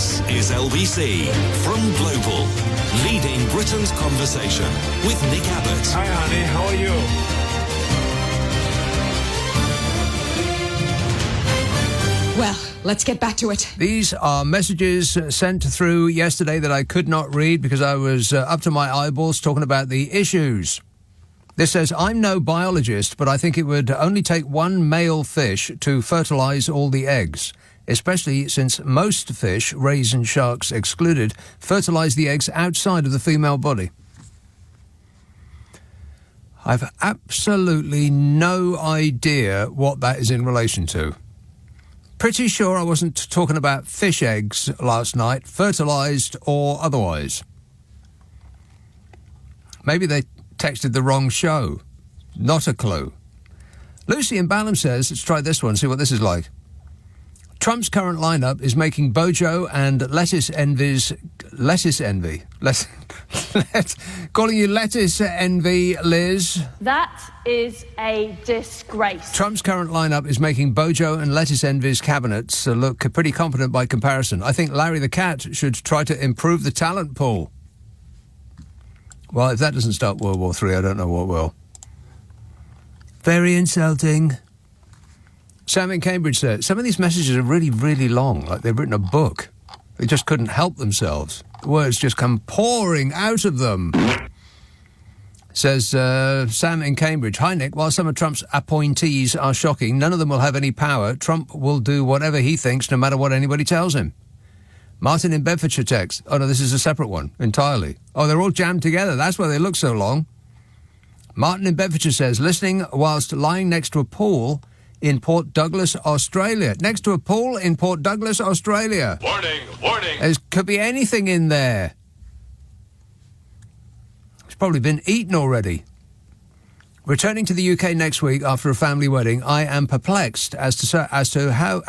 This is LBC from Global, leading Britain's conversation with Nick Abbot. Hi, honey. How are you? Well, let's get back to it. These are messages sent through yesterday that I could not read because I was up to my eyeballs talking about the issues. This says, I'm no biologist, but I think it would only take one male fish to fertilise all the eggs, especially since most fish, rays and sharks excluded, fertilise the eggs outside of the female body. I've absolutely no idea what that is in relation to. Pretty sure I wasn't talking about fish eggs last night, fertilised or otherwise. Maybe they texted the wrong show. Not a clue. Lucy in Balham says, let's try this one, see what this is like. Trump's current lineup is making Bojo and lettuce envy. Calling you lettuce envy, Liz. That is a disgrace. Trump's current lineup is making Bojo and lettuce envy's cabinets look pretty competent by comparison. I think Larry the Cat should try to improve the talent pool. Well, if that doesn't start World War III, I don't know what will. Very insulting. Sam in Cambridge said, some of these messages are really, really long, like they've written a book. They just couldn't help themselves. The words just come pouring out of them. Says Sam in Cambridge, hi Nick, while some of Trump's appointees are shocking, none of them will have any power. Trump will do whatever he thinks, no matter what anybody tells him. Martin in Bedfordshire text, oh no, this is a separate one, entirely. Oh, they're all jammed together, that's why they look so long. Martin in Bedfordshire says, listening whilst lying next to a pool in Port Douglas, Australia. Next to a pool in Port Douglas, Australia. Warning, warning. There could be anything in there. It's probably been eaten already. Returning to the UK next week after a family wedding, I am perplexed as to how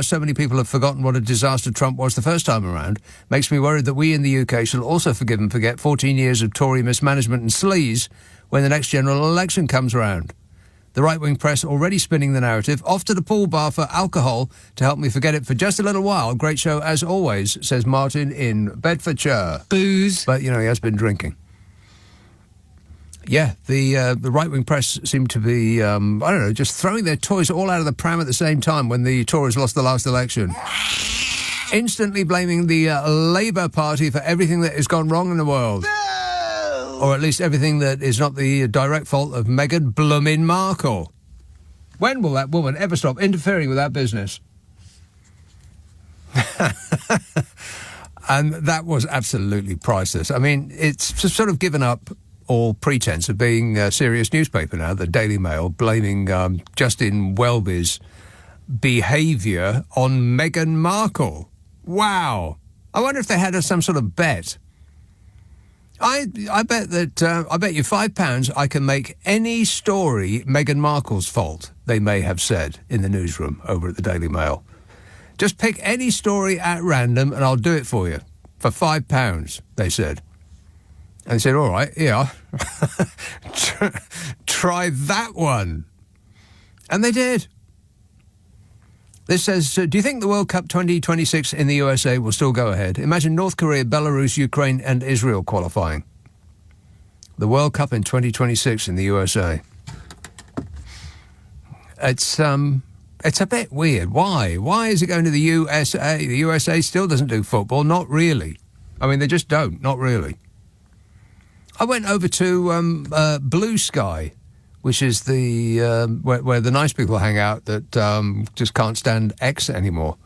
so many people have forgotten what a disaster Trump was the first time around. Makes me worried that we in the UK shall also forgive and forget 14 years of Tory mismanagement and sleaze when the next general election comes around. The right-wing press already spinning the narrative. Off to the pool bar for alcohol to help me forget it for just a little while. Great show as always, says Martin in Bedfordshire. Booze. But, you know, he has been drinking. Yeah, the right-wing press seem to be, I don't know, just throwing their toys all out of the pram at the same time when the Tories lost the last election. Instantly blaming the Labour Party for everything that has gone wrong in the world. Or at least everything that is not the direct fault of Meghan Bloomin' Markle. When will that woman ever stop interfering with that business? And that was absolutely priceless. I mean, it's just sort of given up all pretense of being a serious newspaper now, the Daily Mail, blaming Justin Welby's behaviour on Meghan Markle. Wow. I wonder if they had some sort of bet. I bet that, I bet you £5 I can make any story Meghan Markle's fault, they may have said in the newsroom over at the Daily Mail. Just pick any story at random and I'll do it for you. For £5, they said. And they said, all right, yeah, try that one. And they did. This says, do you think the World Cup 2026 in the USA will still go ahead? Imagine North Korea, Belarus, Ukraine and Israel qualifying. The World Cup in 2026 in the USA. It's a bit weird. Why? Why is it going to the USA? The USA still doesn't do football. Not really. I mean, they just don't. Not really. I went over to Blue Sky, which is the where the nice people hang out that just can't stand X anymore.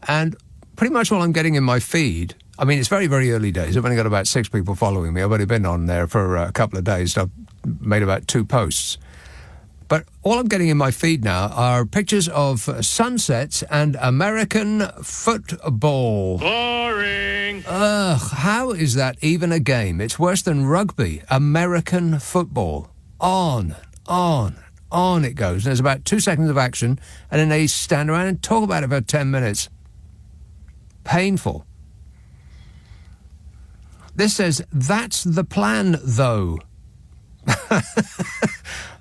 And pretty much all I'm getting in my feed, I mean, it's very, very early days. I've only got about 6 people following me. I've only been on there for a couple of days. I've made about 2 posts. But all I'm getting in my feed now are pictures of sunsets and American football. Boring. Ugh, how is that even a game? It's worse than rugby. American football. On it goes. There's about 2 seconds of action, and then they stand around and talk about it for 10 minutes. Painful. This says, that's the plan, though.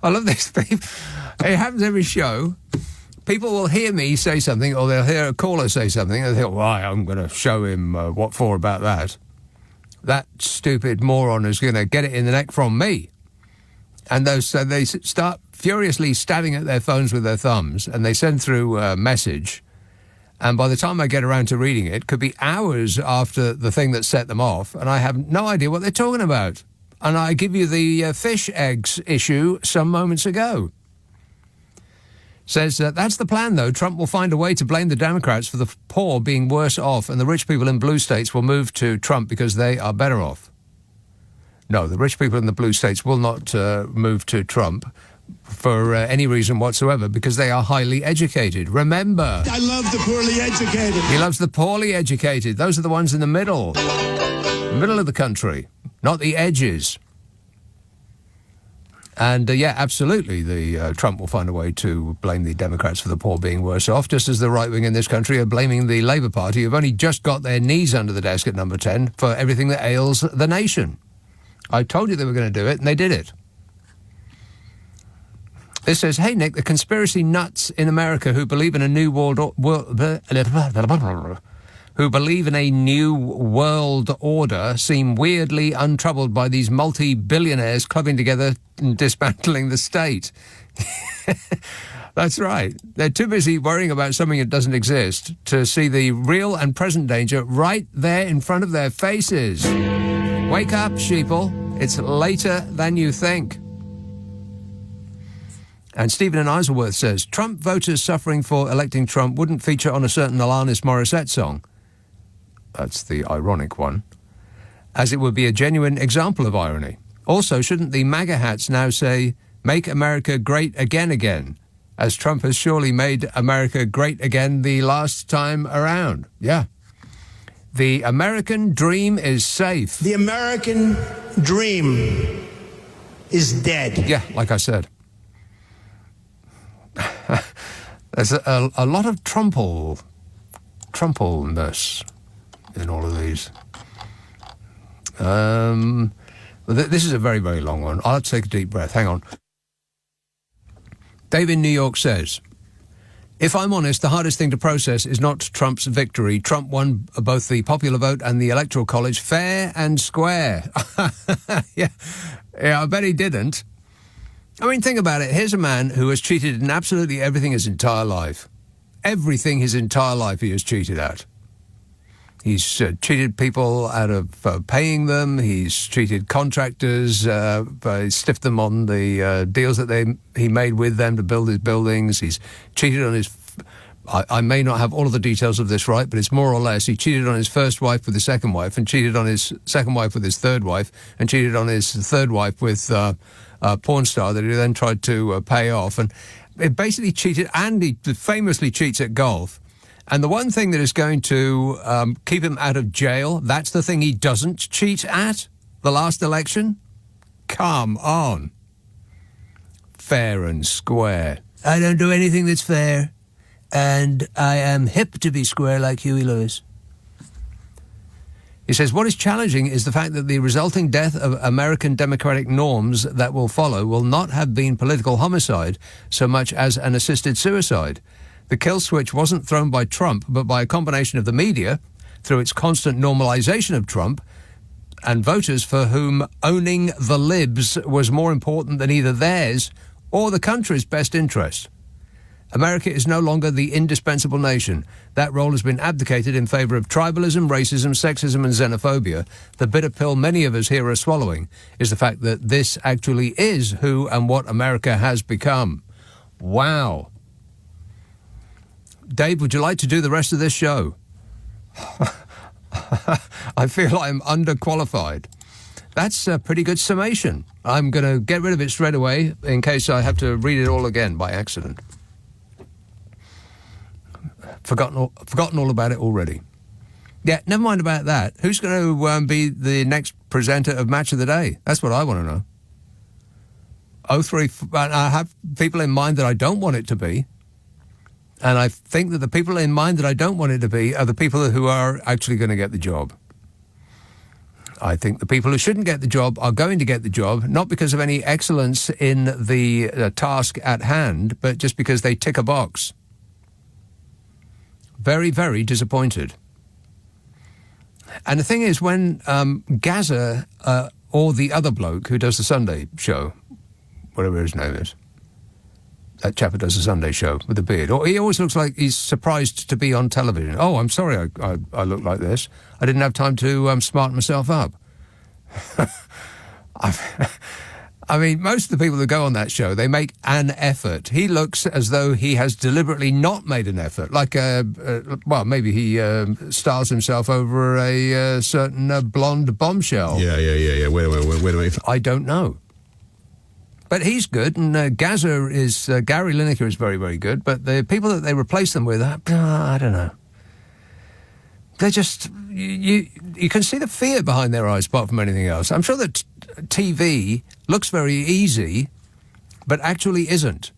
I love these people. It happens every show. people will hear me say something, or they'll hear a caller say something, and they think, "Why, I'm going to show him what for about that." That stupid moron is going to get it in the neck from me. And so they start furiously stabbing at their phones with their thumbs, and they send through a message. And by the time I get around to reading it, it could be hours after the thing that set them off, and I have no idea what they're talking about. And I give you the fish eggs issue some moments ago. Says, that's the plan, though. Trump will find a way to blame the Democrats for the poor being worse off, and the rich people in blue states will move to Trump because they are better off. No, the rich people in the blue states will not move to Trump for any reason whatsoever, because they are highly educated. Remember, I love the poorly educated. He loves the poorly educated. Those are the ones in the middle of the country, not the edges. And, yeah, absolutely, Trump will find a way to blame the Democrats for the poor being worse off, just as the right wing in this country are blaming the Labour Party, who've only just got their knees under the desk at number 10 for everything that ails the nation. I told you they were going to do it, and they did it. This says, hey, Nick, the conspiracy nuts in America who believe in a new world order seem weirdly untroubled by these multi-billionaires clubbing together and dismantling the state. That's right. They're too busy worrying about something that doesn't exist to see the real and present danger right there in front of their faces. Wake up, sheeple. It's later than you think. And Stephen in Isleworth says, Trump voters suffering for electing Trump wouldn't feature on a certain Alanis Morissette song. That's the ironic one. As it would be a genuine example of irony. Also, shouldn't the MAGA hats now say, make America great again, as Trump has surely made America great again the last time around? Yeah. The American dream is safe. The American dream is dead. Yeah, like I said. There's a lot of Trumpleness in all of these. This is a very, very long one. I'll have to take a deep breath. Hang on. Dave in New York says, if I'm honest, the hardest thing to process is not Trump's victory. Trump won both the popular vote and the Electoral College fair and square. Yeah, I bet he didn't. I mean, think about it. Here's a man who has cheated in absolutely everything his entire life. Everything his entire life he has cheated at. He's cheated people out of paying them. He's cheated contractors, stiffed them on the deals that he made with them to build his buildings. He's cheated on his... I may not have all of the details of this right, but it's more or less. He cheated on his first wife with his second wife, and cheated on his second wife with his third wife, and cheated on his third wife with a porn star that he then tried to pay off. And it basically cheated, and he famously cheats at golf. And the one thing that is going to keep him out of jail, that's the thing he doesn't cheat at, the last election? Come on. Fair and square. I don't do anything that's fair, and I am hip to be square like Huey Lewis. He says, what is challenging is the fact that the resulting death of American democratic norms that will follow will not have been political homicide so much as an assisted suicide. The kill switch wasn't thrown by Trump, but by a combination of the media, through its constant normalization of Trump, and voters for whom owning the libs was more important than either theirs or the country's best interest. America is no longer the indispensable nation. That role has been abdicated in favor of tribalism, racism, sexism, and xenophobia. The bitter pill many of us here are swallowing is the fact that this actually is who and what America has become. Wow. Dave, would you like to do the rest of this show? I feel I'm underqualified. That's a pretty good summation. I'm going to get rid of it straight away in case I have to read it all again by accident. Forgotten all about it already. Yeah, never mind about that. Who's going to be the next presenter of Match of the Day? That's what I want to know. 03, I have people in mind that I don't want it to be. And I think that the people in mind that I don't want it to be are the people who are actually going to get the job. I think the people who shouldn't get the job are going to get the job, not because of any excellence in the task at hand, but just because they tick a box. Very, very disappointed. And the thing is, when Gaza or the other bloke who does the Sunday show, whatever his name is, that chap who does the Sunday show with the beard, or he always looks like he's surprised to be on television. Oh, I'm sorry I look like this. I didn't have time to smarten myself up. I mean, most of the people that go on that show, they make an effort. He looks as though he has deliberately not made an effort. Like, well, maybe he styles himself over a certain blonde bombshell. Yeah. Wait a minute. I don't know. But he's good, and Gaza is... Gary Lineker is very, very good, but the people that they replace them with, I don't know. They're just... You can see the fear behind their eyes, apart from anything else. I'm sure that TV looks very easy, but actually isn't.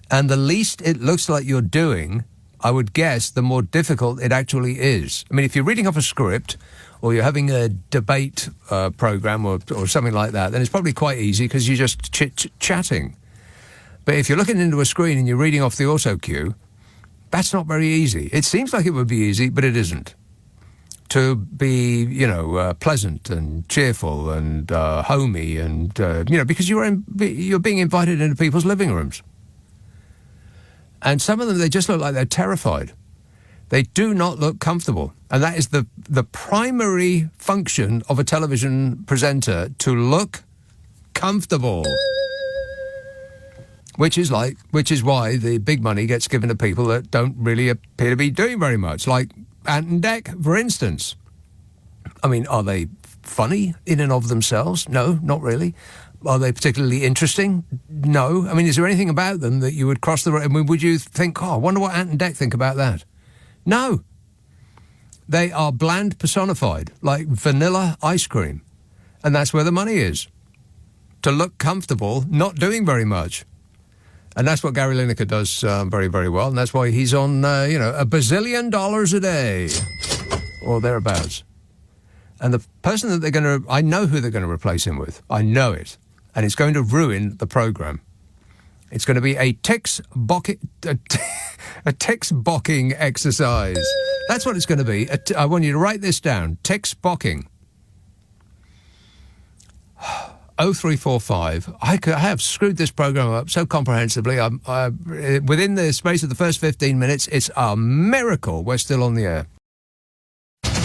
And the least it looks like you're doing, I would guess, the more difficult it actually is. I mean, if you're reading off a script, or you're having a debate program or something like that, then it's probably quite easy because you're just chatting. But if you're looking into a screen and you're reading off the auto cue, that's not very easy. It seems like it would be easy, but it isn't. To be, pleasant and cheerful and homey and, because you're being invited into people's living rooms. And some of them, they just look like they're terrified. They do not look comfortable. And that is the primary function of a television presenter, to look comfortable. Which is why the big money gets given to people that don't really appear to be doing very much. Like Ant and Dec, for instance. I mean, are they funny in and of themselves? No, not really. Are they particularly interesting? No. I mean, is there anything about them that you would cross the road? I mean, would you think, I wonder what Ant and Dec think about that? No. They are bland personified, like vanilla ice cream. And that's where the money is. To look comfortable, not doing very much. And that's what Gary Lineker does very, very well. And that's why he's on, $1 bazillion a day. Or thereabouts. And the person that they're going to... I know who they're going to replace him with. I know it. And it's going to ruin the programme. It's going to be a tick-bocking exercise. That's what it's going to be. I want you to write this down. Tick-bocking. 0345. I have screwed this programme up so comprehensively. Within the space of the first 15 minutes, it's a miracle we're still on the air.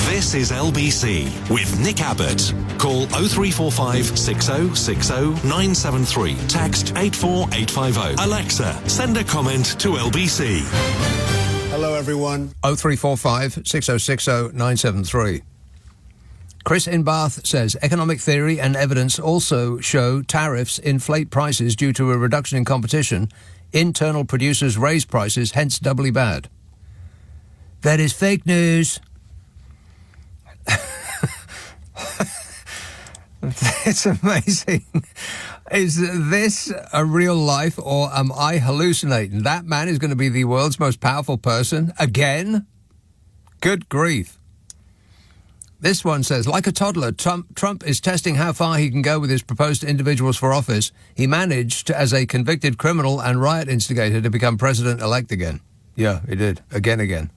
This is LBC with Nick Abbott. Call 0345 6060 973. Text 84850. Alexa, send a comment to LBC. Hello, everyone. 0345 6060 973. Chris in Bath says, economic theory and evidence also show tariffs inflate prices due to a reduction in competition. Internal producers raise prices, hence doubly bad. That is fake news. It's amazing. Is this a real life, or am I hallucinating? That man is going to be the world's most powerful person again? Good grief. This one says, like a toddler, Trump is testing how far he can go with his proposed individuals for office. He managed, as a convicted criminal and riot instigator, to become president-elect again. Yeah, he did. Again.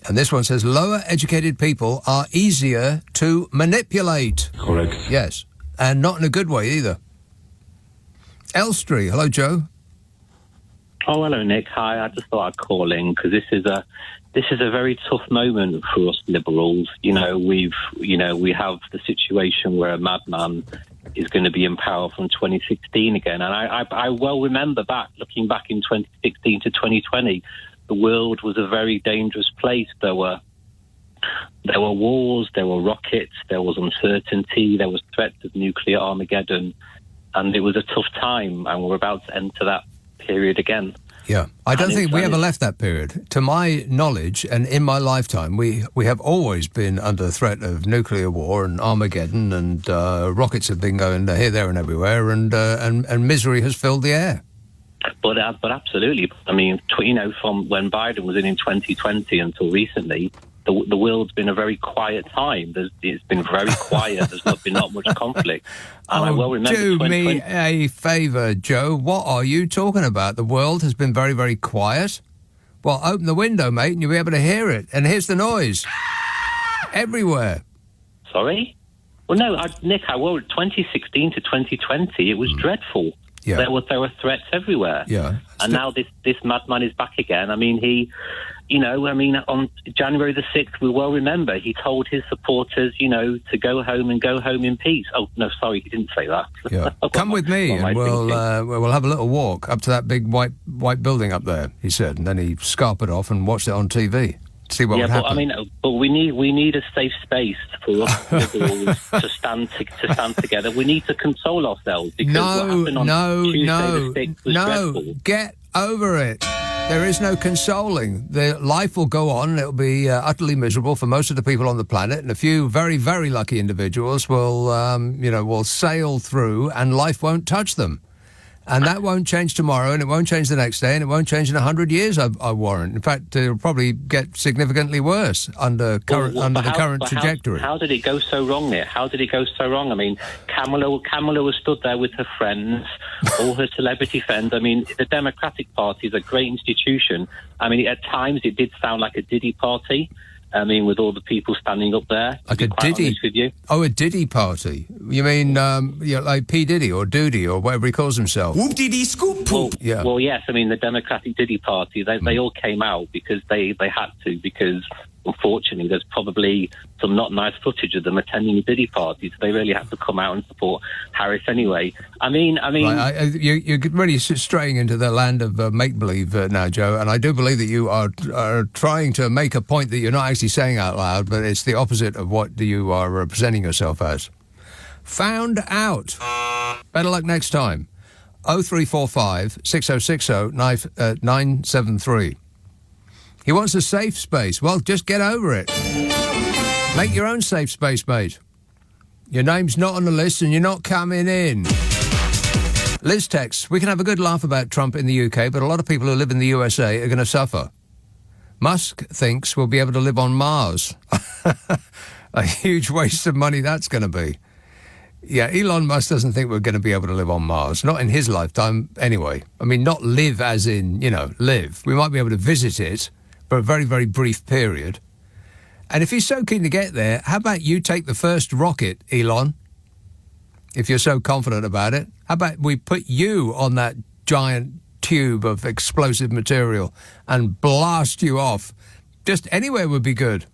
And this one says, lower educated people are easier to manipulate. Correct. Yes, and not in a good way either. Elstree, hello, Joe. Oh, hello, Nick. Hi, I just thought I'd call in because this is a very tough moment for us liberals. We have the situation where a madman is going to be in power from 2016 again. And I well remember looking back in 2016 to 2020, the world was a very dangerous place. There were wars, there were rockets, there was uncertainty, there was threats of nuclear Armageddon, and it was a tough time, and we're about to enter that period again. Yeah, I don't think we ever left that period. To my knowledge, and in my lifetime, we have always been under threat of nuclear war and Armageddon, and rockets have been going here, there, and everywhere, and misery has filled the air. But absolutely, I mean, from when Biden was in 2020 until recently, the world's been a very quiet time. It's been very quiet. There's not much conflict. And I well remember. Do me a favour, Joe. What are you talking about? The world has been very, very quiet. Well, open the window, mate, and you'll be able to hear it. And here's the noise. Everywhere. Sorry? Well, no, Nick, 2016 to 2020, it was dreadful. Yeah. There were threats everywhere. Yeah. And now this madman is back again. I mean, on January the 6th, we well remember, he told his supporters, to go home and go home in peace. Oh, no, sorry, he didn't say that. Yeah. Come with me and we'll have a little walk up to that big white building up there, he said. And then he scarpered off and watched it on TV. See what would happen. But we need a safe space for us liberals to stand together. We need to console ourselves because what happened on Tuesday the 6th was dreadful. Get over it. There is no consoling. The life will go on. It'll be utterly miserable for most of the people on the planet, and a few very, very lucky individuals will sail through, and life won't touch them. And that won't change tomorrow, and it won't change the next day, and it won't change in 100 years, I warrant. In fact, it'll probably get significantly worse under the current trajectory. How did it go so wrong there? How did it go so wrong? I mean, Kamala was stood there with her friends, all her celebrity friends. I mean, the Democratic Party is a great institution. I mean, at times it did sound like a Diddy party. I mean, with all the people standing up there. Like a Diddy? With you. Oh, a Diddy party. You mean like P. Diddy or Doody or whatever he calls himself? Whoop Diddy scoop poop. Well, yes. I mean, the Democratic Diddy party, they all came out because they had to, because unfortunately there's probably some not nice footage of them attending a Diddy party, so they really have to come out and support Harris anyway. I mean, you're really straying into the land of make-believe now, Joe, and I do believe that you are trying to make a point that you're not actually saying out loud, but it's the opposite of what you are presenting yourself as. Found out. Better luck next time. 0345 6060 973. He wants a safe space. Well, just get over it. Make your own safe space, mate. Your name's not on the list and you're not coming in. Liz texts, we can have a good laugh about Trump in the UK, but a lot of people who live in the USA are going to suffer. Musk thinks we'll be able to live on Mars. A huge waste of money that's going to be. Yeah, Elon Musk doesn't think we're going to be able to live on Mars. Not in his lifetime, anyway. I mean, not live as in, live. We might be able to visit it for a very, very brief period. And if he's so keen to get there, how about you take the first rocket, Elon? If you're so confident about it. How about we put you on that giant tube of explosive material and blast you off? Just anywhere would be good.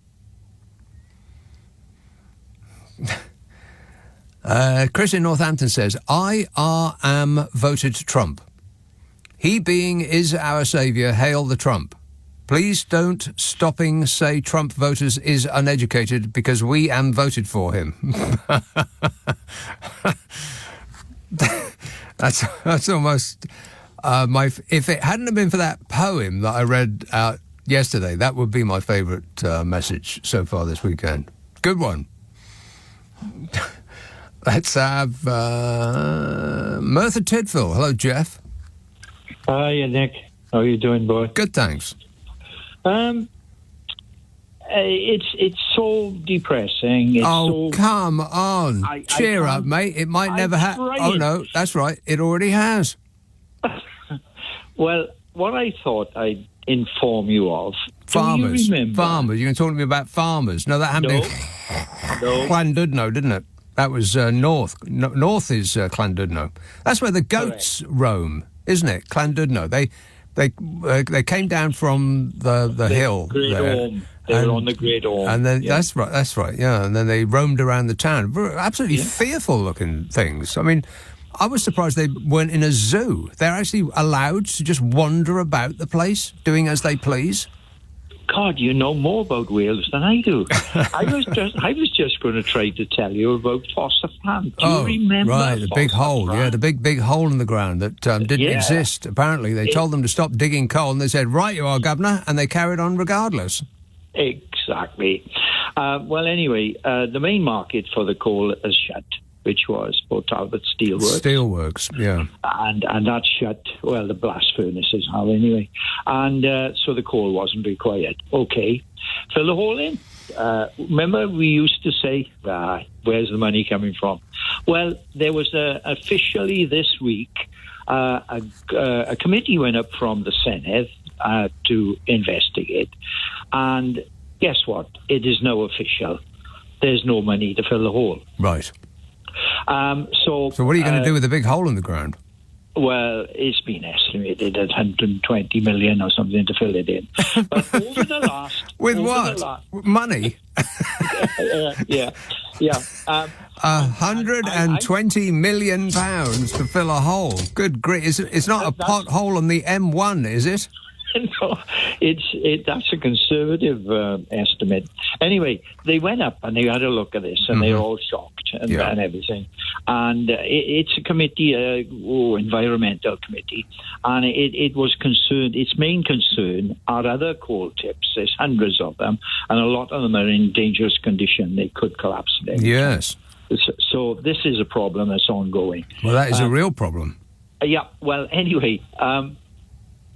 Chris in Northampton says, I am voted Trump. He being is our saviour, hail the Trump. Please don't stopping say Trump voters is uneducated because we am voted for him. That's almost if it hadn't have been for that poem that I read out yesterday, that would be my favourite message so far this weekend. Good one. Let's have Merthyr Tydfil. Hello, Jeff. Hi, Nick. How are you doing, boy? Good, thanks. It's so depressing. Come on. Cheer up, mate. It might never happen. Oh, no, that's right. It already has. Well, what I thought I'd inform you of. Farmers. Do you remember? Farmers. You're going to talk to me about farmers. No, that happened in Llandudno, didn't it? That was north. North is Llandudno. That's where the goats roam, isn't it? Llandudno. They came down from the hill there. They were on the Great Orme. And then that's right, yeah. And then they roamed around the town. Absolutely fearful looking things. I mean, I was surprised they weren't in a zoo. They're actually allowed to just wander about the place, doing as they please. God, you know more about Wales than I do. I was just going to try to tell you about Phosphorant. Do you remember? Right, the big hole. Yeah, the big hole in the ground that didn't exist. Apparently, they told them to stop digging coal, and they said, "Right, you are, Governor," and they carried on regardless. Exactly. Well, anyway, the main market for the coal has shut, which was Port Talbot Steelworks. Steelworks, yeah. And that shut, well, the blast furnaces have anyway. And so the coal wasn't required. Okay, fill the hole in. Remember we used to say, where's the money coming from? Well, there was officially this week a committee went up from the Senate to investigate, and guess what? It is now official. There's no money to fill the hole. Right. So what are you going to do with the big hole in the ground? Well, it's been estimated at 120 million or something to fill it in. But over the last... With what? Money? Yeah. 120 million pounds to fill a hole. Good grief. It's not a pothole on the M1, is it? No, that's a conservative estimate. Anyway, they went up and they had a look at this, and they're all shocked and everything. And it's a committee, environmental committee, and it was concerned. Its main concern are other coal tips. There's hundreds of them, and a lot of them are in dangerous condition. They could collapse. Yes. So this is a problem that's ongoing. Well, that is a real problem. Yeah. Well, anyway.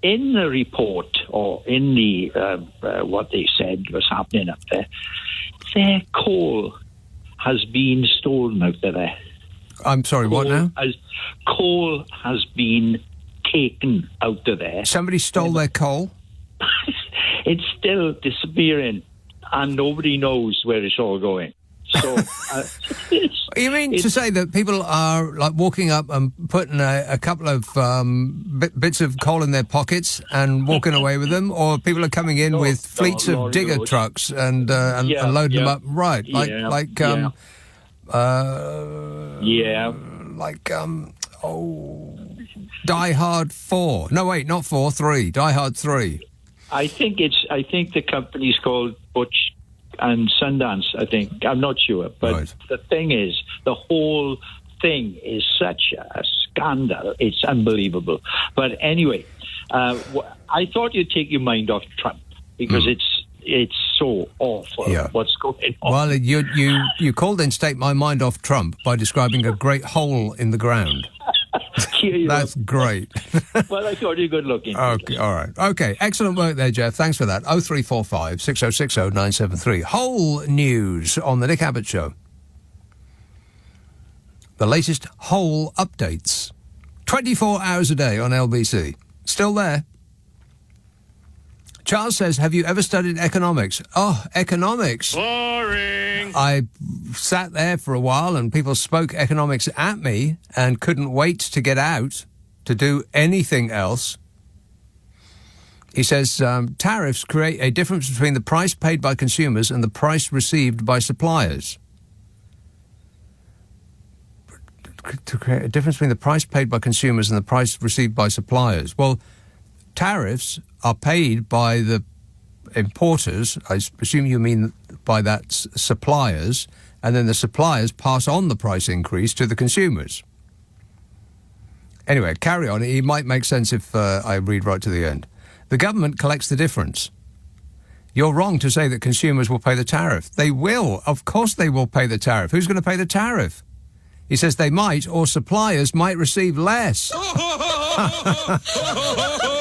In the report, or in the what they said was happening up there, their coal has been stolen out of there. I'm sorry, what now? Coal has been taken out of there. Somebody stole their coal? It's still disappearing, and nobody knows where it's all going. So, you mean to say that people are like walking up and putting a couple of bits of coal in their pockets and walking away with them, or people are coming in with fleets of digger trucks and loading them up? Right, Die Hard 4. No, wait, not 4, 3. Die Hard 3. I think the company's called Butch and Sundance, I think. I'm not sure. But The thing is, the whole thing is such a scandal. It's unbelievable. But anyway, I thought you'd take your mind off Trump, because it's so awful what's going on. Well, you called in State My Mind Off Trump by describing a great hole in the ground. That's great. Well, I thought you were good looking. Okay, all right. Okay, excellent work there, Jeff. Thanks for that. 0345 6060 973. Whole news on the Nick Abbot Show. The latest whole updates. 24 hours a day on LBC. Still there. Charles says, have you ever studied economics? Oh, economics. Boring. I sat there for a while and people spoke economics at me and couldn't wait to get out to do anything else. He says, tariffs create a difference between the price paid by consumers and the price received by suppliers. To create a difference between the price paid by consumers and the price received by suppliers. Well, tariffs are paid by the importers. I assume you mean by that suppliers, and then the suppliers pass on the price increase to the consumers. Anyway, carry on. It might make sense if I read right to the end. The government collects the difference. You're wrong to say that consumers will pay the tariff. They will. Of course they will pay the tariff. Who's going to pay the tariff? He says they might, or suppliers might receive less.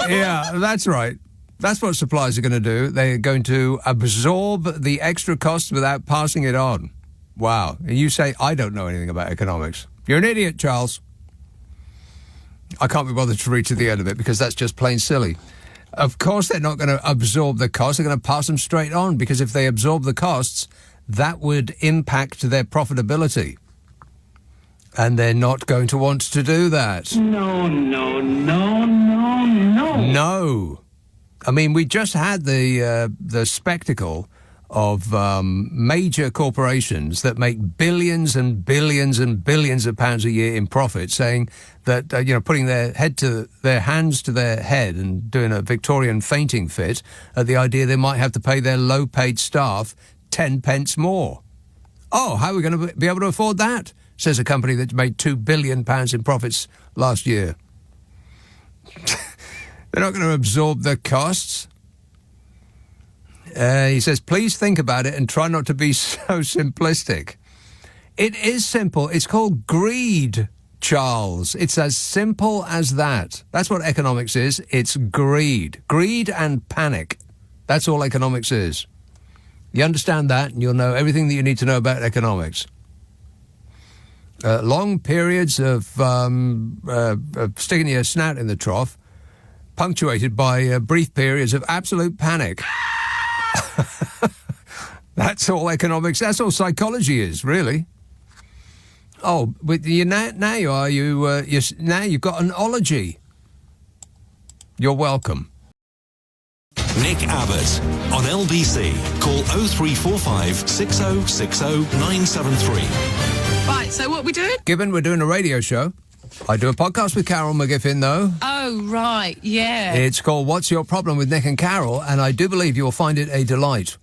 Yeah, that's right. That's what suppliers are going to do. They're going to absorb the extra costs without passing it on. Wow. And you say, I don't know anything about economics. You're an idiot, Charles. I can't be bothered to read to the end of it because that's just plain silly. Of course they're not going to absorb the costs. They're going to pass them straight on, because if they absorb the costs, that would impact their profitability. And they're not going to want to do that. No. No. I mean, we just had the spectacle of major corporations that make billions and billions and billions of pounds a year in profit, saying that, putting their hands to their head and doing a Victorian fainting fit at the idea they might have to pay their low-paid staff 10 pence more. Oh, how are we going to be able to afford that? Says a company that made £2 billion in profits last year. They're not going to absorb the costs. He says, please think about it and try not to be so simplistic. It is simple. It's called greed, Charles. It's as simple as that. That's what economics is. It's greed. Greed and panic. That's all economics is. You understand that, and you'll know everything that you need to know about economics. Long periods of sticking your snout in the trough, punctuated by brief periods of absolute panic. That's all economics. That's all psychology is, really. Oh, but now you've got an ology. You're welcome. Nick Abbott on LBC. Call 0345 6060 973. Right, so what we doing? Gibbon, we're doing a radio show. I do a podcast with Carol McGiffin, though. Oh, right, yeah. It's called What's Your Problem with Nick and Carol, and I do believe you'll find it a delight.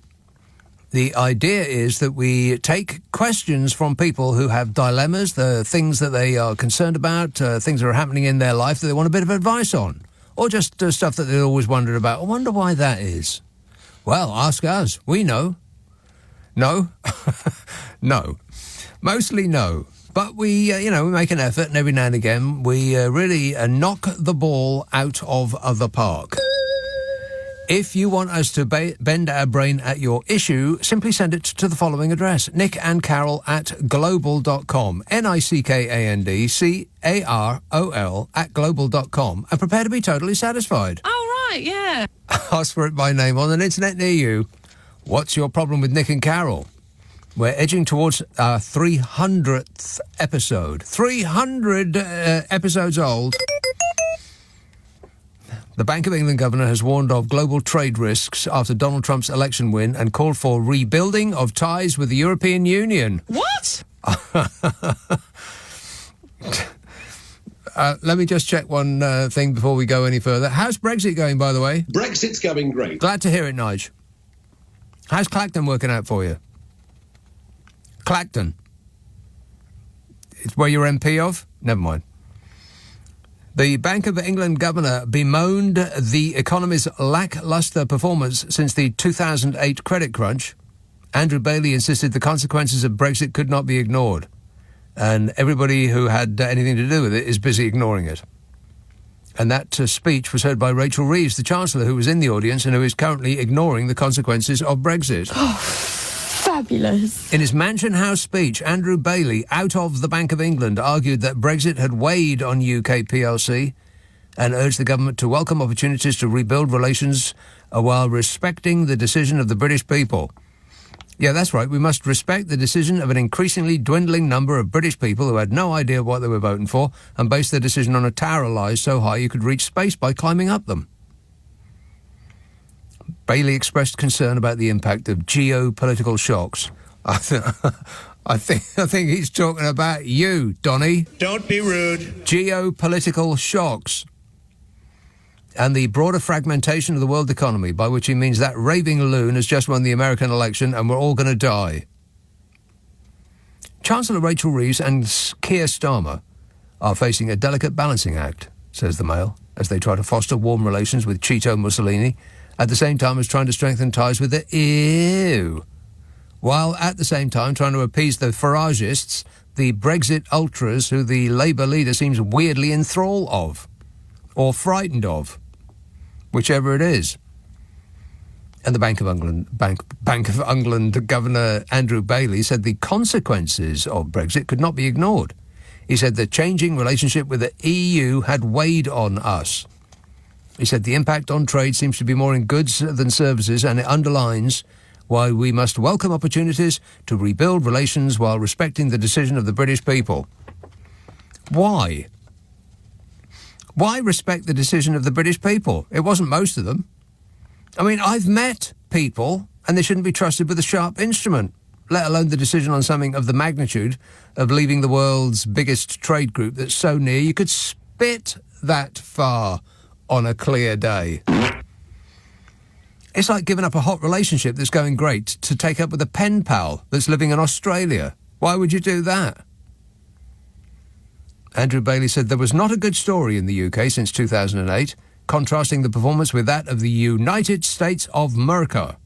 The idea is that we take questions from people who have dilemmas, the things that they are concerned about, things that are happening in their life that they want a bit of advice on, or just stuff that they always wondered about. I wonder why that is. Well, ask us. We know. No? No. Mostly no. But we make an effort, and every now and again we really knock the ball out of the park. If you want us to bend our brain at your issue, simply send it to the following address, nickandcarol@global.com, nickandcarol@global.com, and prepare to be totally satisfied. Oh, right, yeah. Ask for it by name on an internet near you. What's your problem with Nick and Carol? We're edging towards our 300th episode. 300 episodes old. The Bank of England governor has warned of global trade risks after Donald Trump's election win and called for rebuilding of ties with the European Union. What? Let me just check one thing before we go any further. How's Brexit going, by the way? Brexit's going great. Glad to hear it, Nige. How's Clacton working out for you? Clacton. It's where you're MP of? Never mind. The Bank of England governor bemoaned the economy's lacklustre performance since the 2008 credit crunch. Andrew Bailey insisted the consequences of Brexit could not be ignored. And everybody who had anything to do with it is busy ignoring it. And that speech was heard by Rachel Reeves, the Chancellor, who was in the audience and who is currently ignoring the consequences of Brexit. Fabulous. In his Mansion House speech, Andrew Bailey, out of the Bank of England, argued that Brexit had weighed on UK PLC and urged the government to welcome opportunities to rebuild relations while respecting the decision of the British people. Yeah, that's right. We must respect the decision of an increasingly dwindling number of British people who had no idea what they were voting for and based their decision on a tower of lies so high you could reach space by climbing up them. Bailey expressed concern about the impact of geopolitical shocks. I think he's talking about you, Donny. Don't be rude. Geopolitical shocks. And the broader fragmentation of the world economy, by which he means that raving loon has just won the American election and we're all going to die. Chancellor Rachel Reeves and Keir Starmer are facing a delicate balancing act, says the Mail, as they try to foster warm relations with Cheeto Mussolini, at the same time as trying to strengthen ties with the EU, while at the same time trying to appease the Faragists, the Brexit ultras who the Labour leader seems weirdly enthralled of, or frightened of, whichever it is. And the Bank of England Governor Andrew Bailey said the consequences of Brexit could not be ignored. He said the changing relationship with the EU had weighed on us. He said the impact on trade seems to be more in goods than services, and it underlines why we must welcome opportunities to rebuild relations while respecting the decision of the British people. Why? Why respect the decision of the British people? It wasn't most of them. I mean, I've met people, and they shouldn't be trusted with a sharp instrument, let alone the decision on something of the magnitude of leaving the world's biggest trade group that's so near you could spit that far on a clear day. It's like giving up a hot relationship that's going great to take up with a pen pal that's living in Australia. Why would you do that? Andrew Bailey said there was not a good story in the UK since 2008, contrasting the performance with that of the United States of America.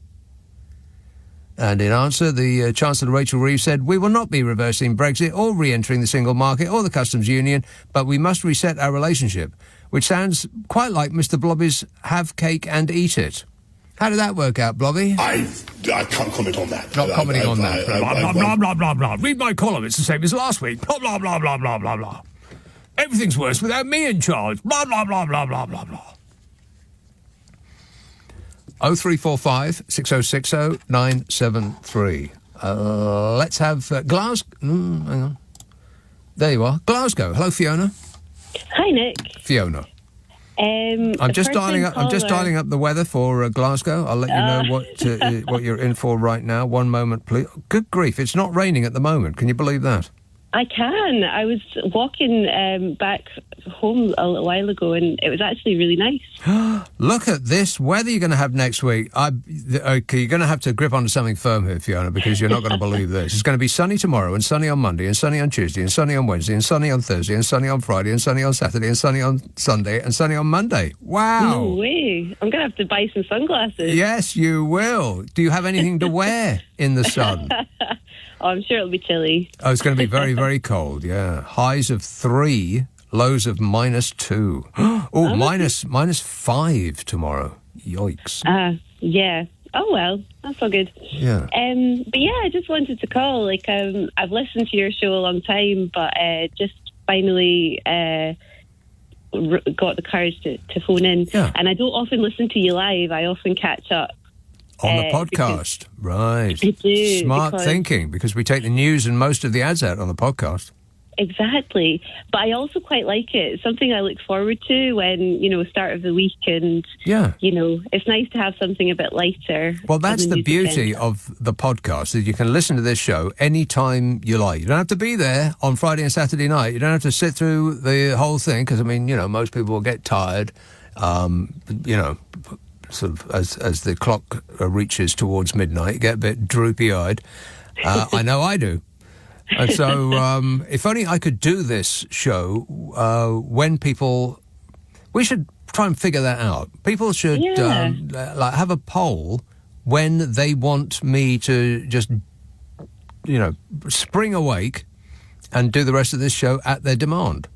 And in answer, the Chancellor Rachel Reeves said, "We will not be reversing Brexit or re-entering the single market or the customs union, but we must reset our relationship," which sounds quite like Mr. Blobby's have cake and eat it. How did that work out, Blobby? I can't comment on that. Not commenting on that. Blah, blah, blah, blah, blah. Read my column. It's the same as last week. Blah, blah, blah, blah, blah, blah, blah. Everything's worse without me in charge. Blah, blah, blah, blah, blah, blah, blah. 0345 6060 973. Let's have Glasgow. Hang on. There you are. Glasgow. Hello, Fiona. Hi, Nick. Fiona. I'm just dialing up the weather for Glasgow. I'll let you know what you're in for right now. One moment, please. Good grief! It's not raining at the moment. Can you believe that? I can. I was walking back home a little while ago, and it was actually really nice. Look at this weather you're going to have next week. Okay, you're going to have to grip onto something firm here, Fiona, because you're not going to believe this. It's going to be sunny tomorrow, and sunny on Monday, and sunny on Tuesday, and sunny on Wednesday, and sunny on Thursday, and sunny on Friday, and sunny on Saturday, and sunny on Sunday, and sunny on Monday. Wow. No way. I'm going to have to buy some sunglasses. Yes, you will. Do you have anything to wear in the sun? Oh, I'm sure it'll be chilly. Oh, it's going to be very, very cold, yeah. Highs of 3, lows of -2. Oh, minus 5 tomorrow. Yikes. Yeah. Oh, well, that's all good. Yeah. But yeah, I just wanted to call. Like, I've listened to your show a long time, but just finally got the courage to phone in. Yeah. And I don't often listen to you live. I often catch up. On the podcast, right. I do. Smart thinking, because we take the news and most of the ads out on the podcast. Exactly. But I also quite like it. It's something I look forward to when, start of the week, and, it's nice to have something a bit lighter. Well, that's the beauty of the podcast, that you can listen to this show anytime you like. You don't have to be there on Friday and Saturday night. You don't have to sit through the whole thing, because, most people will get tired, sort of as the clock reaches towards midnight, you get a bit droopy-eyed. I know I do. And so if only I could do this show when people... We should try and figure that out. People should have a poll when they want me to just, spring awake and do the rest of this show at their demand.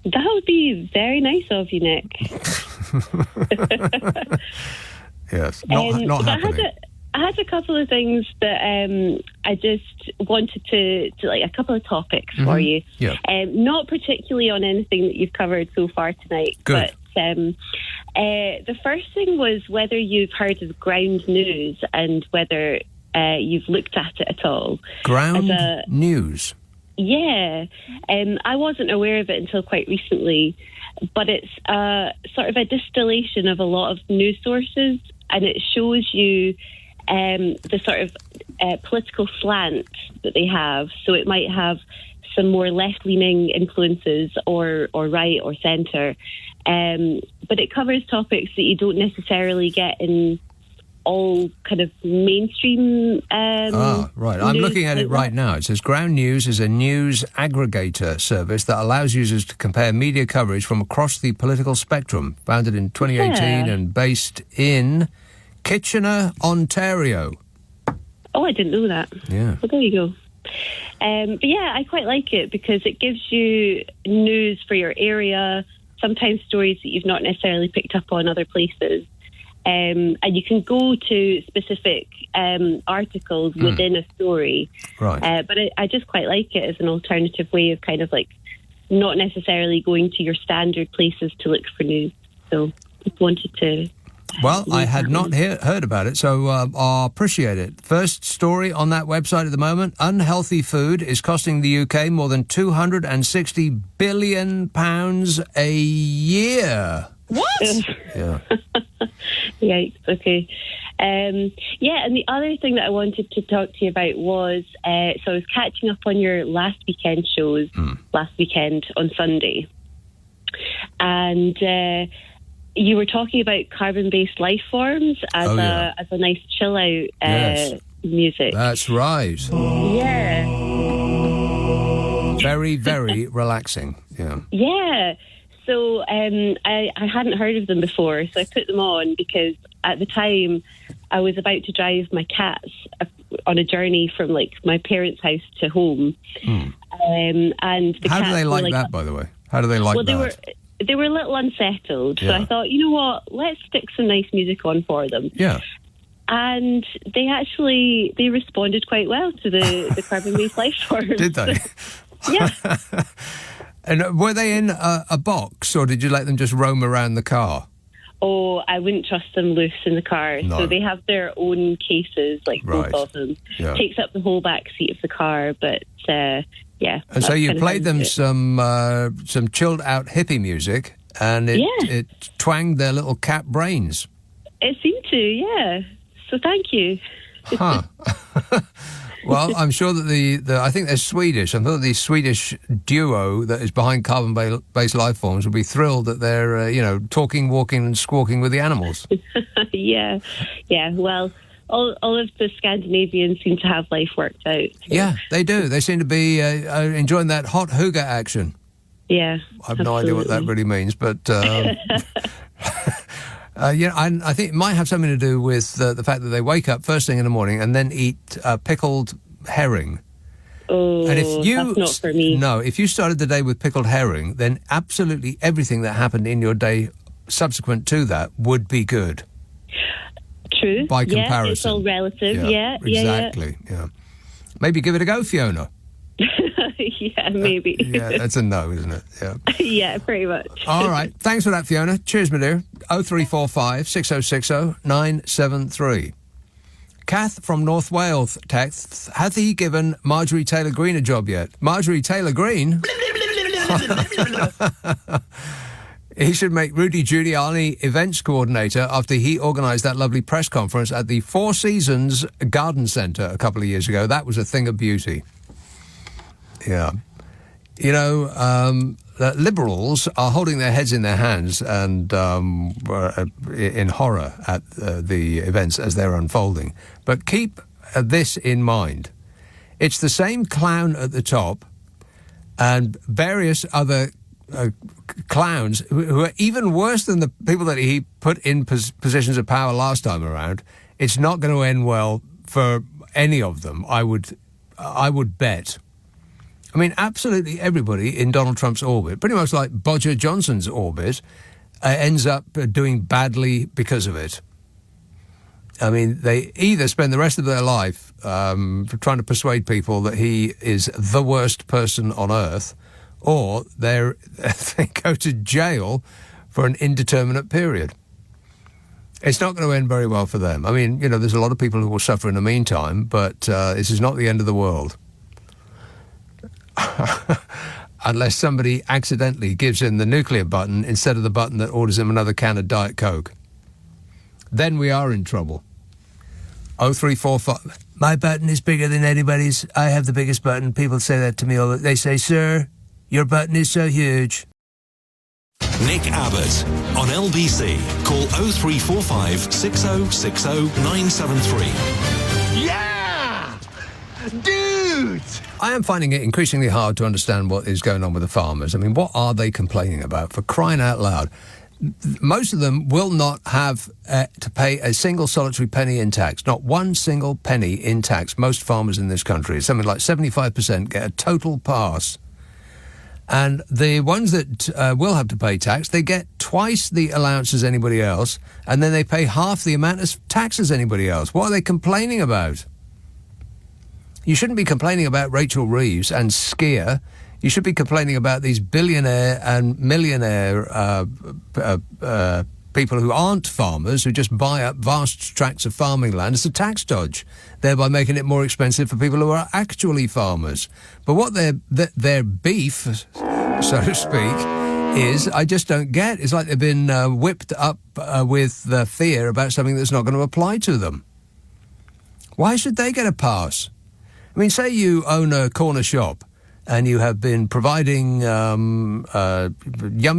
That would be very nice of you, Nick. Yes, not happening. I had a couple of things that I just wanted to like, a couple of topics for you. Yeah. Not particularly on anything that you've covered so far tonight. Good. But the first thing was whether you've heard of ground news and whether you've looked at it at all. Ground news? Yeah. I wasn't aware of it until quite recently, but it's sort of a distillation of a lot of news sources, and it shows you the sort of political slant that they have. So it might have some more left-leaning influences or right or centre, but it covers topics that you don't necessarily get in all kind of mainstream right. I'm looking at it right now. It says Ground News is a news aggregator service that allows users to compare media coverage from across the political spectrum. Founded in 2018 and based in Kitchener, Ontario. Oh, I didn't know that. Yeah. Well, there you go. But yeah, I quite like it because it gives you news for your area, sometimes stories that you've not necessarily picked up on other places. And you can go to specific articles within a story. Right. But I just quite like it as an alternative way of kind of like not necessarily going to your standard places to look for news. So I wanted to... Well, I had not heard about it, so I appreciate it. First story on that website at the moment, unhealthy food is costing the UK more than £260 billion a year. What? Yeah. Yikes, okay. Yeah, and the other thing that I wanted to talk to you about was, so I was catching up on your last weekend shows, last weekend on Sunday. And you were talking about carbon-based life forms as a nice chill-out music. That's right. Yeah. Very, very relaxing, yeah. Yeah. So I hadn't heard of them before, so I put them on because at the time I was about to drive my cats on a journey from like my parents' house to home. And the How cats do they were, like that, by the way? How do they like that? They were a little unsettled, so I thought, you know what, let's stick some nice music on for them. Yeah. and they responded quite well to the carbon-based life forms. Did they? Yeah. And were they in a box, or did you let them just roam around the car? Oh, I wouldn't trust them loose in the car. No. So they have their own cases, like Right. both of them. Yeah. Takes up the whole back seat of the car, but yeah. And so you played them some chilled out hippie music, and it twanged their little cat brains. It seemed to, yeah. So thank you. Huh. Well, I'm sure that I think they're Swedish. I'm sure the Swedish duo that is behind carbon-based life forms will be thrilled that they're, talking, walking and squawking with the animals. Yeah. Well, all of the Scandinavians seem to have life worked out. Yeah, they do. They seem to be enjoying that hot hygge action. Yeah, I have no idea what that really means, but I think it might have something to do with the fact that they wake up first thing in the morning and then eat pickled herring. Oh, And if you, that's not for me. No, if you started the day with pickled herring, then absolutely everything that happened in your day subsequent to that would be good. True. By comparison. Yeah, it's all relative. Yeah. Exactly. Yeah. Maybe give it a go, Fiona. Yeah, maybe. Yeah, that's a no, isn't it? Yeah. Yeah, pretty much. All right. Thanks for that, Fiona. Cheers, my dear. 0345 6060 973. Kath from North Wales texts, has he given Marjorie Taylor Greene a job yet? Marjorie Taylor Greene? He should make Rudy Giuliani events coordinator after he organised that lovely press conference at the Four Seasons Garden Centre a couple of years ago. That was a thing of beauty. Yeah. You know, the Liberals are holding their heads in their hands and in horror at the events as they're unfolding. But keep this in mind. It's the same clown at the top and various other clowns who are even worse than the people that he put in positions of power last time around. It's not going to end well for any of them, I would bet. I mean, absolutely everybody in Donald Trump's orbit, pretty much like Bodger Johnson's orbit, ends up doing badly because of it. I mean, they either spend the rest of their life trying to persuade people that he is the worst person on earth, or they go to jail for an indeterminate period. It's not going to end very well for them. I mean, there's a lot of people who will suffer in the meantime, but this is not the end of the world. Unless somebody accidentally gives him the nuclear button instead of the button that orders him another can of Diet Coke. Then we are in trouble. 0345. My button is bigger than anybody's. I have the biggest button. People say that to me all the time. They say, sir, your button is so huge. Nick Abbott on LBC. Call 0345 6060 973. Yeah! Dude! I am finding it increasingly hard to understand what is going on with the farmers. I mean, what are they complaining about, for crying out loud? Most of them will not have to pay a single solitary penny in tax, not one single penny in tax. Most farmers in this country, something like 75%, get a total pass. And the ones that will have to pay tax, they get twice the allowance as anybody else, and then they pay half the amount of tax as anybody else. What are they complaining about? You shouldn't be complaining about Rachel Reeves and Skier. You should be complaining about these billionaire and millionaire people who aren't farmers, who just buy up vast tracts of farming land as a tax dodge, thereby making it more expensive for people who are actually farmers. But what their beef, so to speak, is, I just don't get. It's like they've been whipped up with the fear about something that's not going to apply to them. Why should they get a pass? I mean, say you own a corner shop and you have been providing yummy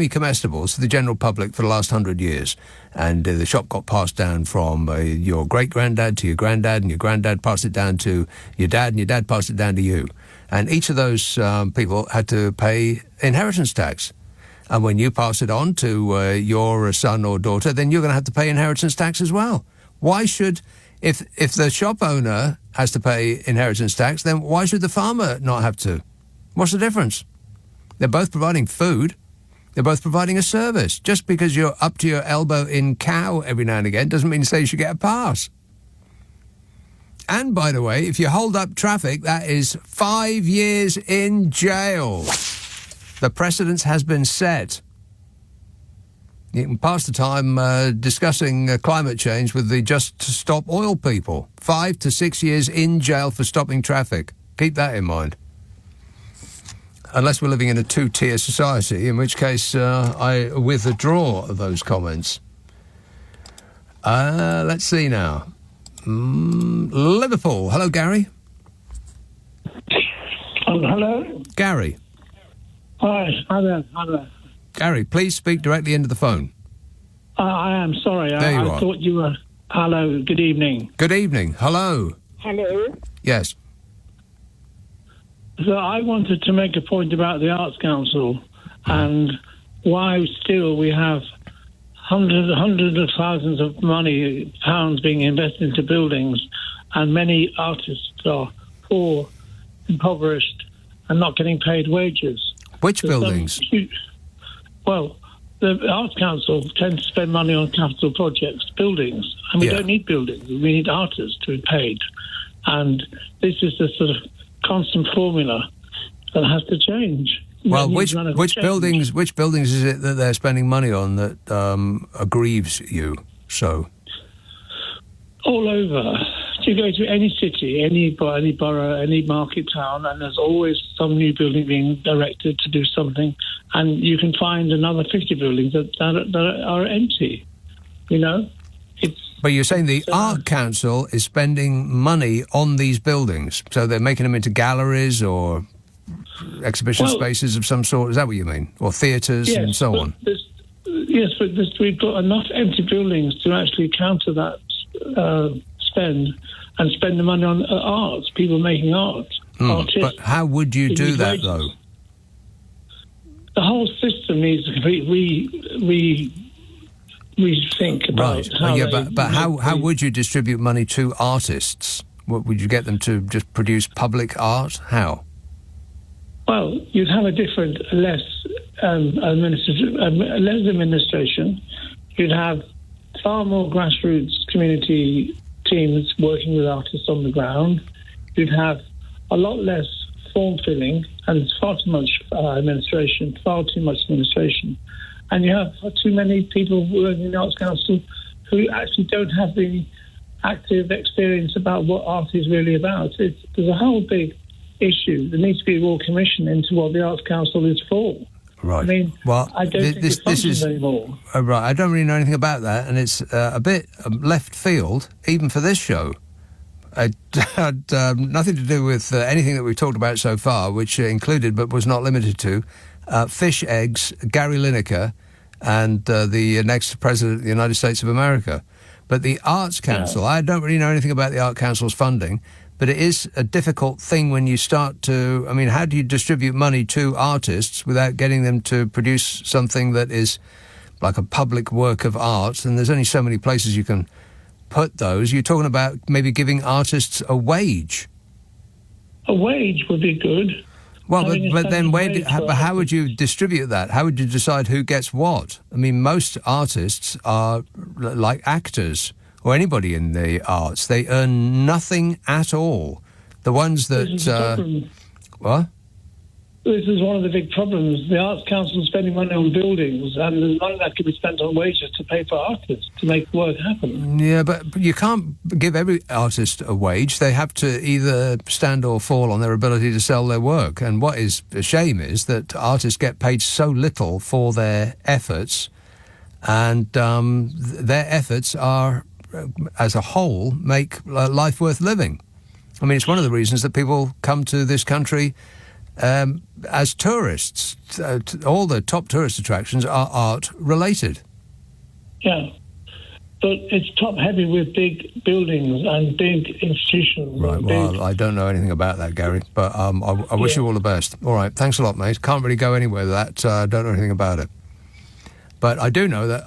comestibles to the general public for the last 100 years, and the shop got passed down from your great-granddad to your granddad, and your granddad passed it down to your dad, and your dad passed it down to you. And each of those people had to pay inheritance tax. And when you pass it on to your son or daughter, then you're going to have to pay inheritance tax as well. Why should... If the shop owner has to pay inheritance tax, then why should the farmer not have to? What's the difference? They're both providing food. They're both providing a service. Just because you're up to your elbow in cow every now and again doesn't mean to say you should get a pass. And, by the way, if you hold up traffic, that is 5 years in jail. The precedent has been set. You can pass the time discussing climate change with the Just Stop Oil people. 5 to 6 years in jail for stopping traffic. Keep that in mind. Unless we're living in a two-tier society, in which case I withdraw those comments. Let's see now. Liverpool. Hello, Gary. Hello? Gary. Hi there. Gary, please speak directly into the phone. I am sorry. There you I are. thought you were... Hello, good evening. Good evening. Hello. Hello? Yes. So I wanted to make a point about the Arts Council and why still we have hundreds of thousands of pounds being invested into buildings, and many artists are poor, impoverished, and not getting paid wages. Which buildings? Well, the Arts Council tends to spend money on capital projects, buildings, and we don't need buildings. We need artists to be paid. And this is the sort of constant formula that has to change. Well, which buildings is it that they're spending money on that aggrieves you so? All over. You go to any city, any borough, any market town, and there's always some new building being erected to do something, and you can find another 50 buildings that are empty. You know? But you're saying the Art Council is spending money on these buildings, so they're making them into galleries or exhibition spaces of some sort. Is that what you mean? Or theatres and so on? Yes, but we've got enough empty buildings to actually counter that spend and spend the money on art, people making art. Artists. But how would you do that, though? The whole system needs to completely rethink about how would you distribute money to artists? What, would you get them to just produce public art? How? Well, you'd have a different, less administration. You'd have far more grassroots community teams working with artists on the ground. You'd have a lot less form filling, and it's far too much administration. And you have too many people working in the Arts Council who actually don't have the active experience about what art is really about. There's a whole big issue. There needs to be a Royal Commission into what the Arts Council is for. Right. I mean, I don't think it functions anymore. Right. I don't really know anything about that, and it's a bit left field, even for this show. It had nothing to do with anything that we've talked about so far, which included, but was not limited to, fish eggs, Gary Lineker, and the next President of the United States of America. But the Arts Council, I don't really know anything about the Arts Council's funding, but it is a difficult thing when you start to... I mean, how do you distribute money to artists without getting them to produce something that is like a public work of art? And there's only so many places you can put those. You're talking about maybe giving artists a wage. A wage would be good. Well, but then how would you distribute that? How would you decide who gets what? I mean, most artists are like actors or anybody in the arts. They earn nothing at all. The ones that... What? This is one of the big problems. The Arts Council is spending money on buildings, and there's money that could be spent on wages to pay for artists to make work happen. Yeah, but you can't give every artist a wage. They have to either stand or fall on their ability to sell their work. And what is a shame is that artists get paid so little for their efforts, and their efforts are, as a whole, make life worth living. I mean, it's one of the reasons that people come to this country as tourists. All the top tourist attractions are art-related. Yeah, but it's top-heavy with big buildings and big institutions. Right, well, I don't know anything about that, Gary, but I wish you all the best. All right, thanks a lot, mate. Can't really go anywhere with that. Don't know anything about it. But I do know that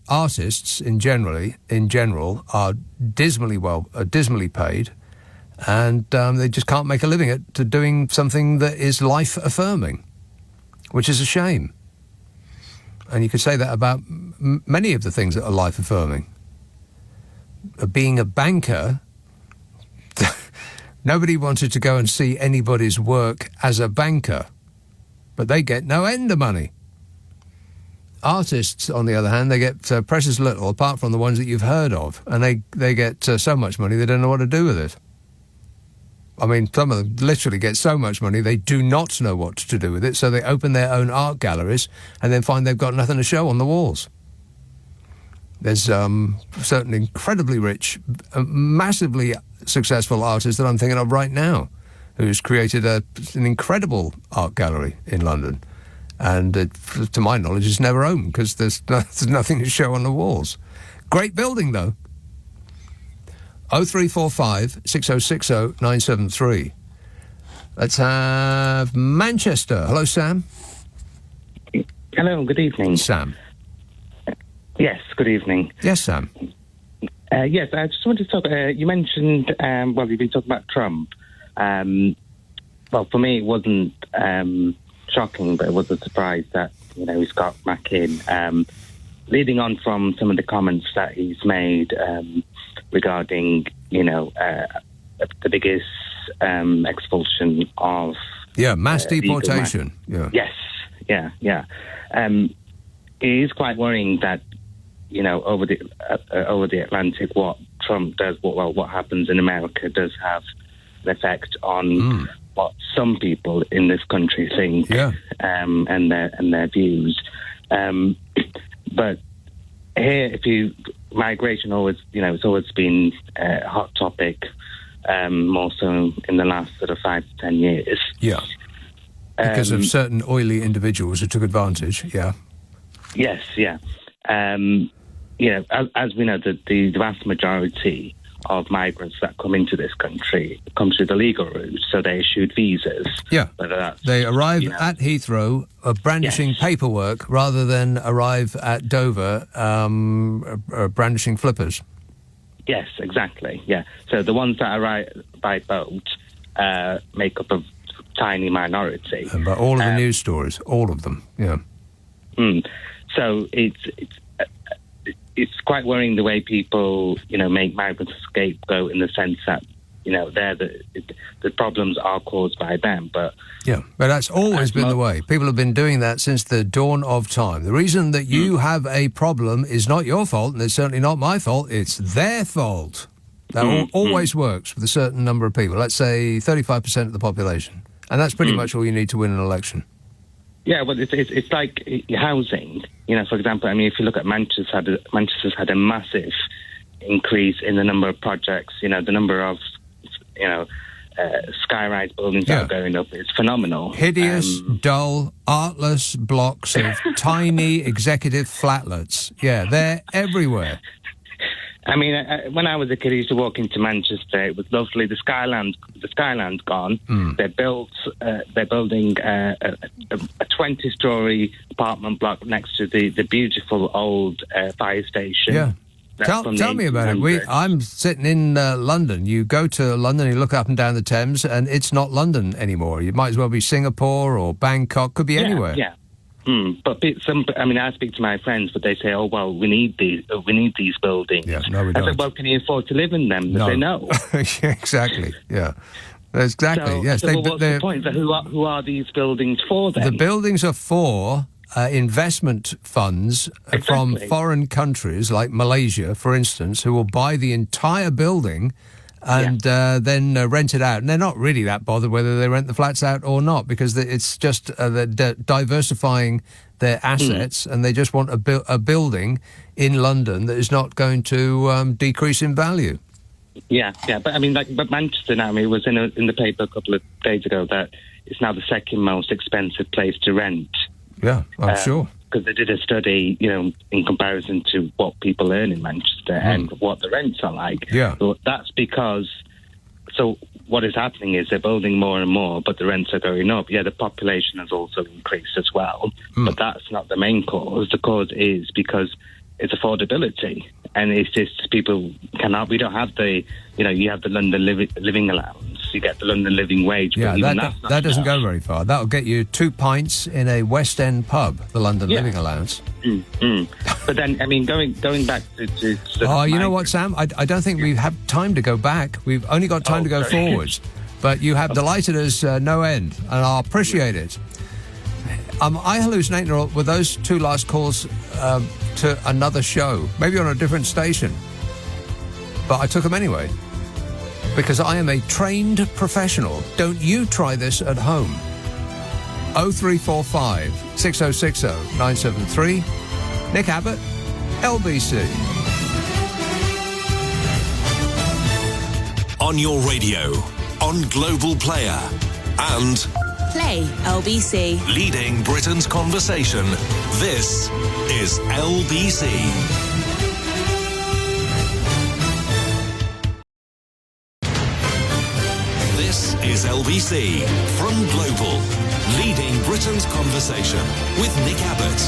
artists in general are dismally paid, and they just can't make a living at doing something that is life-affirming, which is a shame. And you could say that about many of the things that are life-affirming. Being a banker Nobody wanted to go and see anybody's work as a banker, but they get no end of money. Artists, on the other hand, they get precious little, apart from the ones that you've heard of, and they get so much money they don't know what to do with it. I mean, some of them literally get so much money they do not know what to do with it, so they open their own art galleries and then find they've got nothing to show on the walls. There's certain incredibly rich, massively successful artist that I'm thinking of right now who's created an incredible art gallery in London. And to my knowledge, it's never opened because there's nothing to show on the walls. Great building, though. 0345 6060 973. Let's have Manchester. Hello, Sam. Hello, good evening. Sam. Yes, good evening. Yes, Sam. Yes, I just wanted to talk. You mentioned, you've been talking about Trump. Well, for me, it wasn't shocking, but it was a surprise that, he's got back in. Leading on from some of the comments that he's made regarding, the biggest expulsion of... Yeah, mass deportation. Yes, yeah. It is quite worrying that, over the Atlantic, what Trump does, what happens in America does have an effect on what some people in this country think and their views. But here, migration always, it's always been a hot topic, more so in the last sort of 5 to 10 years. Yeah. Because of certain oily individuals who took advantage, yeah. Yes, yeah. As we know, the vast majority of migrants that come into this country come through the legal route, so they issued visas. Yeah, they arrive at Heathrow brandishing paperwork rather than arrive at Dover brandishing flippers. Yes, exactly, yeah. So the ones that arrive by boat make up a tiny minority. But all of the news stories, all of them, yeah. So it's quite worrying the way people, make migrants a scapegoat in the sense that, the problems are caused by them. But that's always been the way. People have been doing that since the dawn of time. The reason that you have a problem is not your fault, and it's certainly not my fault. It's their fault. That always works with a certain number of people. Let's say 35% of the population, and that's pretty much all you need to win an election. Yeah, well, it's like housing. For example, if you look at Manchester's had a massive increase in the number of projects. The number of, sky-rise buildings that are going up is phenomenal. Hideous, dull, artless blocks of tiny executive flatlets. Yeah, they're everywhere. When I was a kid, I used to walk into Manchester. It was lovely. The Skyland's gone. They're building a 20-story apartment block next to the beautiful old fire station. Yeah. Tell me about it. I'm sitting in London. You go to London, you look up and down the Thames, and it's not London anymore. You might as well be Singapore or Bangkok. Could be anywhere. Yeah. But I speak to my friends, but they say, "Oh, well, we need these buildings." Yeah, no, we don't. I said, "Well, can you afford to live in them?" They say, "No." Yeah, exactly. Yeah, exactly. So, yes. What's the point? So who are these buildings for then? The buildings are for investment funds from foreign countries like Malaysia, for instance, who will buy the entire building and then rent it out. And they're not really that bothered whether they rent the flats out or not, because it's just diversifying their assets, and they just want a building in London that is not going to decrease in value. Yeah. But Manchester now, it was in the paper a couple of days ago that it's now the second most expensive place to rent. Yeah, I'm sure. Because they did a study, in comparison to what people earn in Manchester and what the rents are like. Yeah. So that's because... So what is happening is they're building more and more, but the rents are going up. Yeah, the population has also increased as well. But that's not the main cause. The cause is because it's affordability. And it's just people cannot... We don't have the... you have the London living allowance. obviously get the London living wage. Yeah, but even that doesn't go very far. That'll get you 2 pints in a West End pub, the London Living Allowance. But then, I mean, going back to oh, you know what, Sam? I don't think we have time to go back. We've only got time to go forwards. But you have delighted us no end, and I appreciate it. I hallucinate with those 2 last calls to another show, maybe on a different station. But I took them anyway, because I am a trained professional. Don't you try this at home. 0345 6060 973. Nick Abbott, LBC. On your radio, on Global Player, and Play LBC. leading Britain's conversation. This is LBC. This is LBC from Global, leading Britain's conversation with Nick Abbott.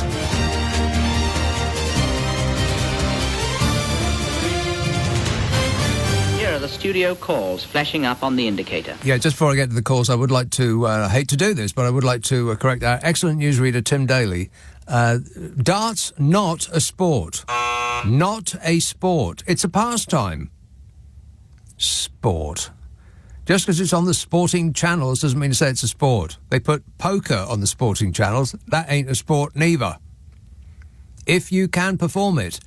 Here are the studio calls flashing up on the indicator. Yeah, just before I get to the calls, I would like to, hate to do this, but I would like to correct our excellent newsreader, Tim Daly. Darts, not a sport. Not a sport. It's a pastime. Sport. Just because it's on the sporting channels doesn't mean to say it's a sport. They put poker on the sporting channels. That ain't a sport neither. If you can perform it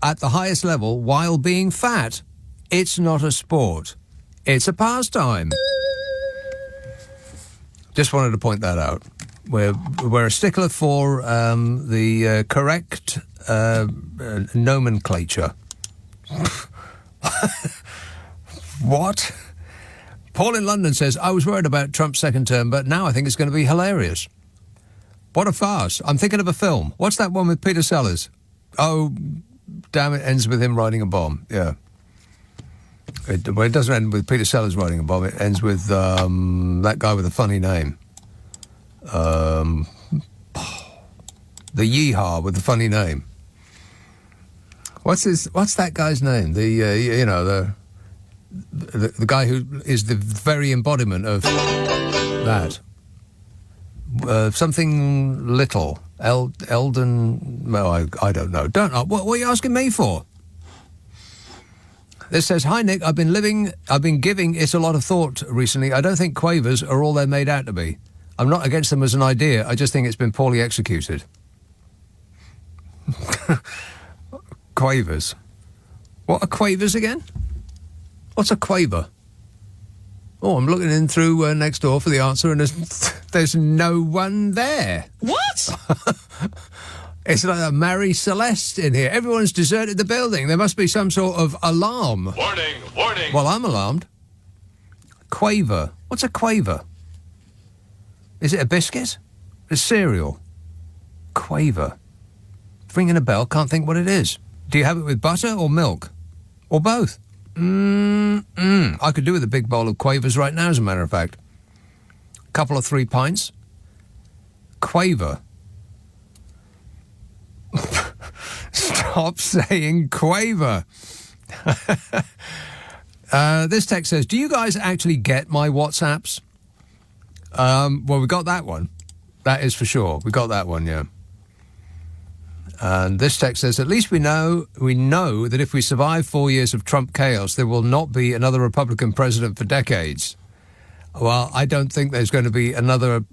at the highest level while being fat, it's not a sport. It's a pastime. Just wanted to point that out. We're a stickler for the correct nomenclature. What? Paul in London says, I was worried about Trump's second term, but now I think it's going to be hilarious. What a farce. I'm thinking of a film. What's that one with Peter Sellers? Oh, damn, it ends with him riding a bomb. Yeah. It doesn't end with Peter Sellers riding a bomb. It ends with that guy with a funny name. The Yeehaw with the funny name. What's that guy's name? The guy who is the very embodiment of that. Something little. Eldon. No, I don't know. What are you asking me for? This says, hi, Nick. I've been giving it a lot of thought recently. I don't think quavers are all they're made out to be. I'm not against them as an idea. I just think it's been poorly executed. Quavers. What are quavers again? What's a quaver? Oh, I'm looking in through next door for the answer, and there's no one there. What? It's like a Mary Celeste in here. Everyone's deserted the building. There must be some sort of alarm. Warning, warning. Well, I'm alarmed. Quaver. What's a quaver? Is it a biscuit? A cereal? Quaver. Ringing a bell, can't think what it is. Do you have it with butter or milk? Or both? I could do with a big bowl of quavers right now, as a matter of fact. Couple of 3 pints. Quaver. Stop saying quaver. This text says, do you guys actually get my WhatsApps? Well, we got that one. That is for sure. We got that one, yeah. And this text says, at least we know that if we survive 4 years of Trump chaos, there will not be another Republican president for decades. Well, I don't think there's going to be another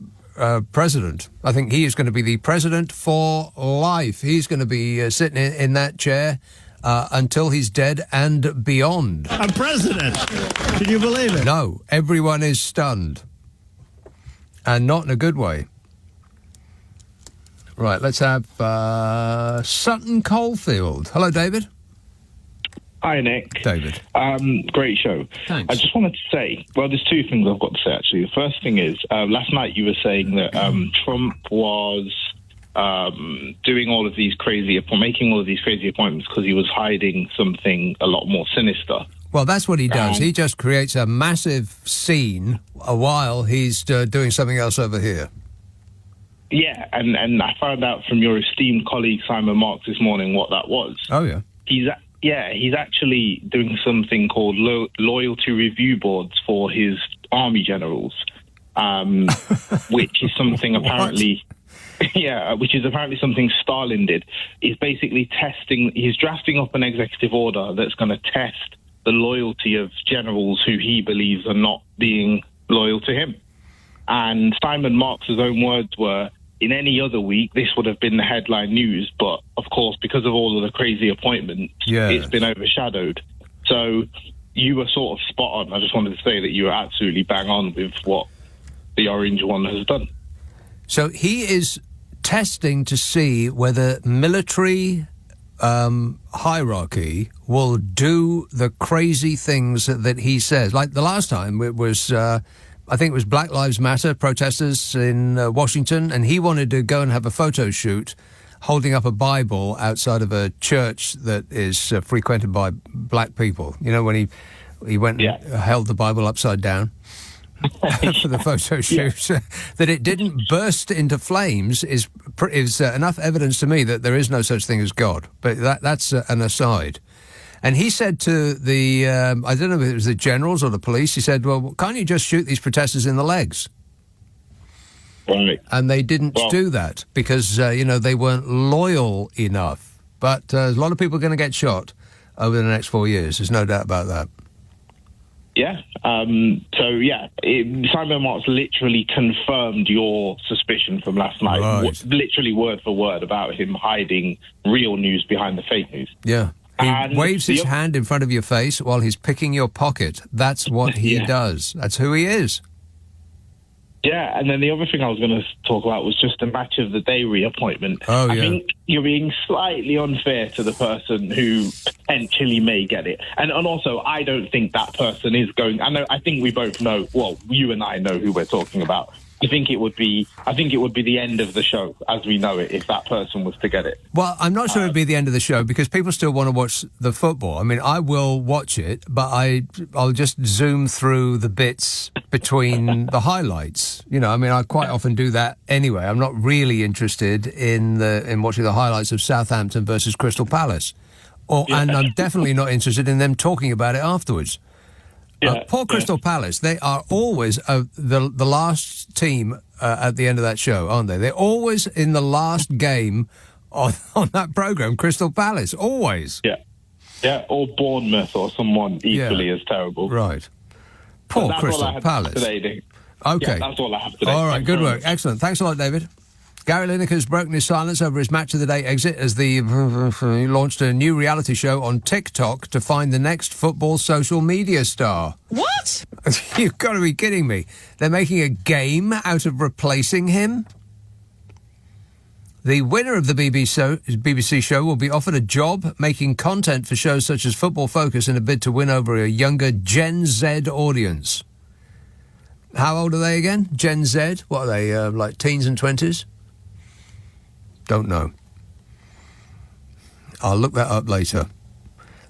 president. I think he is going to be the president for life. He's going to be sitting in that chair until he's dead and beyond. I'm president. Can you believe it? No, everyone is stunned. And not in a good way. Right, let's have Sutton Coldfield. Hello, David. Hi, Nick. David. Great show. Thanks. I just wanted to say, well, there's 2 things I've got to say, actually. The first thing is, last night you were saying that Trump was making all of these crazy appointments because he was hiding something a lot more sinister. Well, that's what he does. He just creates a massive scene while he's doing something else over here. Yeah, and I found out from your esteemed colleague Simon Marks this morning what that was. Oh, yeah. he's actually doing something called loyalty review boards for his army generals, which is something apparently... Yeah, which is apparently something Stalin did. He's basically he's drafting up an executive order that's going to test the loyalty of generals who he believes are not being loyal to him. And Simon Marx's own words were, in any other week, this would have been the headline news, but of course, because of all of the crazy appointments, it's been overshadowed. So you were sort of spot on. I just wanted to say that you were absolutely bang on with what the Orange one has done. So he is testing to see whether military hierarchy will do the crazy things that he says. Like the last time, it was, I think it was Black Lives Matter protesters in Washington, and he wanted to go and have a photo shoot holding up a Bible outside of a church that is frequented by black people. You know, when he went and held the Bible upside down. For the photo shoot, that it didn't burst into flames is enough evidence to me that there is no such thing as God. But that's an aside. And he said to the, I don't know if it was the generals or the police, he said, well, can't you just shoot these protesters in the legs? Right. And they didn't do that because, they weren't loyal enough. But a lot of people are going to get shot over the next 4 years. There's no doubt about that. Yeah. Simon Marx literally confirmed your suspicion from last night, literally word for word, about him hiding real news behind the fake news. Yeah. He waves his hand in front of your face while he's picking your pocket. That's what he does. That's who he is. Yeah, and then the other thing I was going to talk about was just the match of the day reappointment. Oh, I think you're being slightly unfair to the person who potentially may get it. And also, I don't think that person is going... I think we both know... Well, you and I know who we're talking about. I think it would be the end of the show as we know it if that person was to get it. Well, I'm not sure it would be the end of the show because people still want to watch the football. I mean, I will watch it, but I'll just zoom through the bits between the highlights. I quite often do that anyway. I'm not really interested in watching the highlights of Southampton versus Crystal Palace. And I'm definitely not interested in them talking about it afterwards. Poor Crystal Palace, they are always the last team at the end of that show, aren't they? They're always in the last game on that programme, Crystal Palace, always. Yeah, or Bournemouth or someone equally as terrible. Right. Poor Crystal Palace. Today, okay. Yeah, that's all I have today. All right, good work. Excellent. Thanks a lot, David. Gary Lineker's broken his silence over his Match of the Day exit as he launched a new reality show on TikTok to find the next football social media star. What? You've got to be kidding me. They're making a game out of replacing him? The winner of the BBC show will be offered a job making content for shows such as Football Focus in a bid to win over a younger Gen Z audience. How old are they again? Gen Z? What are they, like teens and 20s? Don't know. I'll look that up later.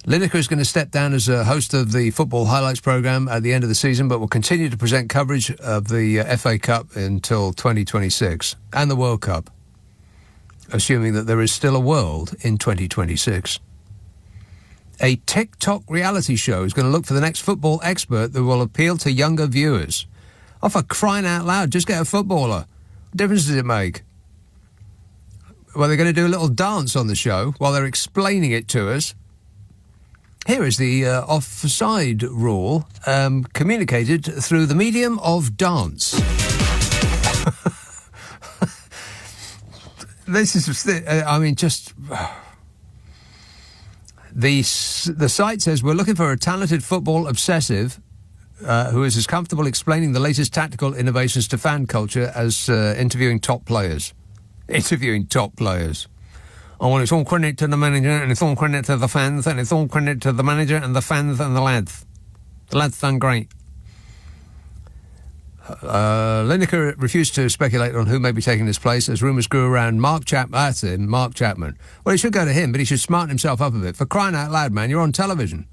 Lineker is going to step down as a host of the Football Highlights programme at the end of the season, but will continue to present coverage of the FA Cup until 2026 and the World Cup, assuming that there is still a world in 2026. A TikTok reality show is going to look for the next football expert that will appeal to younger viewers. Oh, for crying out loud, just get a footballer. What difference does it make? Well, they're going to do a little dance on the show while they're explaining it to us. Here is the offside rule communicated through the medium of dance. This is, just... The site says, we're looking for a talented football obsessive who is as comfortable explaining the latest tactical innovations to fan culture as interviewing top players. Oh, well, it's all credit to the manager, and it's all credit to the fans, and it's all credit to the manager and the fans and the lads. The lads done great. Lineker refused to speculate on who may be taking his place as rumours grew around Mark Chapman. That's him, Mark Chapman. Well, he should go to him, but he should smarten himself up a bit. For crying out loud, man, you're on television.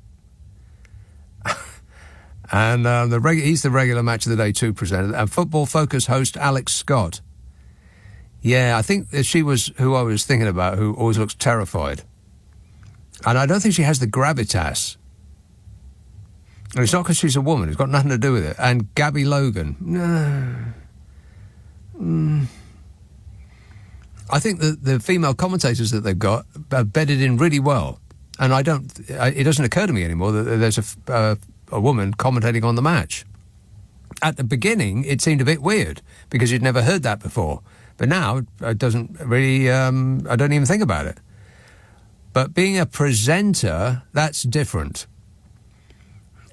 And he's the regular Match of the Day 2 presenter. And Football Focus host Alex Scott. Yeah, I think that she was who I was thinking about, who always looks terrified. And I don't think she has the gravitas. And it's not because she's a woman. It's got nothing to do with it. And Gabby Logan. No. I think the female commentators that they've got are bedded in really well. And it doesn't occur to me anymore that there's a woman commentating on the match. At the beginning, it seemed a bit weird because you'd never heard that before. But now, it doesn't really, I don't even think about it. But being a presenter, that's different.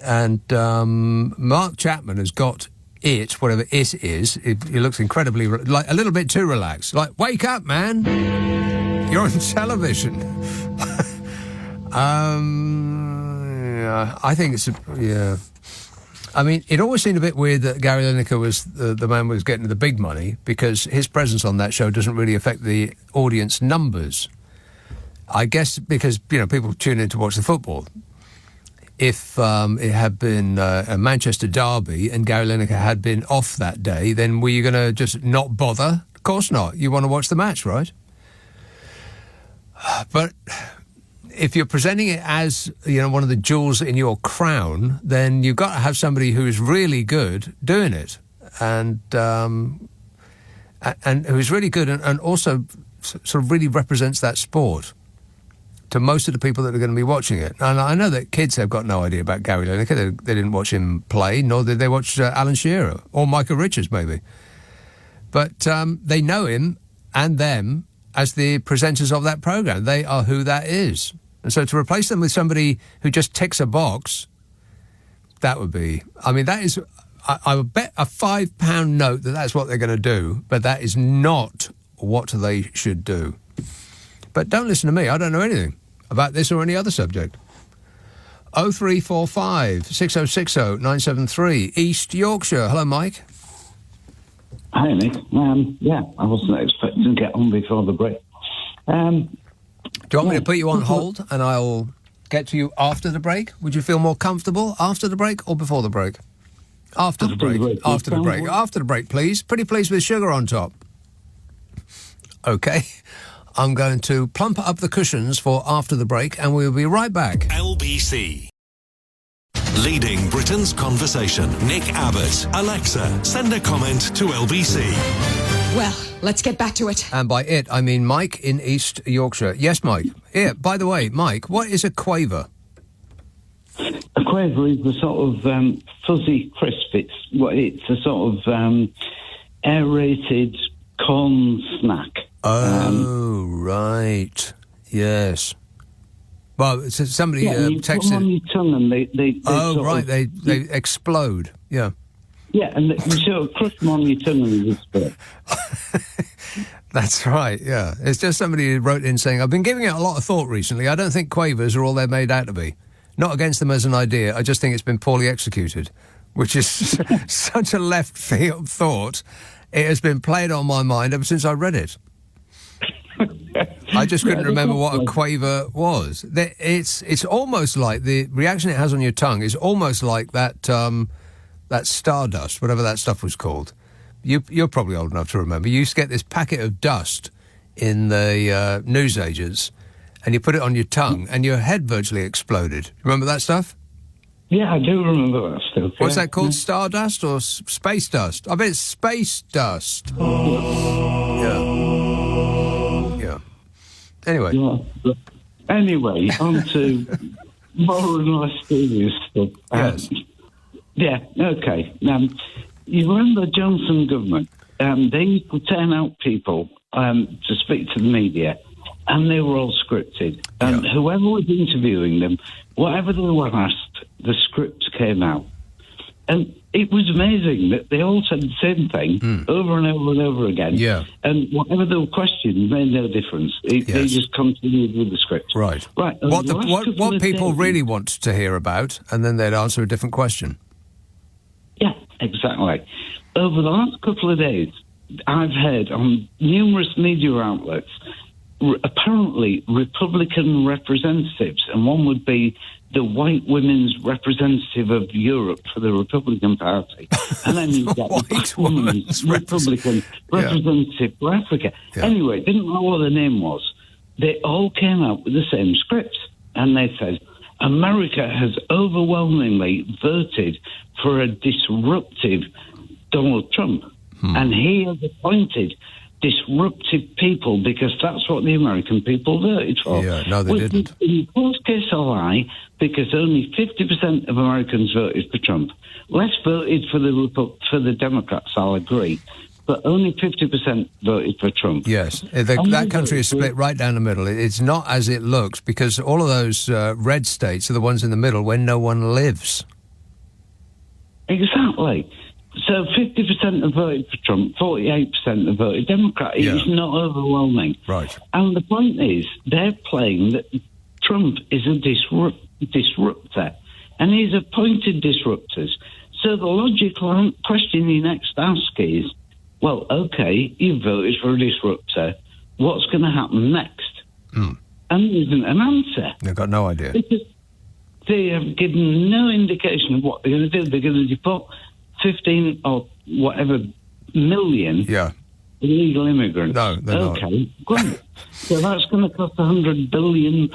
And Mark Chapman has got it, whatever it is. It looks incredibly, like a little bit too relaxed. Like, wake up, man. You're on television. I think it's, I mean, it always seemed a bit weird that Gary Lineker was the man who was getting the big money because his presence on that show doesn't really affect the audience numbers. I guess because, people tune in to watch the football. If it had been a Manchester derby and Gary Lineker had been off that day, then were you going to just not bother? Of course not. You want to watch the match, right? But if you're presenting it as, one of the jewels in your crown, then you've got to have somebody who's really good doing it. And who's really good and also sort of really represents that sport to most of the people that are going to be watching it. And I know that kids have got no idea about Gary Lineker. They didn't watch him play, nor did they watch Alan Shearer or Michael Richards, maybe. But they know him and them as the presenters of that programme. They are who that is. And so to replace them with somebody who just ticks a box, that would be... I mean, that is... I would bet a £5 note that that's what they're going to do, but that is not what they should do. But don't listen to me. I don't know anything about this or any other subject. 0345 6060 973 East Yorkshire. Hello, Mike. Hi, Nick. I wasn't expecting to get on before the break. Do you want me to put you on hold and I'll get to you after the break? Would you feel more comfortable after the break or before the break? After the break. After the break. After the break, please. Pretty please with sugar on top. OK. I'm going to plump up the cushions for after the break and we'll be right back. LBC. Leading Britain's conversation. Nick Abbott. Alexa, send a comment to LBC. Well, let's get back to it. And by it, I mean Mike in East Yorkshire. Yes, Mike. Yeah, by the way, Mike, what is a quaver? A quaver is a sort of fuzzy crisp. It's a sort of aerated corn snack. Oh, right. Yes. Well, somebody texted... put them on your tongue and they right, they explode, yeah. Yeah, and you sort of crush them on your tongue and you spit. That's right, yeah. It's just somebody who wrote in saying, I've been giving it a lot of thought recently. I don't think quavers are all they're made out to be. Not against them as an idea, I just think it's been poorly executed, which is such a left field thought. It has been played on my mind ever since I read it. I just couldn't remember what a quaver was. It's almost like the reaction it has on your tongue is almost like that that stardust, whatever that stuff was called. You're probably old enough to remember. You used to get this packet of dust in the newsagents, and you put it on your tongue, and your head virtually exploded. Remember that stuff? Yeah, I do remember that stuff. What's that called? Stardust or space dust? I bet it's space dust. Yeah. Anyway. Yeah. Anyway, on to more and less serious stuff. Yes. Yeah, okay. You remember the Johnson government? They used to turn out people to speak to the media, and they were all scripted. And whoever was interviewing them, whatever they were asked, the script came out. And it was amazing that they all said the same thing over and over and over again. Yeah. And whatever the question made no difference. They just continued with the script. Right. Right. What people really want to hear about, and then they'd answer a different question. Yeah, exactly. Over the last couple of days, I've heard on numerous media outlets, apparently Republican representatives, and one would be the white women's representative of Europe for the Republican Party. And then you've got the black women's Republican representative for Africa. Yeah. Anyway, didn't know what the name was. They all came out with the same script. and they said, America has overwhelmingly voted for a disruptive Donald Trump. And he has appointed disruptive people because that's what the American people voted for. Yeah, no, they didn't. In the first case, a lie, because only 50% of Americans voted for Trump. Less voted for the Democrats, I'll agree, but only 50% voted for Trump. Yes, that country is split right down the middle. It's not as it looks, because all of those red states are the ones in the middle where no one lives. Exactly. So 50% have voted for Trump, 48% have voted Democrat. It's not overwhelming. Right. And the point is, they're playing that Trump is a disruptor, and he's appointed disruptors. So the logical question you next ask is, well, okay, you voted for a disruptor. What's going to happen next? And there isn't an answer. They've got no idea. Because they have given no indication of what they're going to do. They're going to deport 15 or whatever million illegal immigrants. No, they're not. Okay, great. So that's going to cost £100 billion.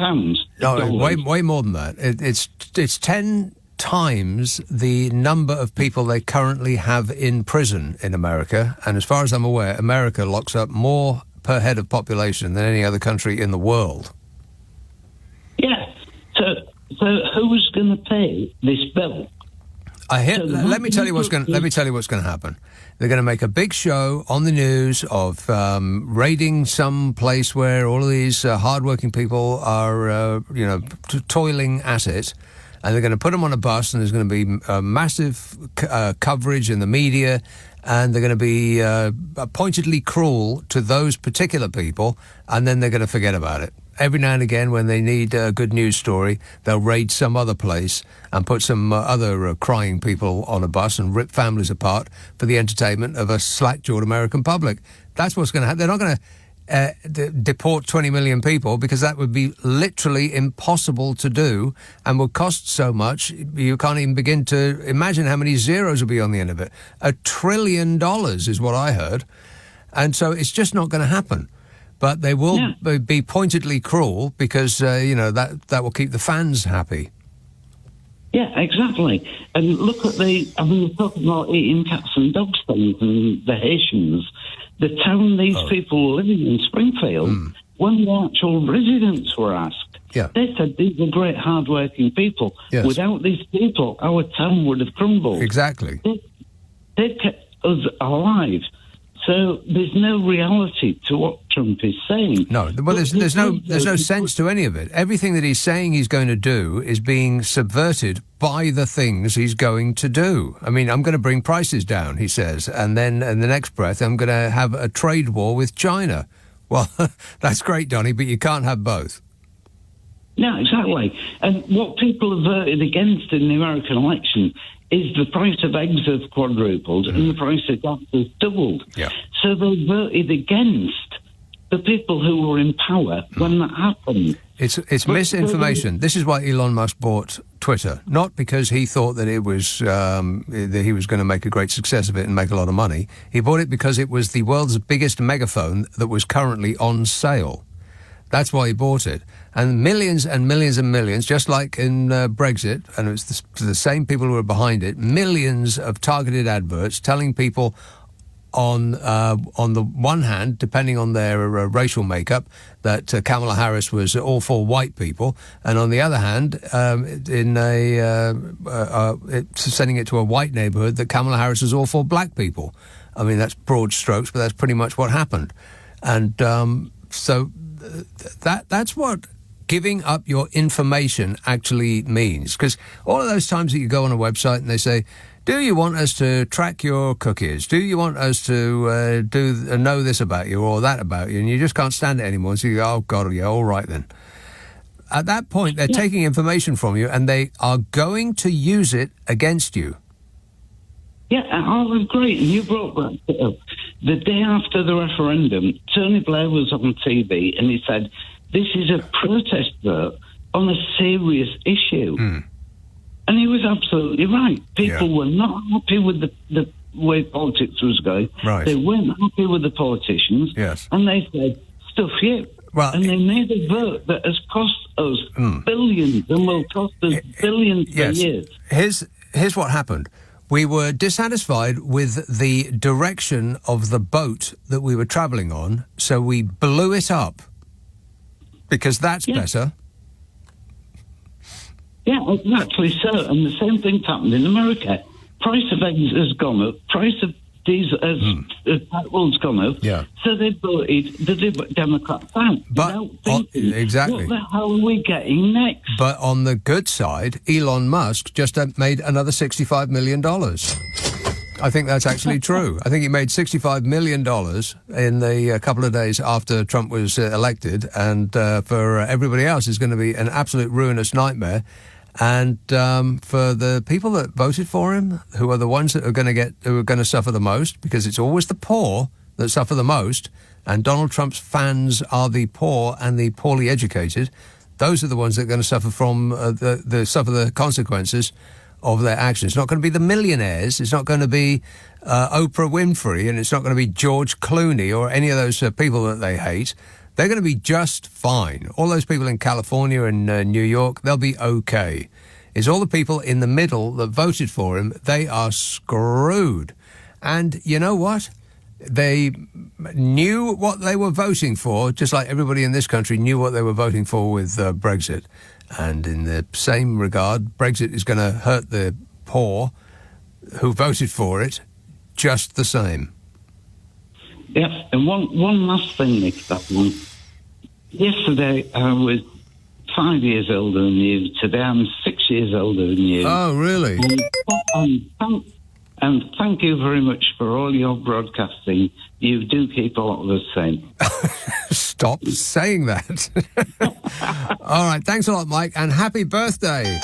No, way more than that. It's 10 times the number of people they currently have in prison in America. And as far as I'm aware, America locks up more per head of population than any other country in the world. Yeah. So who's going to pay this bill? Let me tell you what's going to happen. They're going to make a big show on the news of raiding some place where all of these hardworking people are, toiling at it, and they're going to put them on a bus, and there's going to be massive coverage in the media, and they're going to be pointedly cruel to those particular people, and then they're going to forget about it. Every now and again, when they need a good news story, they'll raid some other place and put some other crying people on a bus and rip families apart for the entertainment of a slack-jawed American public. That's what's going to happen. They're not going to deport 20 million people, because that would be literally impossible to do and would cost so much you can't even begin to imagine how many zeros will be on the end of it. $1 trillion is what I heard. And so it's just not going to happen. But they will be pointedly cruel because, that will keep the fans happy. Yeah, exactly. And look at we're talking about eating cats and dogs things and the Haitians. The town these people were living in, Springfield, when the actual residents were asked, they said these are great, hard-working people. Yes. Without these people, our town would have crumbled. Exactly. They kept us alive. So there's no reality to what Trump is saying. No, well, there's no sense to any of it. Everything that he's saying he's going to do is being subverted by the things he's going to do. I mean, I'm going to bring prices down, he says, and then in the next breath, I'm going to have a trade war with China. Well, that's great, Donny, but you can't have both. No, exactly. And what people have voted against in the American election is the price of eggs have quadrupled and the price of gas has doubled. Yeah. So they voted against the people who were in power when that happened. It's misinformation. This is why Elon Musk bought Twitter, not because he thought that it was that he was going to make a great success of it and make a lot of money. He bought it because it was the world's biggest megaphone that was currently on sale. That's why he bought it. And millions and millions and millions, just like in Brexit, and it's the same people who are behind it, millions of targeted adverts telling people on the one hand, depending on their racial makeup, that Kamala Harris was all for white people, and on the other hand, sending it to a white neighborhood that Kamala Harris was all for black people. I mean, that's broad strokes, but that's pretty much what happened. And so that's what giving up your information actually means. Because all of those times that you go on a website and they say, do you want us to track your cookies? Do you want us to know this about you or that about you? And you just can't stand it anymore. So you go, oh, God, yeah, all right then. At that point, they're taking information from you and they are going to use it against you. Yeah, I agree. And you brought that up. The day after the referendum, Tony Blair was on TV and he said, this is a protest vote on a serious issue. And he was absolutely right. People were not happy with the way politics was going. Right. They weren't happy with the politicians. Yes. And they said, stuff you. Well, and they made a vote that has cost us billions and will cost us billions for years. Here's what happened. We were dissatisfied with the direction of the boat that we were travelling on, so we blew it up, because that's better. Yeah, exactly so. And the same thing's happened in America. Price of eggs has gone up. Price of diesel petrol's gone up. Yeah. So they voted the Democrats out. But exactly. What the hell are we getting next? But on the good side, Elon Musk just made another $65 million. I think that's actually true. I think he made $65 million in the couple of days after Trump was elected, and for everybody else, it's going to be an absolute ruinous nightmare. And for the people that voted for him, who are the ones that are going to suffer the most, because it's always the poor that suffer the most, and Donald Trump's fans are the poor and the poorly educated. Those are the ones that are going to suffer from suffer the consequences of their actions. It's not going to be the millionaires. It's not going to be Oprah Winfrey, and it's not going to be George Clooney or any of those people that they hate. They're going to be just fine. All those people in California and New York, they'll be okay. It's all the people in the middle that voted for him. They are screwed. And you know what? They knew what they were voting for, just like everybody in this country knew what they were voting for with Brexit. And in the same regard, Brexit is going to hurt the poor who voted for it just the same. Yeah, and one last thing, Nick, that one. Yesterday, I was 5 years older than you. Today, I'm 6 years older than you. Oh, really? And thank you very much for all your broadcasting. You do keep a lot of us sane. Stop saying that. All right, thanks a lot, Mike, and happy birthday.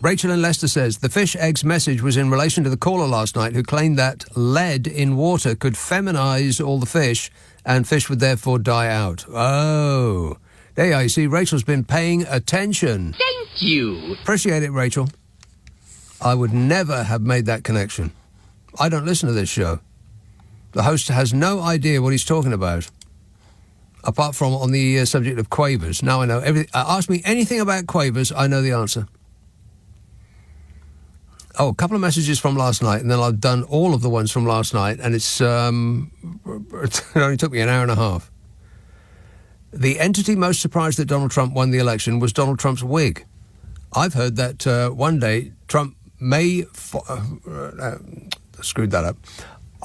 Rachel in Leicester says, the fish eggs message was in relation to the caller last night who claimed that lead in water could feminize all the fish and fish would therefore die out. Oh, there you are. You see, Rachel's been paying attention. Thank you. Appreciate it, Rachel. I would never have made that connection. I don't listen to this show. The host has no idea what he's talking about, apart from on the subject of quavers. Now I know everything. Ask me anything about quavers, I know the answer. Oh, a couple of messages from last night, and then I've done all of the ones from last night, and it only took me an hour and a half. The entity most surprised that Donald Trump won the election was Donald Trump's wig. I've heard that one day Trump may... screwed that up.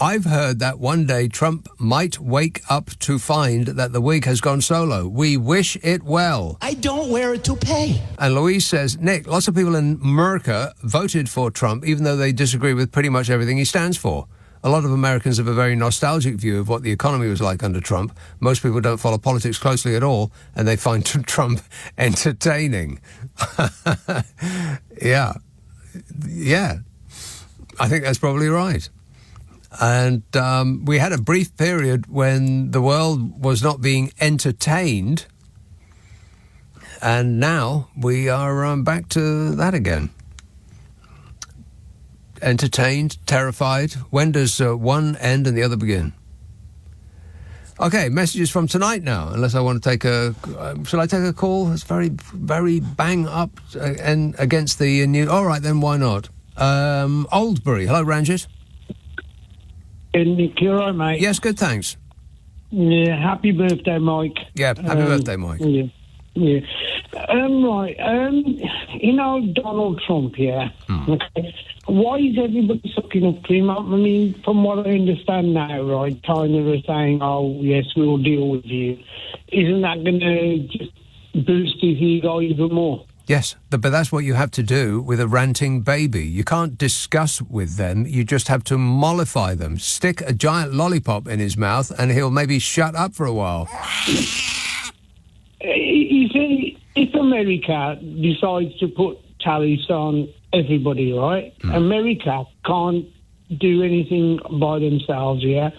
I've heard that one day Trump might wake up to find that the wig has gone solo. We wish it well. I don't wear a toupee. And Louise says, Nick, lots of people in America voted for Trump, even though they disagree with pretty much everything he stands for. A lot of Americans have a very nostalgic view of what the economy was like under Trump. Most people don't follow politics closely at all, and they find Trump entertaining. Yeah. I think that's probably right. And we had a brief period when the world was not being entertained, and now we are back to that again. Entertained, terrified. When does one end and the other begin? Okay, messages from tonight now, unless I want to take a... shall I take a call? It's very, very bang up and against the new... All right, then why not? Oldbury. Hello, Ranjit. Nick, you're right, mate. Yes, good, thanks. Yeah, happy birthday, Mike. Yeah, happy birthday, Mike. Yeah. Right. Donald Trump, yeah. Okay. Why is everybody sucking up to him? I mean, from what I understand now, right, China is saying, oh, yes, we'll deal with you. Isn't that going to just boost his ego even more? Yes, but that's what you have to do with a ranting baby. You can't discuss with them. You just have to mollify them. Stick a giant lollipop in his mouth and he'll maybe shut up for a while. If America decides to put tariffs on everybody, right? America can't do anything by themselves, yeah?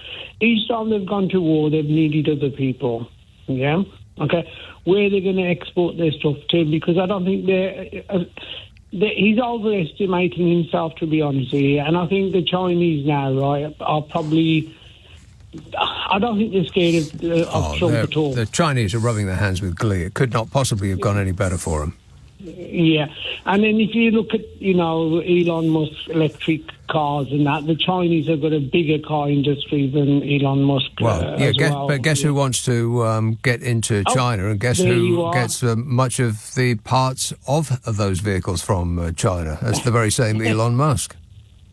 Each time they've gone to war, they've needed other people, yeah? Okay, where they're going to export their stuff to, because I don't think he's overestimating himself, to be honest with you. And I think the Chinese now, right, are probably... I don't think they're scared of Trump at all. The Chinese are rubbing their hands with glee. It could not possibly have gone any better for them. Yeah. And then if you look at, Elon Musk's electric cars and that, the Chinese have got a bigger car industry than Elon Musk. But guess who wants to get into China, and guess who gets much of the parts of those vehicles from China? That's the very same Elon Musk.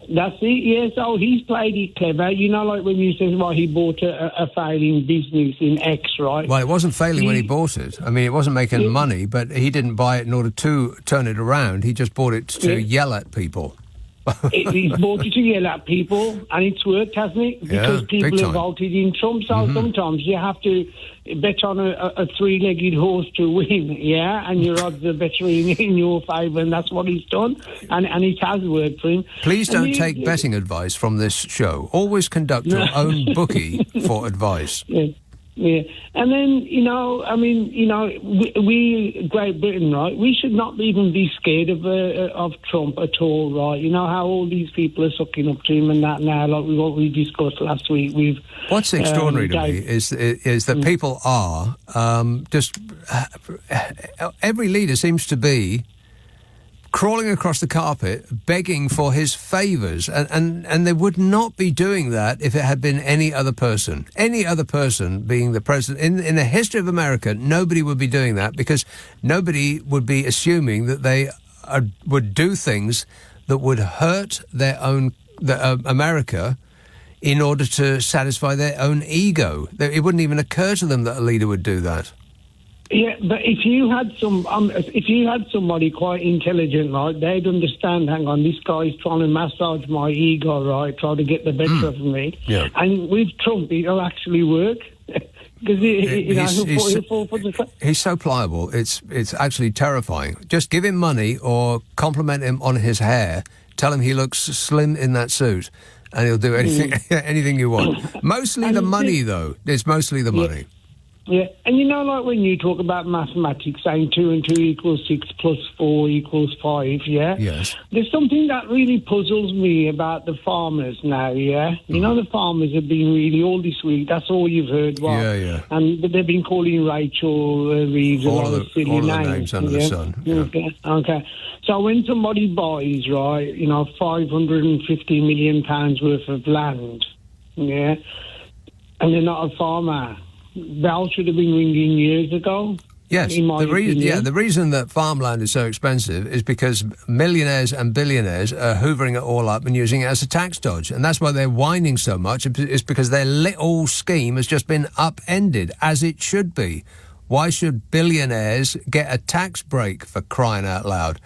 That's it, yes. Oh, he's played it clever. Like when you said, he bought a failing business in X, right? Well, it wasn't failing when he bought it. I mean, it wasn't making money, but he didn't buy it in order to turn it around. He just bought it to yell at people. He's bought it to yell at people, and it's worked, hasn't it? Because people have voted in Trump. So sometimes you have to bet on a three-legged horse to win, and your odds are better in your favour, and that's what he's done, and it has worked for him. Please don't take betting advice from this show. Always conduct your own bookie for advice. Yeah, and then, we Great Britain, right, we should not even be scared of Trump at all, right? You know how all these people are sucking up to him and that now, like what we discussed last week. What's extraordinary to me is that people are every leader seems to be crawling across the carpet, begging for his favours, and they would not be doing that if it had been any other person. Any other person being the president. In the history of America, nobody would be doing that, because nobody would be assuming that they would do things that would hurt their own America in order to satisfy their own ego. It wouldn't even occur to them that a leader would do that. Yeah, but if you had somebody quite intelligent, right, they'd understand. Hang on, this guy's trying to massage my ego, right, trying to get the better of me. Yeah. And with Trump, it'll actually work because he'll fall for the. He's so pliable. It's actually terrifying. Just give him money or compliment him on his hair. Tell him he looks slim in that suit, and he'll do anything you want. Mostly the money, though. It's mostly the money. Yeah, and like when you talk about mathematics, saying 2 and 2 equals 6 plus 4 equals 5, Yes. There's something that really puzzles me about the farmers now, the farmers have been really, all this week, that's all you've heard, and they've been calling Rachel Reeves a lot of silly names under the sun. Yeah. Okay. So when somebody buys, right, £550 million worth of land, and they're not a farmer, Bell should have been ringing years ago. Yes, the reason that farmland is so expensive is because millionaires and billionaires are hoovering it all up and using it as a tax dodge. And that's why they're whining so much. It's because their little scheme has just been upended, as it should be. Why should billionaires get a tax break, for crying out loud?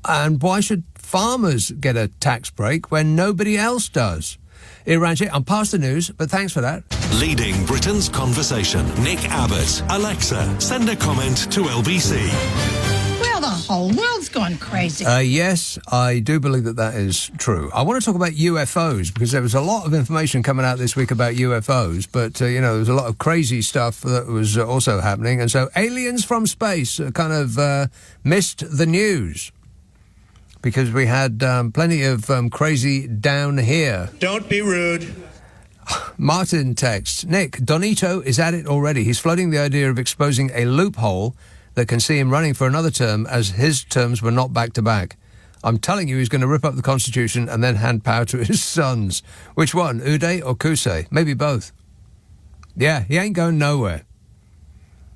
And why should farmers get a tax break when nobody else does? Iranji, I'm past the news, but thanks for that. Leading Britain's conversation, Nick Abbot. Alexa, send a comment to LBC. Well, the whole world's gone crazy. Yes, I do believe that is true. I want to talk about UFOs, because there was a lot of information coming out this week about UFOs, but, there was a lot of crazy stuff that was also happening, and so aliens from space kind of missed the news. Because we had plenty of crazy down here. Don't be rude. Martin texts, Nick, Donito is at it already. He's floating the idea of exposing a loophole that can see him running for another term, as his terms were not back-to-back. I'm telling you, he's going to rip up the Constitution and then hand power to his sons. Which one, Uday or Kusei? Maybe both. Yeah, he ain't going nowhere.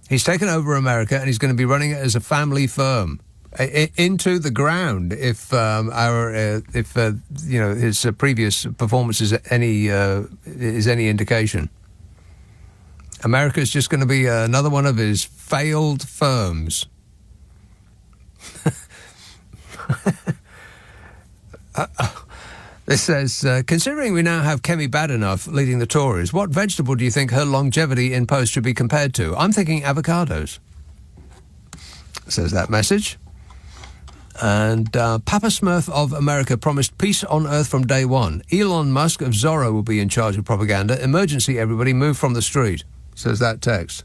He's taken over America and he's going to be running it as a family firm. Into the ground if his previous performance is any indication. America is just going to be another one of his failed firms. This says, considering we now have Kemi Badenoch leading the Tories, what vegetable do you think her longevity in post should be compared to? I'm thinking avocados. Says that message. And Papa Smurf of America promised peace on Earth from day one. Elon Musk of Zorro will be in charge of propaganda. Emergency, everybody, move from the street, says that text.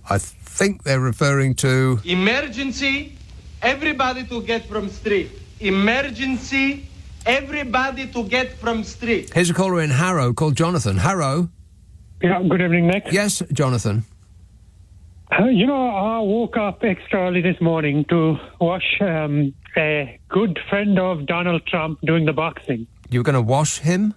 I think they're referring to... Emergency, everybody to get from street. Emergency, everybody to get from street. Here's a caller in Harrow called Jonathan. Harrow? Yeah, good evening, Nick. Yes, Jonathan. You know, I woke up extra early this morning to watch a good friend of Donald Trump doing the boxing. You were going to wash him?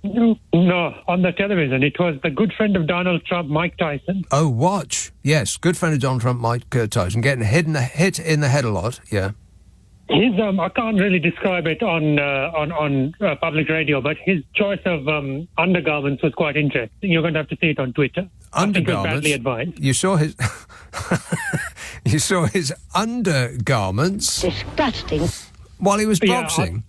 No, on the television. It was the good friend of Donald Trump, Mike Tyson. Oh, watch. Yes, good friend of Donald Trump, Mike Tyson, getting hit in the head a lot, yeah. His I can't really describe it on public radio, but his choice of undergarments was quite interesting. You're going to have to see it on Twitter. Undergarments? I think it was badly advised. You saw his... you saw his undergarments? Disgusting. While he was boxing?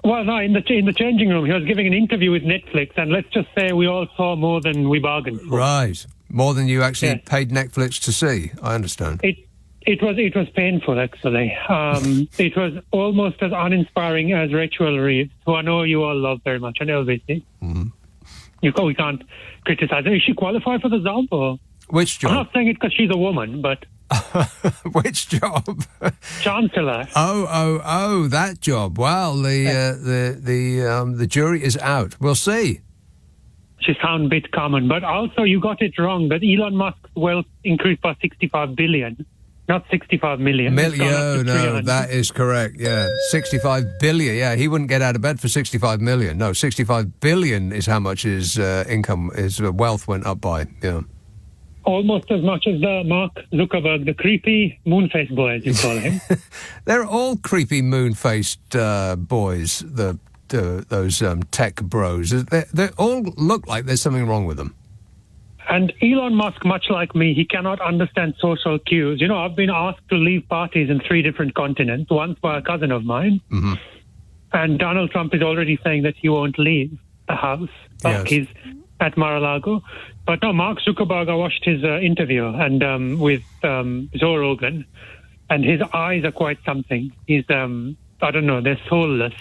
Well, no, in the changing room. He was giving an interview with Netflix, and let's just say we all saw more than we bargained for. Right. More than you actually paid Netflix to see. I understand. It was painful, actually. It was almost as uninspiring as Rachel Reeves, who I know you all love very much on LBC. Mm-hmm. We can't criticize her. Is she qualified for the job? Or? Which job? I'm not saying it because she's a woman, but... Which job? Chancellor. Oh, that job. Well, the jury is out. We'll see. She sounds a bit common, but also you got it wrong that Elon Musk's wealth increased by 65 billion. Not 65 million. No, that is correct, yeah. 65 billion, yeah. He wouldn't get out of bed for 65 million. No, 65 billion is how much his income, his wealth went up by, yeah. Almost as much as Mark Zuckerberg, the creepy moon-faced boy, as you call him. They're all creepy moon-faced boys, those tech bros. They all look like there's something wrong with them. And Elon Musk, much like me, he cannot understand social cues. You know, I've been asked to leave parties in 3 different continents, once by a cousin of mine. Mm-hmm. And Donald Trump is already saying that he won't leave the house. He's at Mar-a-Lago. But no, Mark Zuckerberg, I watched his interview and with Joe Rogan, and his eyes are quite something. He's, I don't know, they're soulless.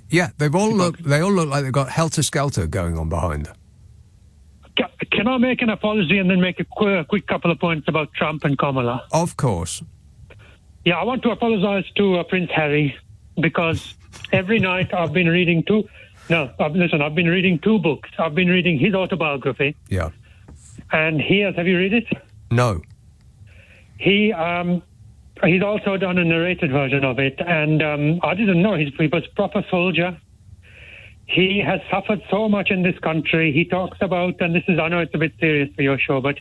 Yeah, they all look like they've got helter-skelter going on behind them. Can I make an apology and then make a quick couple of points about Trump and Kamala? Of course. Yeah, I want to apologize to Prince Harry because every night I've been reading I've been reading 2 books. I've been reading his autobiography. Yeah. And have you read it? No. He's also done a narrated version of it, and I didn't know he was a proper soldier. He has suffered so much in this country. He talks about, and I know it's a bit serious for your show, but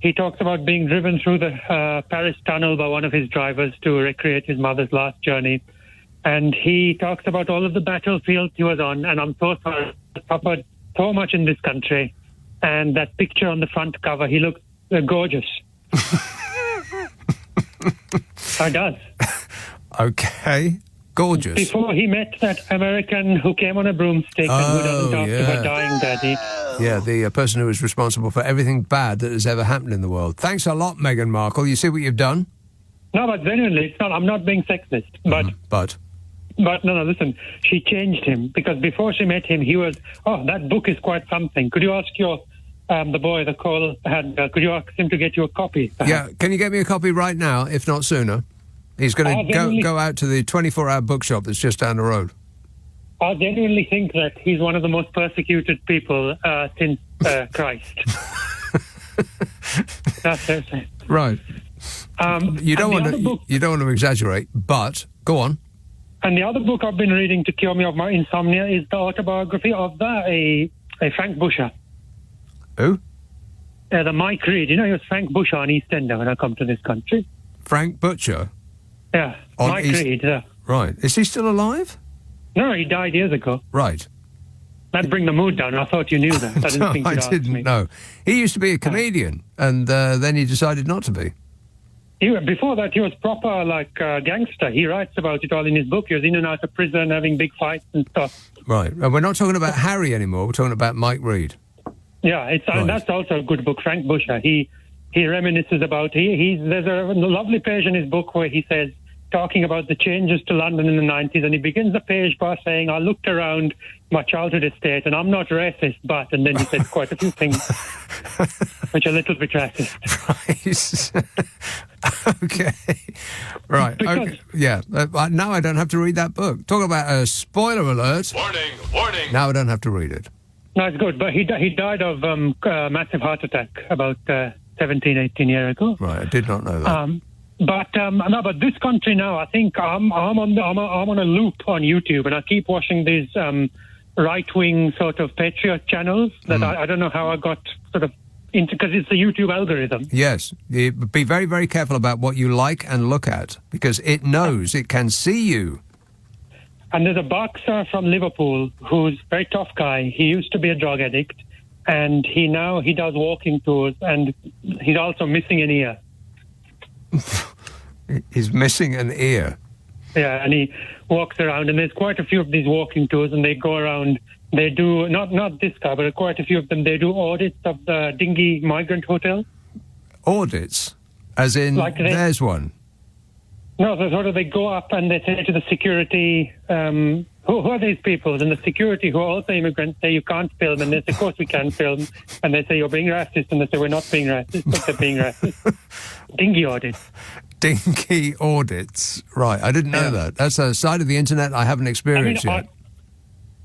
he talks about being driven through the Paris tunnel by one of his drivers to recreate his mother's last journey. And he talks about all of the battlefields he was on, and I'm so sorry. He suffered so much in this country. And that picture on the front cover, he looks gorgeous. He does. Okay. Gorgeous. Before he met that American who came on a broomstick and who doesn't talk to her dying daddy. Yeah, the person who was responsible for everything bad that has ever happened in the world. Thanks a lot, Meghan Markle. You see what you've done? No, but genuinely, it's not. I'm not being sexist. But no, listen. She changed him because before she met him, he was, that book is quite something. Could you ask the boy the call had, could you ask him to get you a copy? Yeah, can you get me a copy right now, if not sooner? He's going to go out to the 24-hour bookshop that's just down the road. I genuinely think that he's one of the most persecuted people since Christ. That's it. Right. You don't want to exaggerate, but go on. And the other book I've been reading to cure me of my insomnia is the autobiography of a Frank Busher. Who? The Mike Reed. You know, he was Frank Busher on EastEnder when I come to this country. Frank Butcher? Yeah, Mike Reed. Yeah. Right. Is he still alive? No, he died years ago. Right. That'd bring the mood down. I thought you knew that. I didn't think you'd ask me. No. He used to be a comedian, and then he decided not to be. Before that, he was proper, gangster. He writes about it all in his book. He was in and out of prison, having big fights and stuff. Right. And we're not talking about Harry anymore. We're talking about Mike Reed. Yeah, and that's also a good book, Frank Busher. He reminisces about... There's a lovely page in his book where he says, talking about the changes to London in the 90s, and he begins the page by saying, I looked around my childhood estate, and I'm not racist, but... And then he said quite a few things which are a little bit racist. Right. Okay. Right. Okay. Yeah. Now I don't have to read that book. Talk about a spoiler alert. Warning. Now I don't have to read it. No, it's good. But he died of massive heart attack about 17, 18 years ago. Right. I did not know that. But this country now, I think I'm on a loop on YouTube, and I keep watching these right-wing sort of patriot channels that I don't know how I got sort of into, because it's the YouTube algorithm. Yes. Be very, very careful about what you like and look at, because it knows, it can see you. And there's a boxer from Liverpool who's a very tough guy. He used to be a drug addict, and he does walking tours, and he's also missing an ear. He's missing an ear. Yeah, and he walks around, and there's quite a few of these walking tours, and they go around. They do, not this guy, but quite a few of them, they do audits of the dinghy migrant hotel. Audits? As in, like there's one? No, so sort of they go up and they say to the security, who are these people? And the security, who are also immigrants, say you can't film, and they say, of course we can film. And they say, you're being racist, and they say, we're not being racist, but they're being racist. Dinghy audits. Dinky audits. Right, I didn't know that. That's a side of the internet I haven't experienced yet.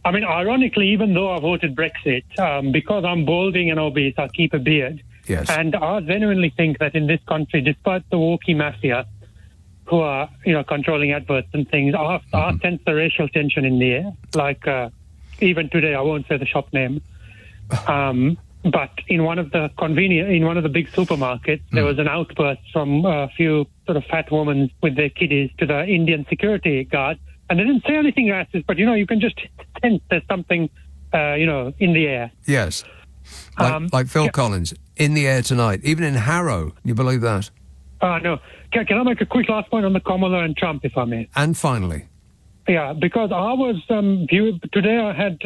I mean, ironically, even though I voted Brexit, because I'm balding and obese, I keep a beard. Yes. And I genuinely think that in this country, despite the woke mafia, who are, controlling adverts and things, I sense the racial tension in the air. Like, even today, I won't say the shop name. But in one of the big supermarkets, there was an outburst from a few sort of fat women with their kiddies to the Indian security guard. And they didn't say anything racist, but, you can just sense there's something, in the air. Yes. Like Phil Collins, in the air tonight. Even in Harrow, you believe that? No. Can I make a quick last point on the Kamala and Trump, if I may? And finally. Yeah, because I was, today I had...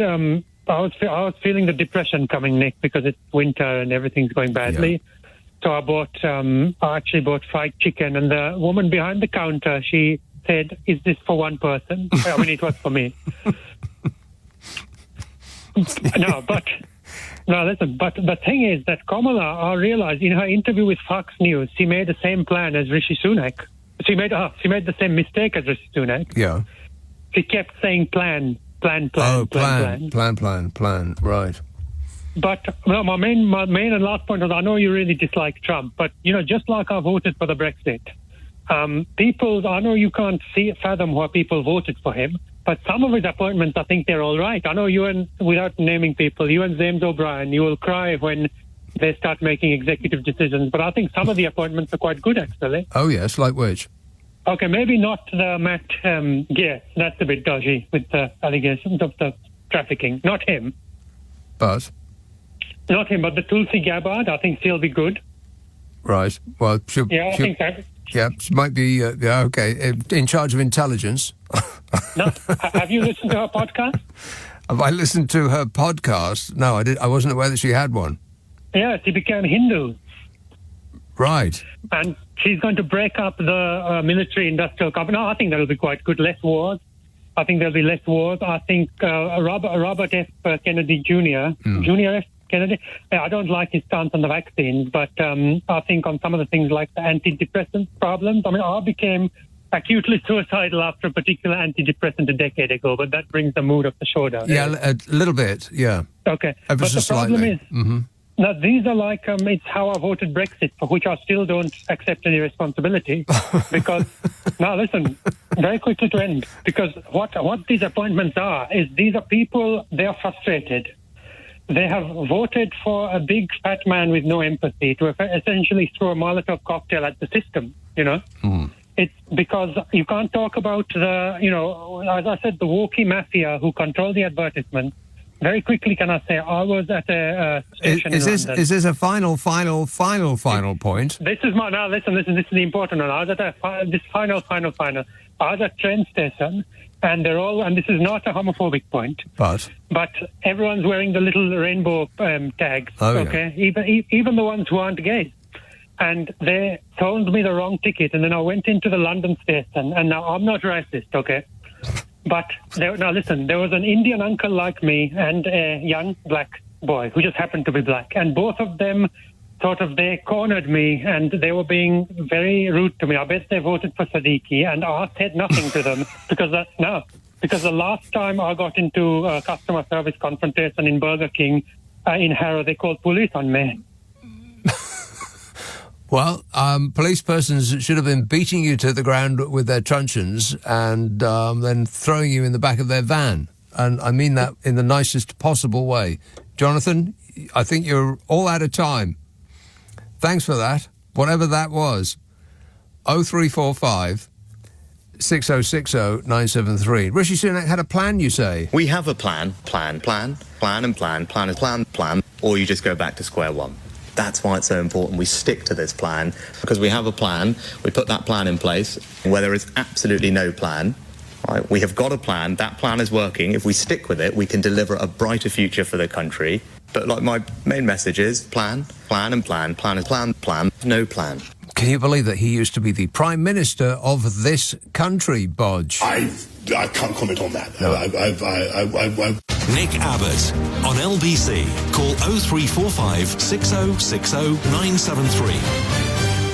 I was feeling the depression coming, Nick, because it's winter and everything's going badly. Yeah. So I actually bought fried chicken, and the woman behind the counter, she said, "Is this for one person?" I mean, it was for me. Listen, but the thing is that Kamala, I realized in her interview with Fox News, she made the same plan as Rishi Sunak. She made the same mistake as Rishi Sunak. Yeah. She kept saying plan. Plan. Right. But my main and last point was, I know you really dislike Trump, but just like I voted for the Brexit, I know you can't fathom why people voted for him, but some of his appointments, I think they're all right. I know without naming people, you and James O'Brien, you will cry when they start making executive decisions, but I think some of the appointments are quite good, actually. Oh yes, like which? Okay, maybe not the Matt Gear. That's a bit dodgy with the allegations of the trafficking. Not him. But? Not him, but the Tulsi Gabbard, I think she'll be good. Right. Well, I think so. Yeah, she might be, okay, in charge of intelligence. No, have you listened to her podcast? Have I listened to her podcast? No, I did. I wasn't aware that she had one. Yeah, she became Hindu. Right. And she's going to break up the military-industrial company. No, I think that'll be quite good. Less wars. I think there'll be less wars. I think Robert F. Kennedy Jr., Junior F. Kennedy, I don't like his stance on the vaccines, but I think on some of the things like the antidepressant problems, I mean, I became acutely suicidal after a particular antidepressant a decade ago, but that brings the mood of the show down. Yeah, a little bit, yeah. Okay. But the problem is... Now, these are like, it's how I voted Brexit, for which I still don't accept any responsibility. Because, now listen, very quickly to end, because what these appointments are, is these are people, they are frustrated. They have voted for a big fat man with no empathy to essentially throw a Molotov cocktail at the system, It's because you can't talk about the, as I said, the woke mafia who control the advertisements. Very quickly, can I say, I was at a station in London. Is this a final point? This is this is the important one. I was at this final. I was at a train station, and and this is not a homophobic point. But everyone's wearing the little rainbow tags, okay? Yeah. Even the ones who aren't gay. And they sold me the wrong ticket, and then I went into the London station, and now I'm not racist, okay? But there was an Indian uncle like me and a young black boy who just happened to be black. And both of them sort of, they cornered me and they were being very rude to me. I bet they voted for Sadiqi, and I said nothing to them because the last time I got into a customer service confrontation in Burger King in Harrow, they called police on me. Well, police persons should have been beating you to the ground with their truncheons and then throwing you in the back of their van. And I mean that in the nicest possible way. Jonathan, I think you're all out of time. Thanks for that, whatever that was. 0345 6060 973. Rishi Sunak had a plan, you say? We have a plan, or you just go back to square one. That's why it's so important we stick to this plan, because we have a plan, we put that plan in place, where there is absolutely no plan. Right? We have got a plan, that plan is working. If we stick with it, we can deliver a brighter future for the country. But like my main message is plan, no plan. Can you believe that he used to be the Prime Minister of this country, Bodge? I can't comment on that. No. Nick Abbott on LBC. Call 0345 6060 973.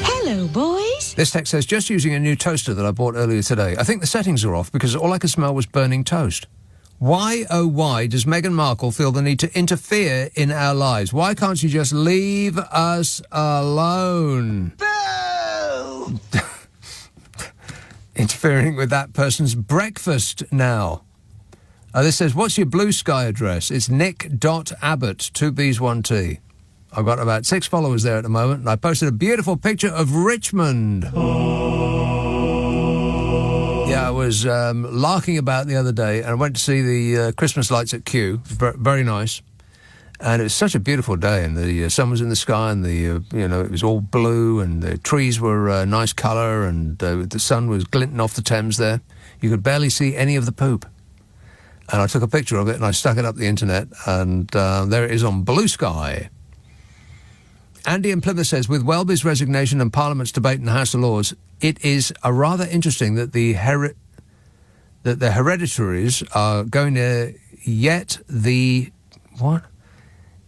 Hello, boys. This text says, just using a new toaster that I bought earlier today. I think the settings are off because all I could smell was burning toast. Why, oh why, does Meghan Markle feel the need to interfere in our lives? Why can't she just leave us alone? Boo! Interfering with that person's breakfast now. This says, what's your Blue Sky address? It's nick.abbott, 2B's 1T. I've got about 6 followers there at the moment, and I posted a beautiful picture of Richmond. Yeah, I was larking about the other day, and I went to see the Christmas lights at Kew. Very nice. And it was such a beautiful day, and the sun was in the sky, and it was all blue, and the trees were nice colour, and the sun was glinting off the Thames there. You could barely see any of the poop. And I took a picture of it, and I stuck it up the internet, and there it is on Blue Sky. Andy in Plymouth says, with Welby's resignation and Parliament's debate in the House of Lords, it is rather interesting that the hereditaries are going to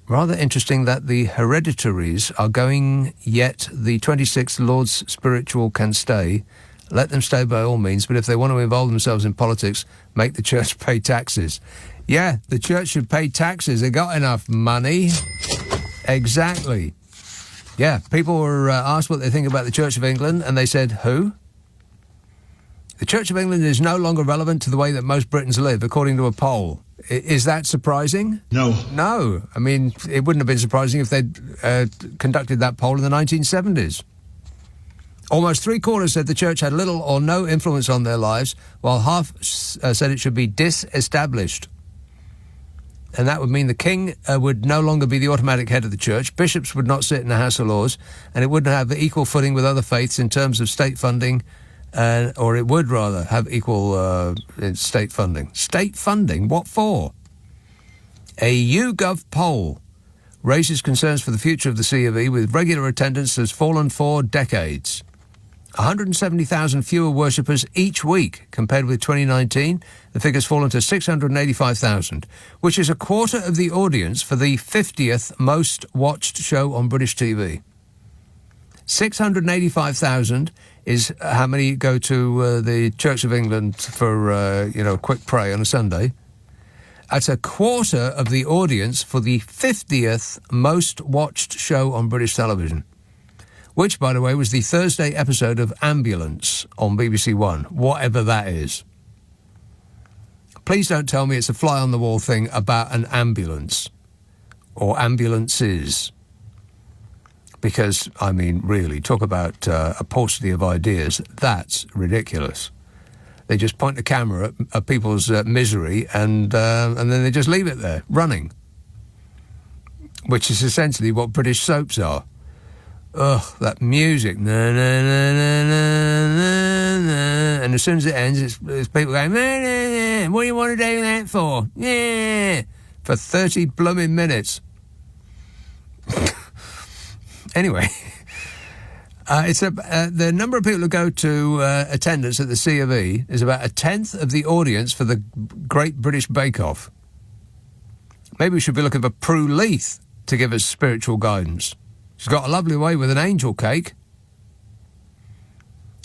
Rather interesting that the hereditaries are going, yet the 26th Lords Spiritual can stay. Let them stay by all means, but if they want to involve themselves in politics, make the church pay taxes. Yeah, the church should pay taxes. They got enough money. Exactly. Yeah, people were asked what they think about the Church of England, and they said, who? The Church of England is no longer relevant to the way that most Britons live, according to a poll. Is that surprising? No. No. I mean, it wouldn't have been surprising if they'd conducted that poll in the 1970s. Almost 3/4 said the church had little or no influence on their lives, while half said it should be disestablished. And that would mean the king would no longer be the automatic head of the church, bishops would not sit in the House of Lords, and it wouldn't have equal footing with other faiths in terms of state funding, or it would rather have equal state funding. State funding? What for? A YouGov poll raises concerns for the future of the C of E, with regular attendance has fallen for decades. 170,000 fewer worshippers each week compared with 2019. The figure's fallen to 685,000, which is a quarter of the audience for the 50th most watched show on British TV. 685,000 is how many go to the Church of England for, a quick pray on a Sunday. That's a quarter of the audience for the 50th most watched show on British television, which, by the way, was the Thursday episode of Ambulance on BBC One, whatever that is. Please don't tell me it's a fly-on-the-wall thing about an ambulance or ambulances. Because, I mean, really, talk about a paucity of ideas. That's ridiculous. They just point the camera at people's misery and then they just leave it there, running. Which is essentially what British soaps are. Ugh, that music. Na, na, na, na, na, na. And as soon as it ends, it's people going, na, na, na. What do you want to do that for? Yeah. For 30 blooming minutes. Anyway, the number of people who go to attendance at the C of E is about 1/10 of the audience for the Great British Bake Off. Maybe we should be looking for Prue Leith to give us spiritual guidance. She's got a lovely way with an angel cake.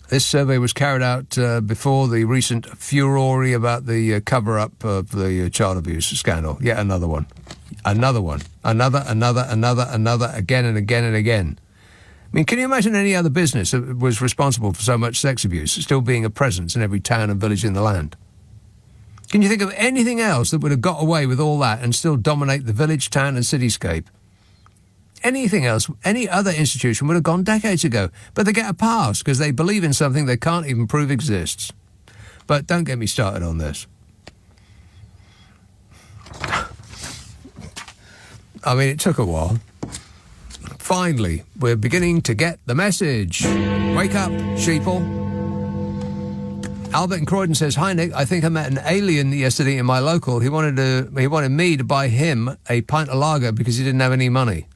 This survey was carried out before the recent furore about the cover-up of the child abuse scandal. Yet another one. Another one. Another, again and again and again. I mean, can you imagine any other business that was responsible for so much sex abuse still being a presence in every town and village in the land? Can you think of anything else that would have got away with all that and still dominate the village, town and cityscape? Anything else, any other institution would have gone decades ago. But they get a pass because they believe in something they can't even prove exists. But don't get me started on this. I mean, it took a while. Finally, we're beginning to get the message. Wake up, sheeple. Albert in Croydon says, "Hi, Nick. I think I met an alien yesterday in my local. He wanted me to buy him a pint of lager because he didn't have any money."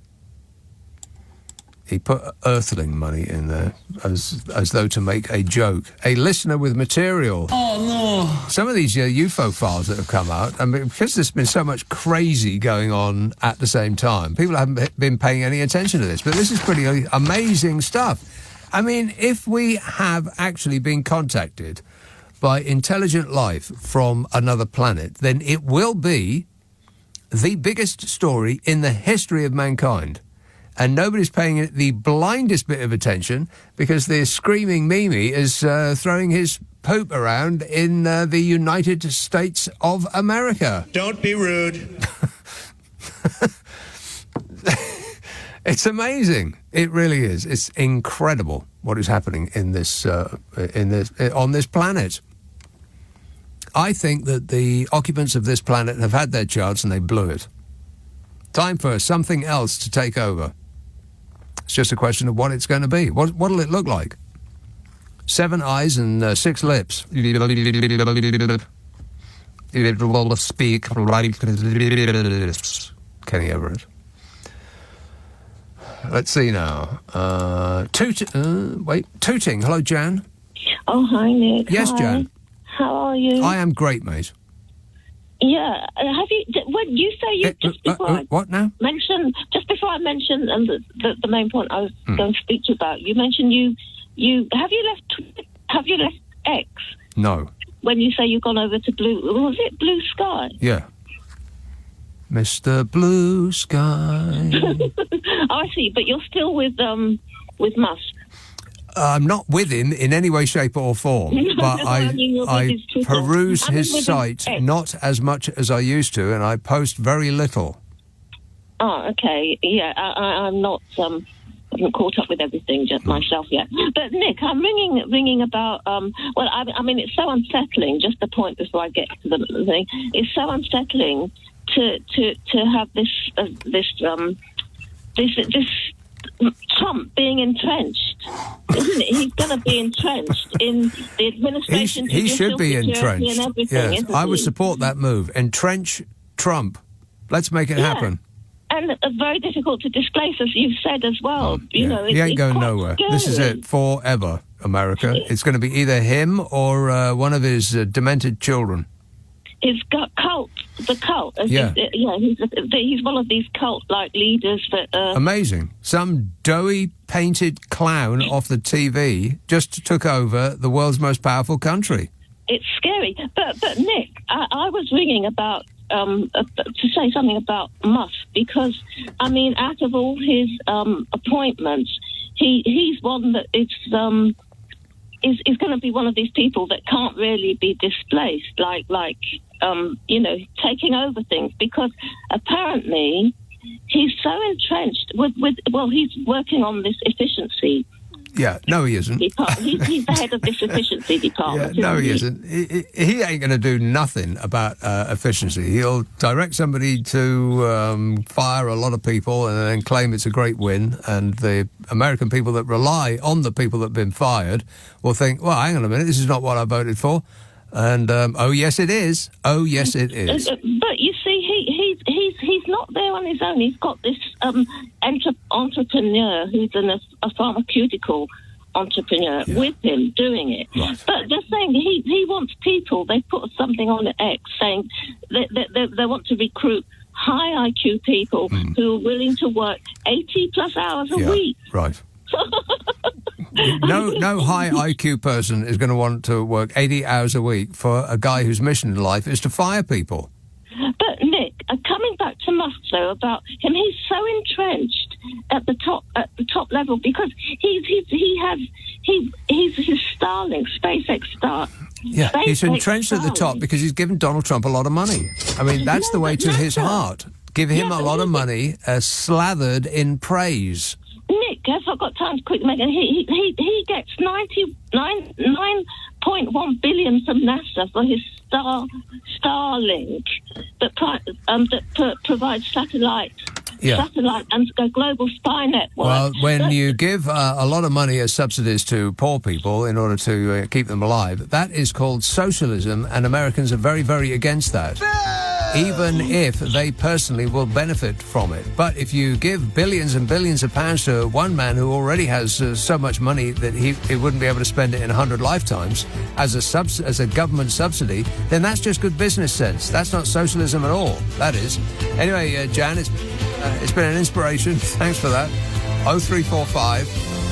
He put earthling money in there as though to make a joke. A listener with material. Oh, no. Some of these UFO files that have come out, and because there's been so much crazy going on at the same time, people haven't been paying any attention to this. But this is pretty amazing stuff. I mean, if we have actually been contacted by intelligent life from another planet, then it will be the biggest story in the history of mankind. And nobody's paying it the blindest bit of attention because the screaming Mimi is throwing his poop around in the United States of America. Don't be rude. It's amazing. It really is. It's incredible what is happening in this on this planet. I think that the occupants of this planet have had their chance and they blew it. Time for something else to take over. It's just a question of what it's going to be. What'll it look like? 7 eyes and 6 lips. Speak. Kenny Everett. Let's see now. Tooting. Hello, Jan. Oh, hi, Nick. Yes, hi. Jan. How are you? I am great, mate. Yeah. Have you? When you say you just before what now? Just before I mentioned the main point I was going to speak to you about, you mentioned you have you left X? No. When you say you've gone over to was it Blue Sky? Yeah. Mr. Blue Sky. Oh, I see. But you're still with Musk. I'm not with him in any way, shape or form, but I peruse his site not as much as I used to, and I post very little. Oh, okay. Yeah, I'm not. I haven't caught up with everything just myself yet. But Nick, I'm ringing about. Well, I mean, it's so unsettling. Just the point before I get to the thing, it's so unsettling to have this Trump being entrenched, isn't it? He's going to be entrenched in the administration. He should be entrenched. And everything, yes, I would support that move. Entrench Trump. Let's make it happen. And very difficult to displace, as you've said as well. You know, he ain't going nowhere. Scary. This is it forever, America. It's going to be either him or one of his demented children. His cult, the cult. He's one of these cult-like leaders that... Amazing. Some doughy, painted clown off the TV just took over the world's most powerful country. It's scary. But Nick, I was ringing about... to say something about Musk, because, I mean, out of all his appointments, he's one that is going to be one of these people that can't really be displaced, like taking over things, because apparently he's so entrenched with he's working on this efficiency. Yeah, no, he isn't. He's the head of this efficiency department. Yeah, no, he isn't. He ain't going to do nothing about efficiency. He'll direct somebody to fire a lot of people and then claim it's a great win. And the American people that rely on the people that have been fired will think, well, hang on a minute, this is not what I voted for. And, oh, yes, it is. Oh, yes, it is. But you see, he's not there on his own. He's got this entrepreneur who's a pharmaceutical entrepreneur with him doing it. Right. But they're saying he wants people. They put something on the X saying they want to recruit high IQ people who are willing to work 80 plus hours a week. Right. No high IQ person is going to want to work 80 hours a week for a guy whose mission in life is to fire people. But Nick, coming back to Musk though, about him, he's so entrenched at the top level because he's his Starlink, SpaceX Star. Yeah, he's entrenched at the top because he's given Donald Trump a lot of money. I mean, that's the way to his heart. Give him a lot of money, slathered in praise. Nick, if I've got time to quickly make it, he gets 9.1 billion from NASA for his Starlink that provides satellite and a global spy network. Well, when you give a lot of money as subsidies to poor people in order to keep them alive, that is called socialism, and Americans are very, very against that. Even if they personally will benefit from it. But if you give billions and billions of pounds to one man who already has so much money that he wouldn't be able to spend it in 100 lifetimes as a government subsidy, then that's just good business sense. That's not socialism at all. That is. Anyway, Jan, it's been an inspiration. Thanks for that. 0345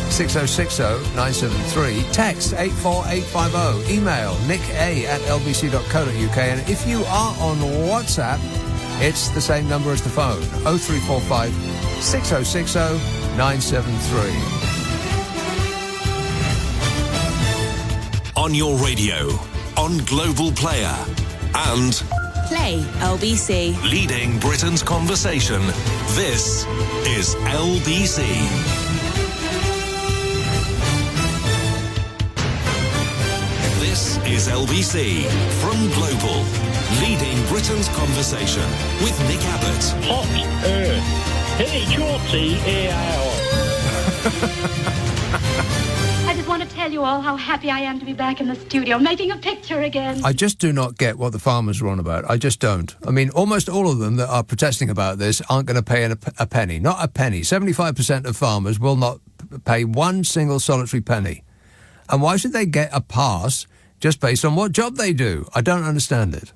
6060 973. Text 84850. Email nick@lbc.co.uk. And if you are on WhatsApp, it's the same number as the phone. 0345 6060 973. On your radio, on Global Player, and Play LBC. leading Britain's conversation. This is LBC. This is LBC from Global, leading Britain's conversation with Nick Abbott. Hot Earth. H-O-T-A-I-O. I just want to tell you all how happy I am to be back in the studio, making a picture again. I just do not get what the farmers are on about. I just don't. I mean, almost all of them that are protesting about this aren't going to pay a penny. Not a penny. 75% of farmers will not pay one single solitary penny. And why should they get a pass just based on what job they do? I don't understand it.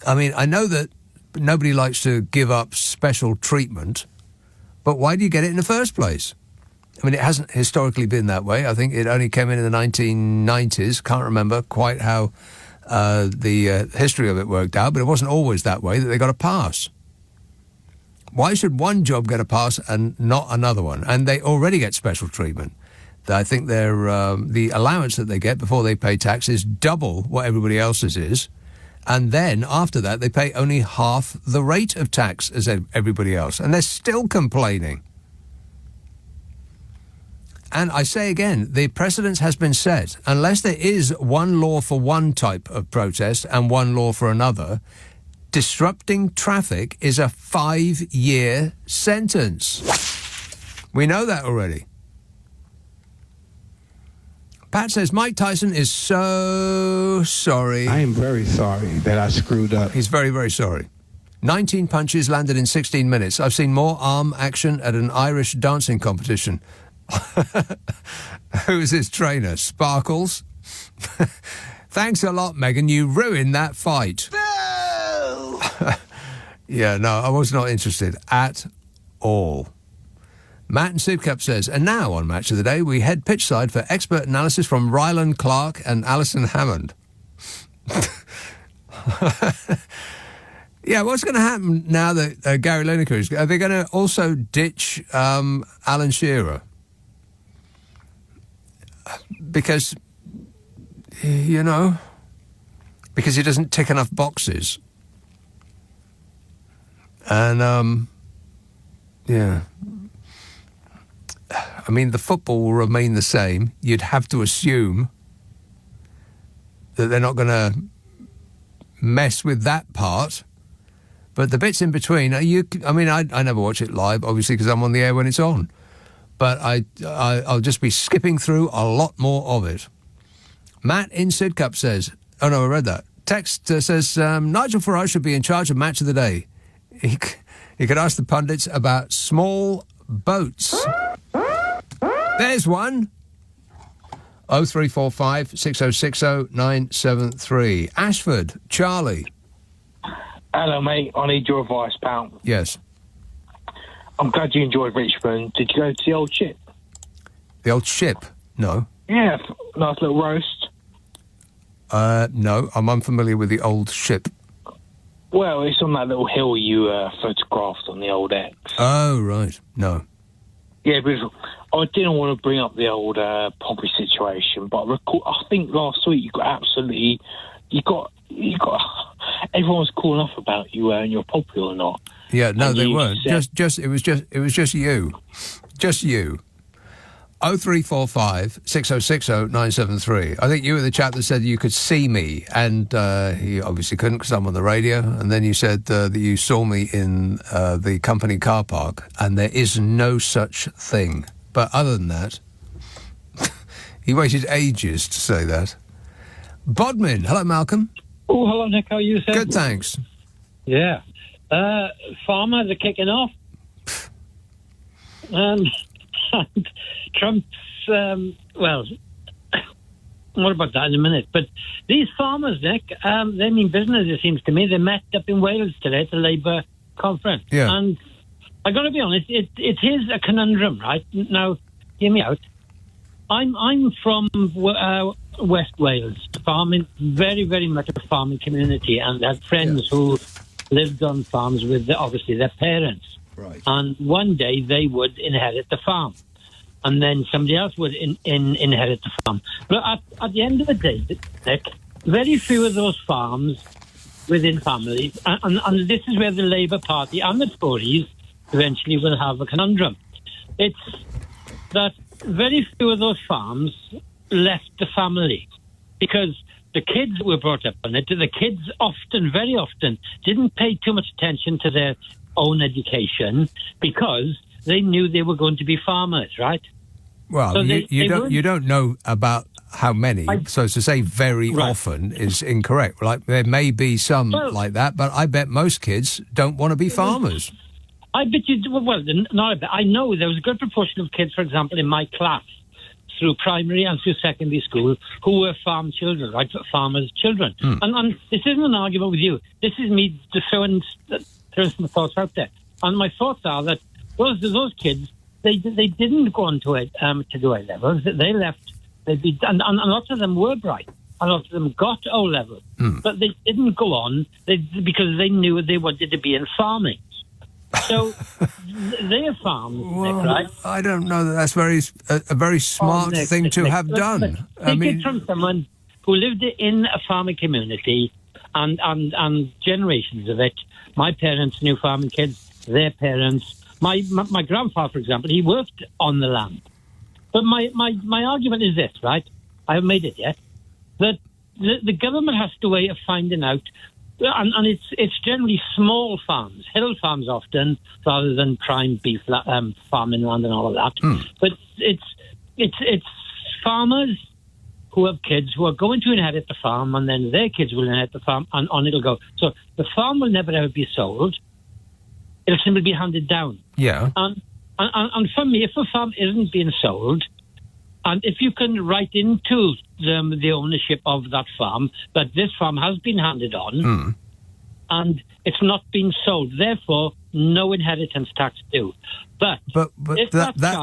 I mean, I know that nobody likes to give up special treatment, but why do you get it in the first place? I mean, it hasn't historically been that way. I think it only came in the 1990s. Can't remember quite how the history of it worked out, but it wasn't always that way that they got a pass. Why should one job get a pass and not another one? And they already get special treatment. I think the allowance that they get before they pay tax is double what everybody else's is. And then after that, they pay only half the rate of tax as everybody else. And they're still complaining. And I say again, the precedent has been set. Unless there is one law for one type of protest and one law for another, disrupting traffic is a 5-year sentence. We know that already. Pat says Mike Tyson is so sorry. I am very sorry that I screwed up. He's very, very sorry. 19 punches landed in 16 minutes. I've seen more arm action at an Irish dancing competition. Who's his trainer? Sparkles? Thanks a lot, Megan. You ruined that fight. No! Yeah, no, I was not interested at all. Matt in Sidcup says, and now on Match of the Day, we head pitchside for expert analysis from Ryland Clark and Alison Hammond. Yeah, what's going to happen now that Gary Lineker is... Are they going to also ditch Alan Shearer? Because, you know, because he doesn't tick enough boxes. And, yeah... I mean, the football will remain the same. You'd have to assume that they're not going to mess with that part. But the bits in between, I never watch it live, obviously, because I'm on the air when it's on. But I'll just be skipping through a lot more of it. Matt in Sidcup says, oh no, I read that. Text says, Nigel Farage should be in charge of Match of the Day. He could ask the pundits about small boats. There's one. 0345 6060 973. Ashford, Charlie. Hello, mate. I need your advice, pal. Yes. I'm glad you enjoyed Richmond. Did you go to the old ship? The old ship? No. Yeah, nice little roast. No, I'm unfamiliar with the old ship. Well, it's on that little hill you photographed on the old X. Oh, right. No. Yeah, but I didn't want to bring up the old Pompey situation, but I think last week you got everyone was calling off about you and your Pompey or not. Yeah, no, And they you weren't. said- It was just you. Just you. 0345 6060 973. I think you were the chap that said you could see me, and he obviously couldn't because I'm on the radio. And then you said that you saw me in the company car park, and there is no such thing. But other than that, he waited ages to say that. Bodmin, hello, Malcolm. Oh, hello, Nick. How are you, sir? Good, thanks. Yeah. Farmers are kicking off. And Trump's, well, what about that in a minute? But these farmers, Nick, they mean business, it seems to me. They met up in Wales today at the Labour conference. Yeah. And I got to be honest, it is a conundrum, right? Now, hear me out. I'm from West Wales, farming, very, very much a farming community, and I had friends who lived on farms with, obviously, their parents. Right. And one day they would inherit the farm, and then somebody else would inherit the farm. But at the end of the day, Nick, very few of those farms within families, and this is where the Labour Party and the Tories eventually will have a conundrum. It's that very few of those farms left the family because the kids were brought up on it. The kids very often, didn't pay too much attention to their own education because they knew they were going to be farmers, right? Well, So you don't know about how many, so to say very often is incorrect. Like there may be some like that, but I bet most kids don't want to be farmers. I bet you. Well, not a bit. I know there was a good proportion of kids, for example, in my class, through primary and through secondary school, who were farm children, right? Farmers' children. And this isn't an argument with you. This is me just throwing some thoughts out there. And my thoughts are that those kids, they didn't go on to do A levels. They left. And lots of them were bright. A lot of them got O level, but they didn't go on because they knew they wanted to be in farming. So they're farms, Nick, right? I don't know that that's a very smart thing to have done. Take it from someone who lived in a farming community and generations of it. My parents knew farming kids, their parents. My grandfather, for example, he worked on the land. But my argument is this, right? I haven't made it yet. That the government has to way of finding out, and it's generally small farms, hill farms often, rather than prime beef farming land and all of that. But it's farmers who have kids who are going to inherit the farm, and then their kids will inherit the farm, and on it'll go. So the farm will never ever be sold. It'll simply be handed down. Yeah. And for me, if a farm isn't being sold, and if you can write into the ownership of that farm that this farm has been handed on, and it's not been sold, therefore no inheritance tax due. But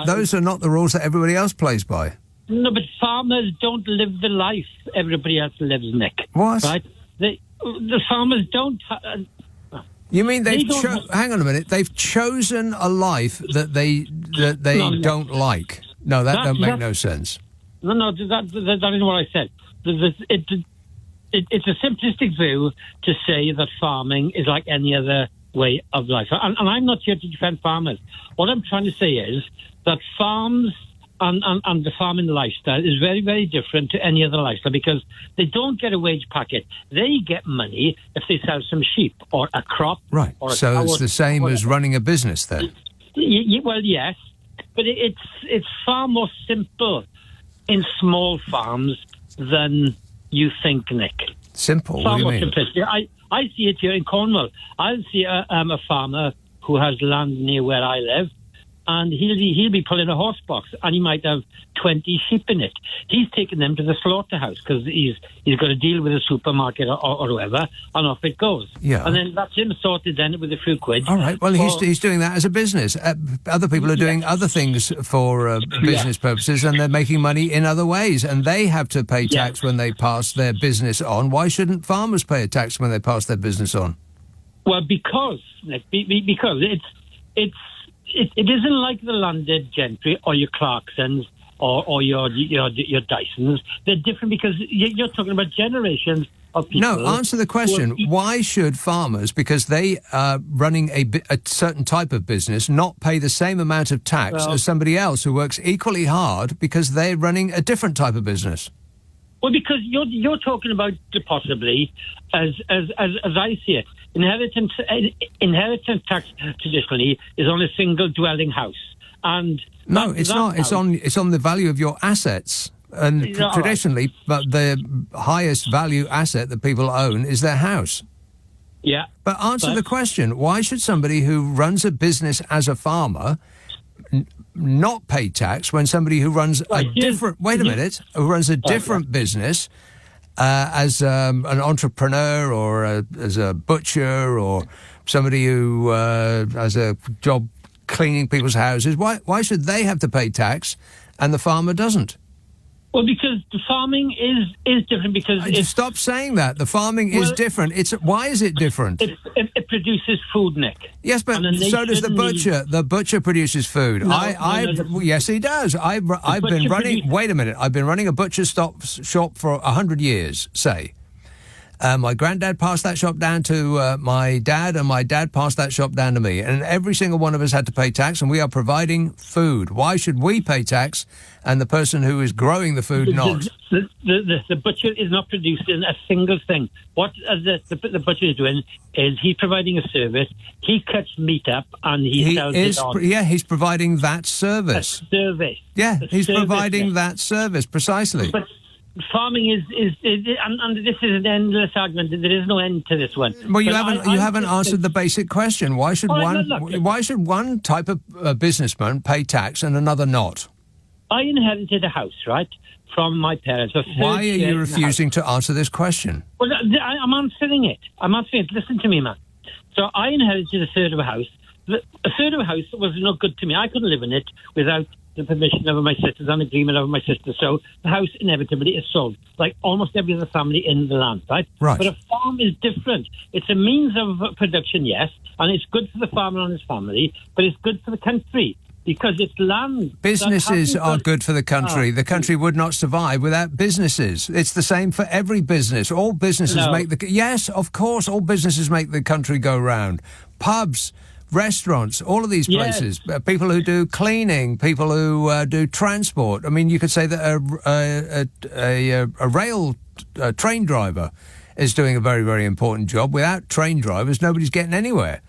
those are not the rules that everybody else plays by. No, but farmers don't live the life everybody else lives, Nick. What? Right? The farmers don't. You mean hang on a minute? They've chosen a life that they don't like. No, that don't make no sense. No, that isn't what I said. It's a simplistic view to say that farming is like any other way of life. And I'm not here to defend farmers. What I'm trying to say is that farms and the farming lifestyle is very, very different to any other lifestyle because they don't get a wage packet. They get money if they sell some sheep or a crop. Right. Or so it's the same as running a business then? Well, yes. But it's far more simple in small farms than you think, Nick. Simple? Far what do more you mean? simplistic. I see it here in Cornwall. I'll see a farmer who has land near where I live, and he'll be pulling a horse box, and he might have 20 sheep in it. He's taking them to the slaughterhouse because he's got to deal with a supermarket or whoever, and off it goes. Yeah. And then that's him sorted then with a few quid. All right. Well, he's doing that as a business. Other people are doing other things for business purposes, and they're making money in other ways, and they have to pay tax when they pass their business on. Why shouldn't farmers pay a tax when they pass their business on? Well, because it isn't like the landed gentry or your Clarksons or your Dysons. They're different because you're talking about generations of people. No, answer the question. Why should farmers, because they are running a certain type of business, not pay the same amount of tax as somebody else who works equally hard because they're running a different type of business? Well, because you're talking about possibly, as I see it, inheritance tax traditionally is on a single dwelling house, and no, it's not. It's on the value of your assets, and traditionally, but the highest value asset that people own is their house. Yeah, but answer the question: why should somebody who runs a business as a farmer not pay tax when somebody who runs a different different business as an entrepreneur or as a butcher or somebody who has a job cleaning people's houses? Why should they have to pay tax and the farmer doesn't? Well, because the farming is different. Because stop saying that. The farming is different. Why is it different? It produces food, Nick. Yes, but so does the butcher. The butcher produces food. Yes, he does. I've been running. Wait a minute. I've been running a butcher shop for 100 years. Say. My granddad passed that shop down to my dad, and my dad passed that shop down to me. And every single one of us had to pay tax, and we are providing food. Why should we pay tax and the person who is growing the food not? The butcher is not producing a single thing. What the butcher is doing is he's providing a service. He cuts meat up and he sells it on. Yeah, he's providing that service. Yeah, he's providing that service, precisely. But farming is and this is an endless argument. There is no end to this one. Well, you haven't answered the basic question. Why should one type of businessman pay tax and another not? I inherited a house, right, from my parents. Why are you refusing to answer this question? Well, I'm answering it. Listen to me, man. So I inherited a third of a house. A third of a house was not good to me. I couldn't live in it without the permission of my sisters and agreement of my sisters. So the house inevitably is sold, like almost every other family in the land, right? Right. But a farm is different. It's a means of production, yes, and it's good for the farmer and his family, but it's good for the country because it's land. Businesses are good for the country. The country would not survive without businesses. It's the same for every business. All businesses make the... Yes, of course, all businesses make the country go round. Pubs, restaurants, all of these places, people who do cleaning, people who do transport. I mean, you could say that a rail train driver is doing a very, very important job. Without train drivers, nobody's getting anywhere.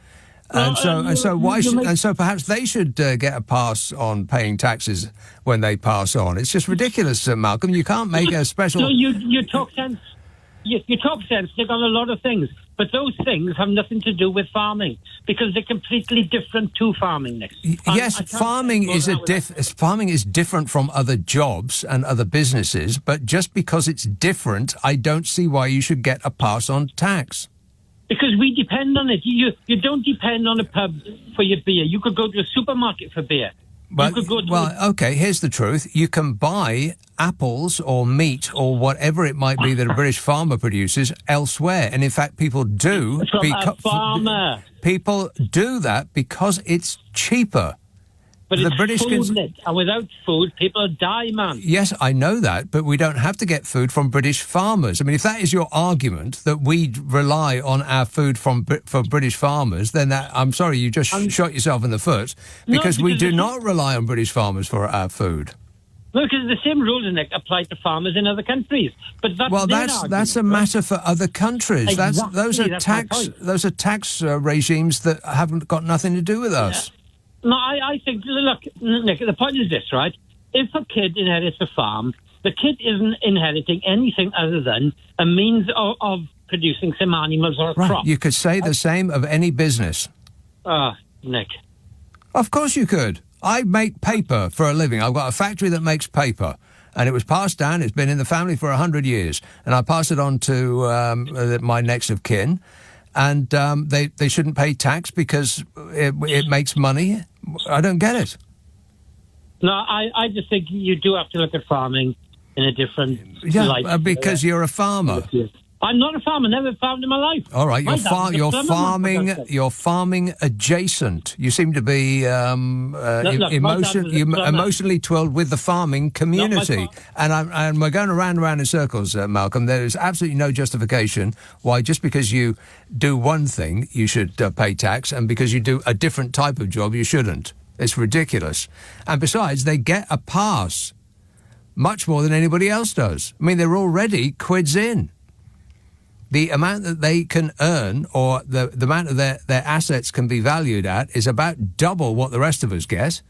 And so perhaps they should get a pass on paying taxes when they pass on. It's just ridiculous, Malcolm. You can't make a special... No, you talk sense. You talk sense. They've got a lot of things. But those things have nothing to do with farming because they're completely different to farming. Yes, farming is different from other jobs and other businesses, but just because it's different, I don't see why you should get a pass on tax. Because we depend on it. You don't depend on a pub for your beer. You could go to a supermarket for beer. Okay, here's the truth. You can buy apples or meat or whatever it might be that a British farmer produces elsewhere. And in fact, people do. From a farmer. People do that because it's cheaper. But it's food, and without food, people die, man. Yes, I know that, but we don't have to get food from British farmers. I mean, if that is your argument, that we rely on our food for British farmers, then I'm sorry, you just shot yourself in the foot, because we do not rely on British farmers for our food. No, because the same rules apply to farmers in other countries. But that's a matter for other countries. Exactly, those are tax regimes that haven't got nothing to do with us. No, I think, look, Nick, the point is this, right? If a kid inherits a farm, the kid isn't inheriting anything other than a means of producing some animals or a crop. You could say the same of any business. Nick. Of course you could. I make paper for a living. I've got a factory that makes paper. And it was passed down. It's been in the family for 100 years. And I pass it on to my next of kin. And they shouldn't pay tax because it makes money. I don't get it. No, I just think you do have to look at farming in a different light. Because you're a farmer. I'm not a farmer. Never farmed in my life. All right, you're farming adjacent. You seem to be emotionally twirled with the farming community, and we're going around and in circles, Malcolm. There is absolutely no justification why just because you do one thing you should pay tax, and because you do a different type of job you shouldn't. It's ridiculous. And besides, they get a pass much more than anybody else does. I mean, they're already quids in. The amount that they can earn, or the amount of their assets can be valued at, is about double what the rest of us get,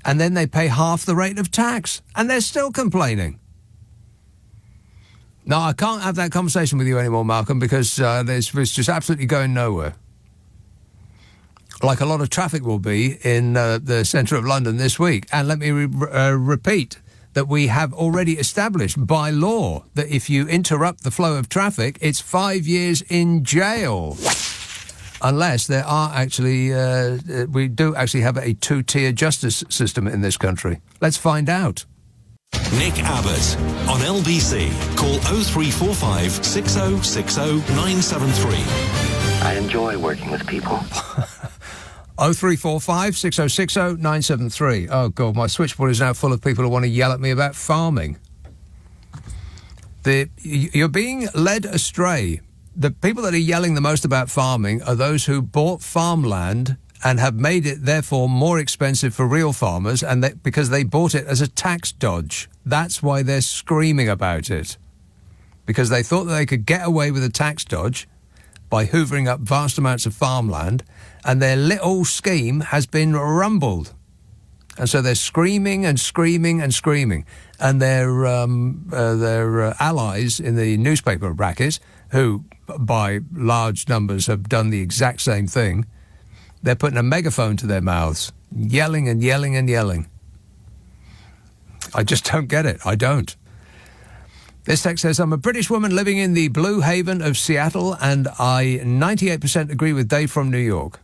and then they pay half the rate of tax, and they're still complaining. No, I can't have that conversation with you anymore, Malcolm, because it's just absolutely going nowhere. Like a lot of traffic will be in the centre of London this week. And let me repeat that we have already established by law that if you interrupt the flow of traffic, it's 5 years in jail. Unless there are actually, we do actually have a two-tier justice system in this country. Let's find out. Nick Abbott on LBC. Call 0345 6060 973. I enjoy working with people. 0345 6060 973. Oh, God, my switchboard is now full of people who want to yell at me about farming. You're being led astray. The people that are yelling the most about farming are those who bought farmland and have made it, therefore, more expensive for real farmers, and because they bought it as a tax dodge. That's why they're screaming about it. Because they thought that they could get away with a tax dodge by hoovering up vast amounts of farmland, and their little scheme has been rumbled. And so they're screaming and screaming and screaming. And their allies in the newspaper bracket, who by large numbers have done the exact same thing, they're putting a megaphone to their mouths, yelling and yelling and yelling. I just don't get it. I don't. This text says, I'm a British woman living in the Blue Haven of Seattle, and I 98% agree with Dave from New York.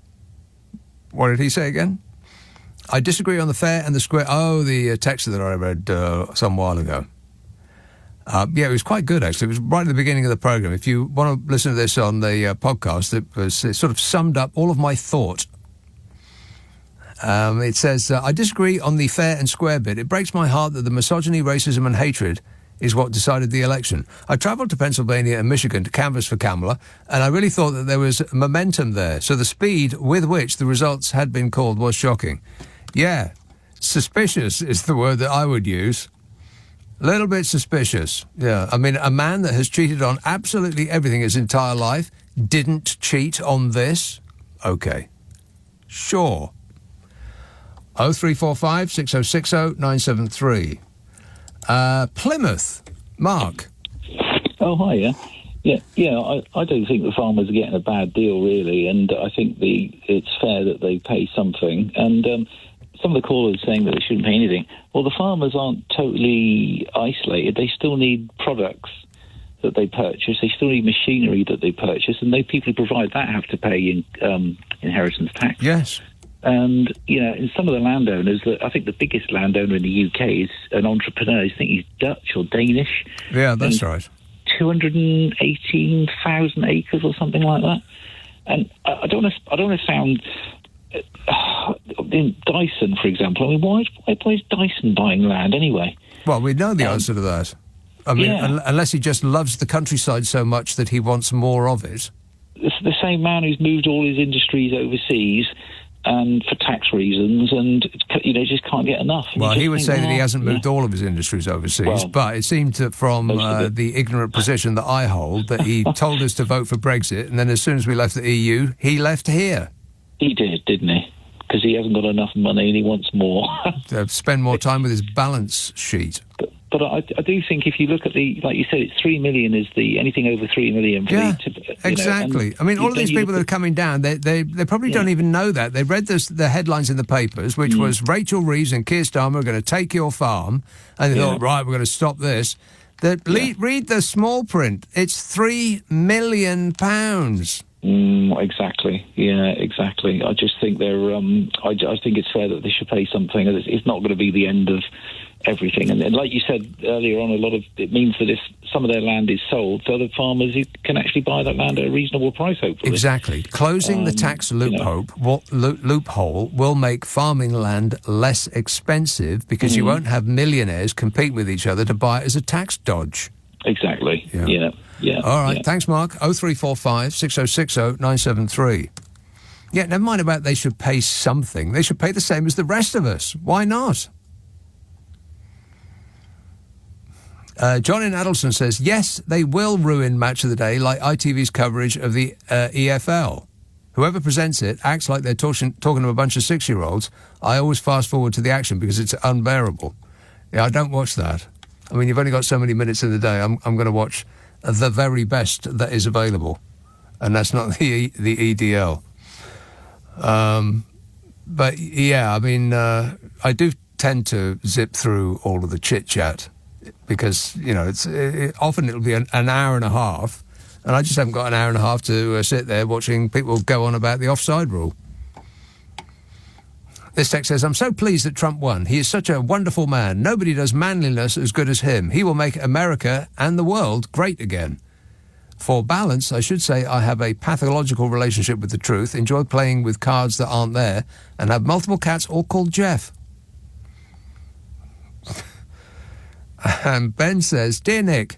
What did he say again? I disagree on the fair and the square. Oh, the text that I read some while ago. Yeah, it was quite good, actually. It was right at the beginning of the programme. If you want to listen to this on the podcast, it sort of summed up all of my thought. It says, I disagree on the fair and square bit. It breaks my heart that the misogyny, racism and hatred is what decided the election. I travelled to Pennsylvania and Michigan to canvass for Kamala, and I really thought that there was momentum there. So the speed with which the results had been called was shocking. Yeah, suspicious is the word that I would use. A little bit suspicious, yeah. I mean, a man that has cheated on absolutely everything his entire life didn't cheat on this? Okay. Sure. 0345 6060 973. Plymouth. Mark. Oh, hi, yeah. I don't think the farmers are getting a bad deal, really, and I think it's fair that they pay something. And some of the callers saying that they shouldn't pay anything. Well, the farmers aren't totally isolated. They still need products that they purchase. They still need machinery that they purchase, and they people who provide that have to pay inheritance tax. Yes. And, in some of the landowners, I think the biggest landowner in the UK is an entrepreneur. I think he's Dutch or Danish. Yeah, that's right. 218,000 acres or something like that. And I don't want to sound... in Dyson, for example, I mean, why is Dyson buying land anyway? Well, we know the answer to that. I mean, unless he just loves the countryside so much that he wants more of it. It's the same man who's moved all his industries overseas and for tax reasons, and just can't get enough. And well, he would say that he hasn't moved all of his industries overseas, but it seemed from the ignorant position that I hold that he told us to vote for Brexit, and then as soon as we left the EU, he left here. He did, didn't he? Because he hasn't got enough money and he wants more. Spend more time with his balance sheet. But I do think if you look at like you said, it's 3 million is anything over 3 million. Exactly. I mean, all of these people that are coming down, they probably don't even know that. They read the headlines in the papers, which was Rachel Reeves and Keir Starmer are going to take your farm, and they thought, right, we're going to stop this. Read the small print. It's £3 million. Exactly. Yeah, exactly. I just think I think it's fair that they should pay something. It's not going to be the end of everything. And like you said earlier on, it means that if some of their land is sold, so other farmers can actually buy that land at a reasonable price, hopefully. Exactly. Closing the tax loophole will make farming land less expensive because you won't have millionaires compete with each other to buy it as a tax dodge. Exactly. Yeah. All right. Thanks, Mark. 0345 6060 973. Yeah, never mind about they should pay something. They should pay the same as the rest of us. Why not? John in Addleston says, yes, they will ruin Match of the Day like ITV's coverage of the EFL. Whoever presents it acts like they're talking to a bunch of 6-year-olds. I always fast forward to the action because it's unbearable. Yeah, I don't watch that. I mean, you've only got so many minutes in the day. I'm going to watch the very best that is available. And that's not the EDL. But, yeah, I mean, I do tend to zip through all of the chit-chat because, often it'll be an hour and a half, and I just haven't got an hour and a half to sit there watching people go on about the offside rule. This text says, I'm so pleased that Trump won. He is such a wonderful man. Nobody does manliness as good as him. He will make America and the world great again. For balance, I should say I have a pathological relationship with the truth, enjoy playing with cards that aren't there, and have multiple cats all called Jeff. And Ben says, Dear Nick,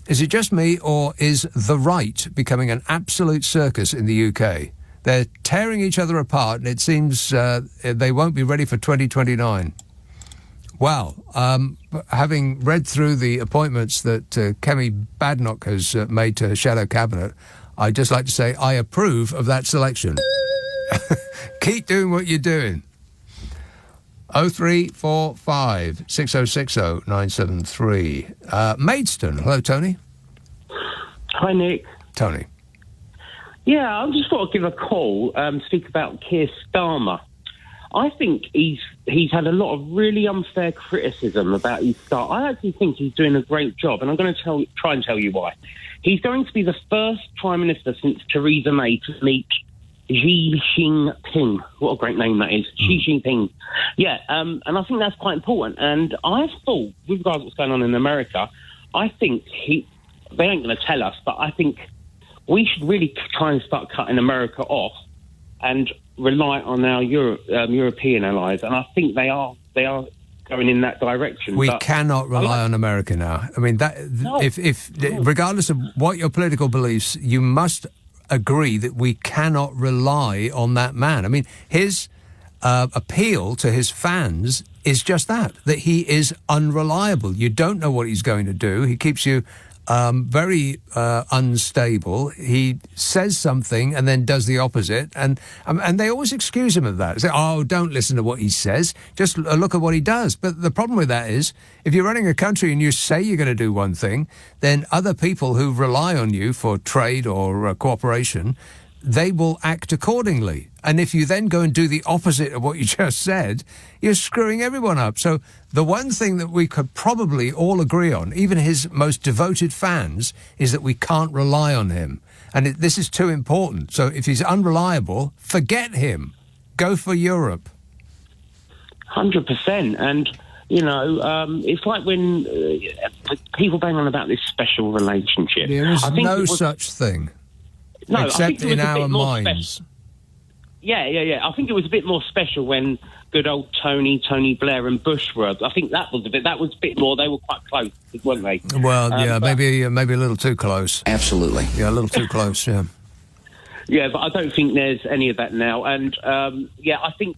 is it just me or is the right becoming an absolute circus in the UK? They're tearing each other apart and it seems they won't be ready for 2029. Well, having read through the appointments that Kemi Badenoch has made to her shadow cabinet, I'd just like to say I approve of that selection. Keep doing what you're doing. 0345 6060 973. Maidstone. Hello, Tony. Hi, Nick. Tony. Yeah, I just thought I'd give a call, speak about Keir Starmer. I think he's had a lot of really unfair criticism about his start. I actually think he's doing a great job, and I'm going to try and tell you why. He's going to be the first Prime Minister since Theresa May to meet Xi Jinping. What a great name that is. Xi Jinping. Yeah, and I think that's quite important. And I thought, with regards to what's going on in America, I think they ain't going to tell us, but I think we should really try and start cutting America off and rely on our European allies. And I think they are going in that direction. We cannot rely on America now. I mean, if regardless of what your political beliefs, you must agree that we cannot rely on that man. I mean, his appeal to his fans is just that he is unreliable. You don't know what he's going to do. He keeps you very unstable. He says something and then does the opposite, and they always excuse him of that. Say, oh, don't listen to what he says, just look at what he does. But the problem with that is, if you're running a country and you say you're going to do one thing, then other people who rely on you for trade or cooperation, they will act accordingly. And if you then go and do the opposite of what you just said, you're screwing everyone up. So the one thing that we could probably all agree on, even his most devoted fans, is that we can't rely on him. And this is too important. So if he's unreliable, forget him. Go for Europe. 100%. And, it's like when people bang on about this special relationship. There is no such thing. No, except in our minds. Yeah. I think it was a bit more special when good old Tony Blair and Bush were. I think that was a bit more. They were quite close, weren't they? Well, maybe a little too close. Absolutely. Yeah, a little too close, yeah. Yeah, but I don't think there's any of that now. And, I think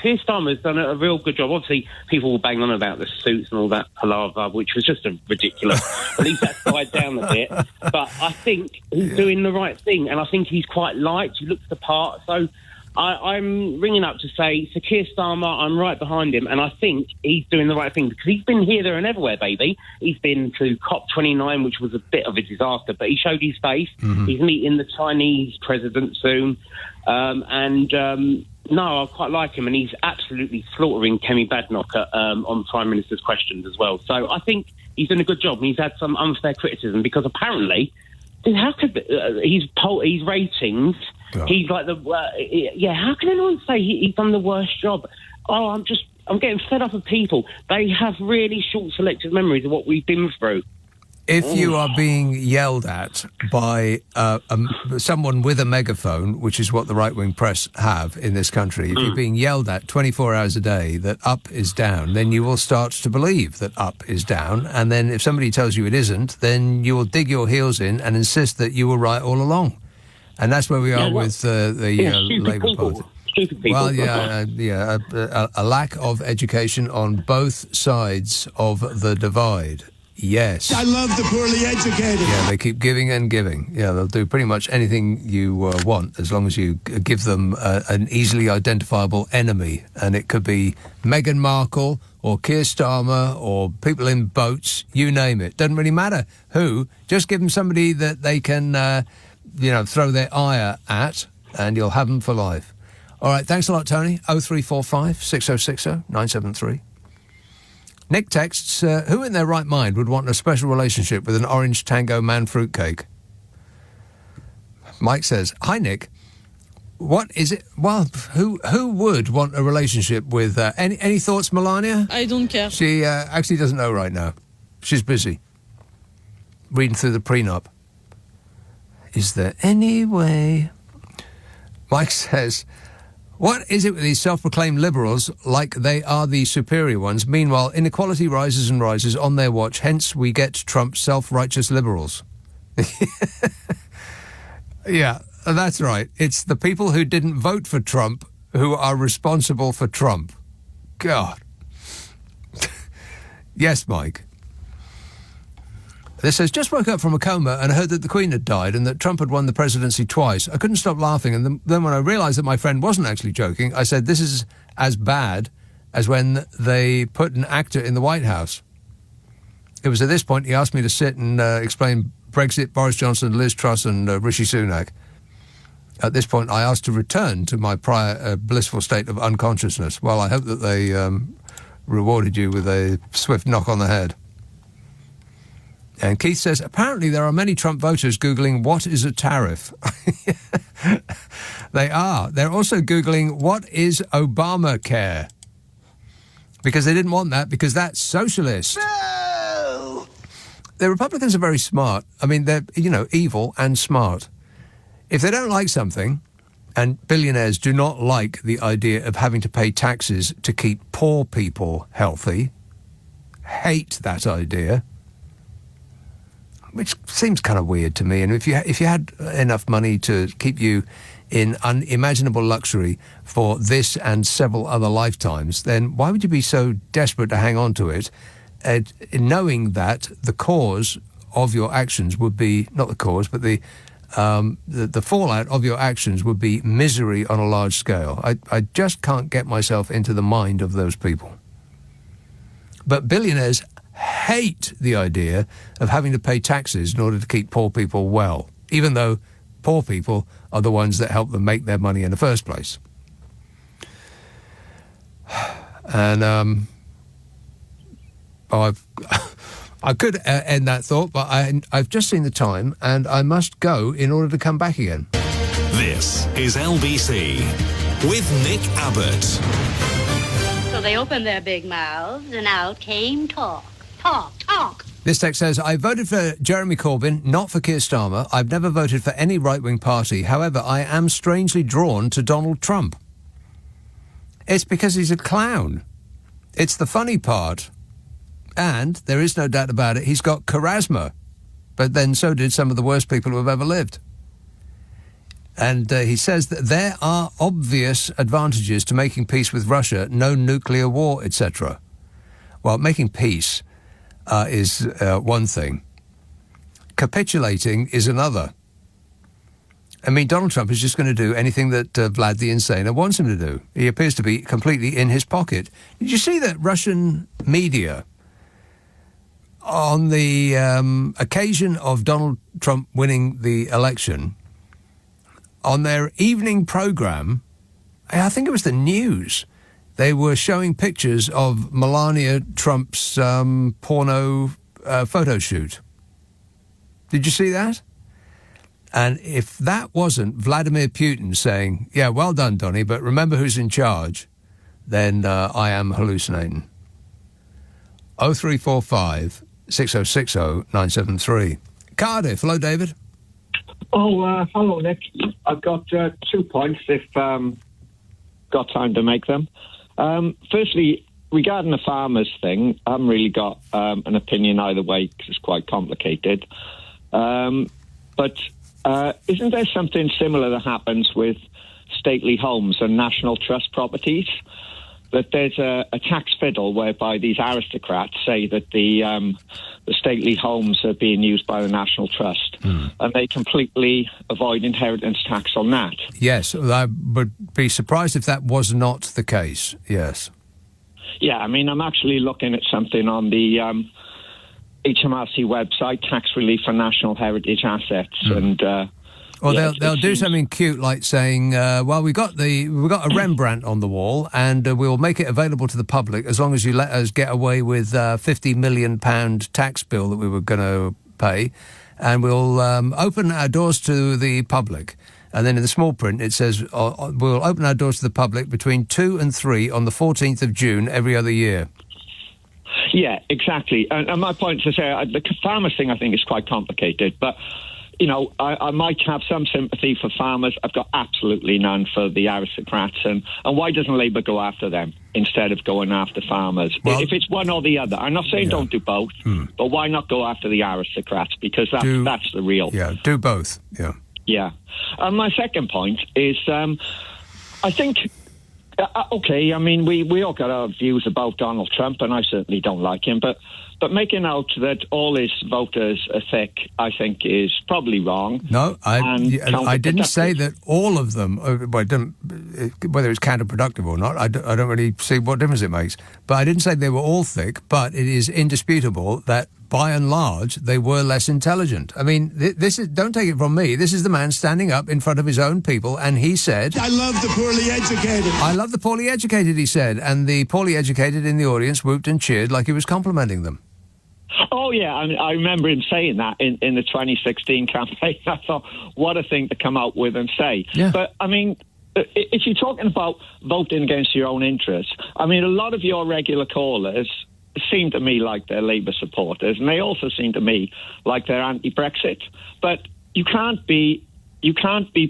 Keir Starmer's done a real good job. Obviously, people will bang on about the suits and all that palaver, which was just ridiculous. At least that's died down a bit. But I think he's doing the right thing, and I think he's quite liked. He looks the part. So I'm ringing up to say, so Keir Starmer, I'm right behind him, and I think he's doing the right thing, because he's been here, there and everywhere, baby. He's been to COP29, which was a bit of a disaster, but he showed his face. Mm-hmm. He's meeting the Chinese president soon, no, I quite like him, and he's absolutely slaughtering Kemi Badenoch on Prime Minister's questions as well. So I think he's done a good job, and he's had some unfair criticism, because apparently, how could his ratings? Oh. He's like how can anyone say he's done the worst job? Oh, I'm getting fed up of people. They have really short selective memories of what we've been through. If you are being yelled at by someone with a megaphone, which is what the right-wing press have in this country, if you're being yelled at 24 hours a day that up is down, then you will start to believe that up is down. And then if somebody tells you it isn't, then you will dig your heels in and insist that you were right all along. And that's where we are with the Labour Party. Stupid people. Well, a lack of education on both sides of the divide. Yes. I love the poorly educated. Yeah, they keep giving and giving. Yeah, they'll do pretty much anything you want, as long as you give them an easily identifiable enemy. And it could be Meghan Markle or Keir Starmer or people in boats, you name it. Doesn't really matter who. Just give them somebody that they can, throw their ire at, and you'll have them for life. All right, thanks a lot, Tony. 0345 6060 973. Nick texts, who in their right mind would want a special relationship with an orange tango man fruitcake? Mike says, hi, Nick. What is it? Well, who would want a relationship with... any thoughts, Melania? I don't care. She actually doesn't know right now. She's busy. Reading through the prenup. Is there any way... Mike says... What is it with these self-proclaimed liberals like they are the superior ones? Meanwhile, inequality rises and rises on their watch. Hence, we get Trump's self-righteous liberals. Yeah, that's right. It's the people who didn't vote for Trump who are responsible for Trump. God. Yes, Mike. This says, just woke up from a coma and heard that the Queen had died and that Trump had won the presidency twice. I couldn't stop laughing, and then when I realised that my friend wasn't actually joking, I said, this is as bad as when they put an actor in the White House. It was at this point he asked me to sit and explain Brexit, Boris Johnson, Liz Truss and Rishi Sunak. At this point, I asked to return to my prior blissful state of unconsciousness. Well, I hope that they rewarded you with a swift knock on the head. And Keith says, apparently there are many Trump voters Googling, what is a tariff? They are. They're also Googling, what is Obamacare? Because they didn't want that, because that's socialist. No! The Republicans are very smart. I mean, they're, evil and smart. If they don't like something, and billionaires do not like the idea of having to pay taxes to keep poor people healthy, hate that idea, which seems kind of weird to me. And if you had enough money to keep you in unimaginable luxury for this and several other lifetimes, then why would you be so desperate to hang on to it, knowing that the cause of your actions would be, not the cause, but the fallout of your actions would be misery on a large scale. I just can't get myself into the mind of those people. But billionaires hate the idea of having to pay taxes in order to keep poor people well, even though poor people are the ones that help them make their money in the first place. And I could end that thought, but I've just seen the time and I must go in order to come back again. This is LBC with Nick Abbott. So they opened their big mouths and out came talk. Talk. This text says, I voted for Jeremy Corbyn, not for Keir Starmer. I've never voted for any right-wing party. However, I am strangely drawn to Donald Trump. It's because he's a clown. It's the funny part. And, there is no doubt about it, he's got charisma. But then so did some of the worst people who have ever lived. And he says that there are obvious advantages to making peace with Russia, no nuclear war, etc. Well, making peace is one thing. Capitulating is another. I mean, Donald Trump is just going to do anything that Vlad the Insaner wants him to do. He appears to be completely in his pocket. Did you see that Russian media, on the occasion of Donald Trump winning the election, on their evening program, I think it was the news, they were showing pictures of Melania Trump's porno photo shoot. Did you see that? And if that wasn't Vladimir Putin saying, yeah, well done, Donny, but remember who's in charge, then I am hallucinating. 0345 6060 973. Cardiff. Hello, David. Oh, hello, Nick. I've got 2 points, if got time to make them. Firstly, regarding the farmers thing, I haven't really got an opinion either way because it's quite complicated. But isn't there something similar that happens with stately homes and national trust properties? That there's a tax fiddle whereby these aristocrats say that the stately homes are being used by the National Trust, and they completely avoid inheritance tax on that. Yes, I would be surprised if that was not the case, yes. Yeah, I mean, I'm actually looking at something on the HMRC website, Tax Relief for National Heritage Assets, and... Or they'll do something cute like saying, well, we've got a Rembrandt on the wall and we'll make it available to the public as long as you let us get away with £50 million tax bill that we were going to pay, and we'll open our doors to the public. And then in the small print it says, we'll open our doors to the public between 2 and 3 on the 14th of June every other year. Yeah, exactly. And my point is to say, the farmers thing I think is quite complicated, but... You know, I might have some sympathy for farmers. I've got absolutely none for the aristocrats. And why doesn't Labour go after them instead of going after farmers? Well, if it's one or the other. I'm not saying don't do both, but why not go after the aristocrats? Because that's the real... Yeah, do both, yeah. Yeah. My second point is, I think... okay, I mean, we all got our views about Donald Trump, and I certainly don't like him, but making out that all his voters are thick, I think, is probably wrong. No, I didn't say that all of them, whether it's counterproductive or not, I don't really see what difference it makes. But I didn't say they were all thick, but it is indisputable that by and large, they were less intelligent. I mean, this is, don't take it from me, this is the man standing up in front of his own people, and he said... I love the poorly educated. I love the poorly educated, he said, and the poorly educated in the audience whooped and cheered like he was complimenting them. Oh, yeah, I remember him saying that in the 2016 campaign. I thought, what a thing to come out with and say. Yeah. But, I mean, if you're talking about voting against your own interests, I mean, a lot of your regular callers seem to me like they're Labour supporters, and they also seem to me like they're anti-Brexit. But you can't be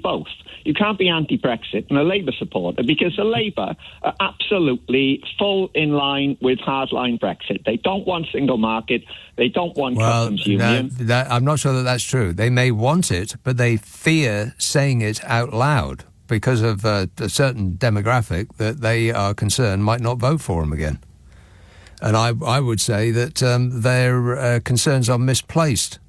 both. You can't be anti-Brexit and a Labour supporter, because the Labour are absolutely full in line with hardline Brexit. They don't want single market. They don't want customs union. I'm not sure that that's true. They may want it, but they fear saying it out loud because of a certain demographic that they are concerned might not vote for them again. And I would say that their concerns are misplaced.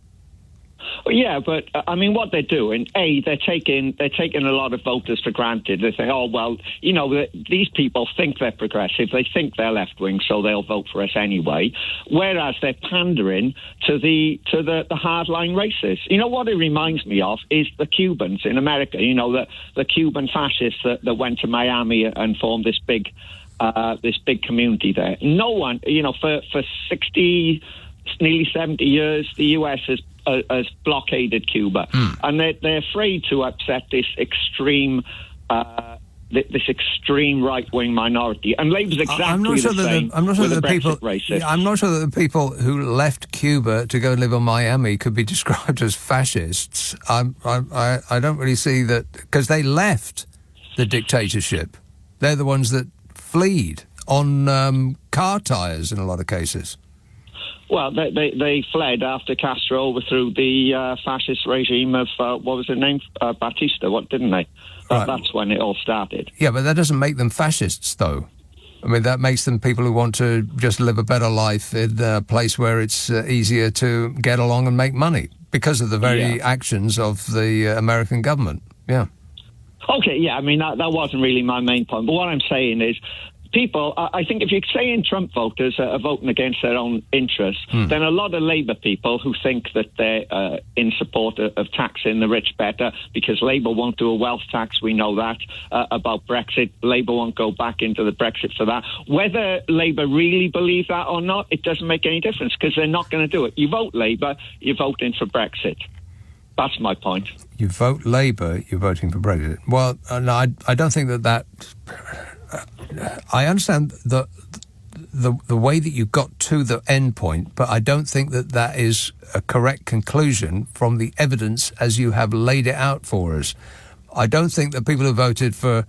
Well, yeah, but I mean, what they're doing, they're taking a lot of voters for granted. They say, oh well, you know, these people think they're progressive, they think they're left wing, so they'll vote for us anyway. Whereas they're pandering to the hardline racists. You know what it reminds me of is the Cubans in America. You know, the Cuban fascists that went to Miami and formed this big community there. No one, you know, for 60, nearly 70 years, the US has blockaded Cuba, and they're afraid to upset this extreme right-wing minority. And Labour's exactly the same. I'm not sure that the people who left Cuba to go live in Miami could be described as fascists. I don't really see that, because they left the dictatorship. They're the ones that fled on car tyres in a lot of cases. Well, they fled after Castro overthrew the fascist regime of, what was his name? Batista, didn't they? Right. That's when it all started. Yeah, but that doesn't make them fascists, though. I mean, that makes them people who want to just live a better life in a place where it's easier to get along and make money because of the very actions of the American government. Yeah. Okay, yeah, I mean, that wasn't really my main point. But what I'm saying is, people, I think if you're saying Trump voters are voting against their own interests, then a lot of Labour people who think that they're in support of taxing the rich better, because Labour won't do a wealth tax, we know that, about Brexit. Labour won't go back into the Brexit for that. Whether Labour really believe that or not, it doesn't make any difference, because they're not going to do it. You vote Labour, you're voting for Brexit. That's my point. You vote Labour, you're voting for Brexit. Well, no, I don't think that... I understand the way that you got to the end point, but I don't think that is a correct conclusion from the evidence as you have laid it out for us. I don't think that people who voted for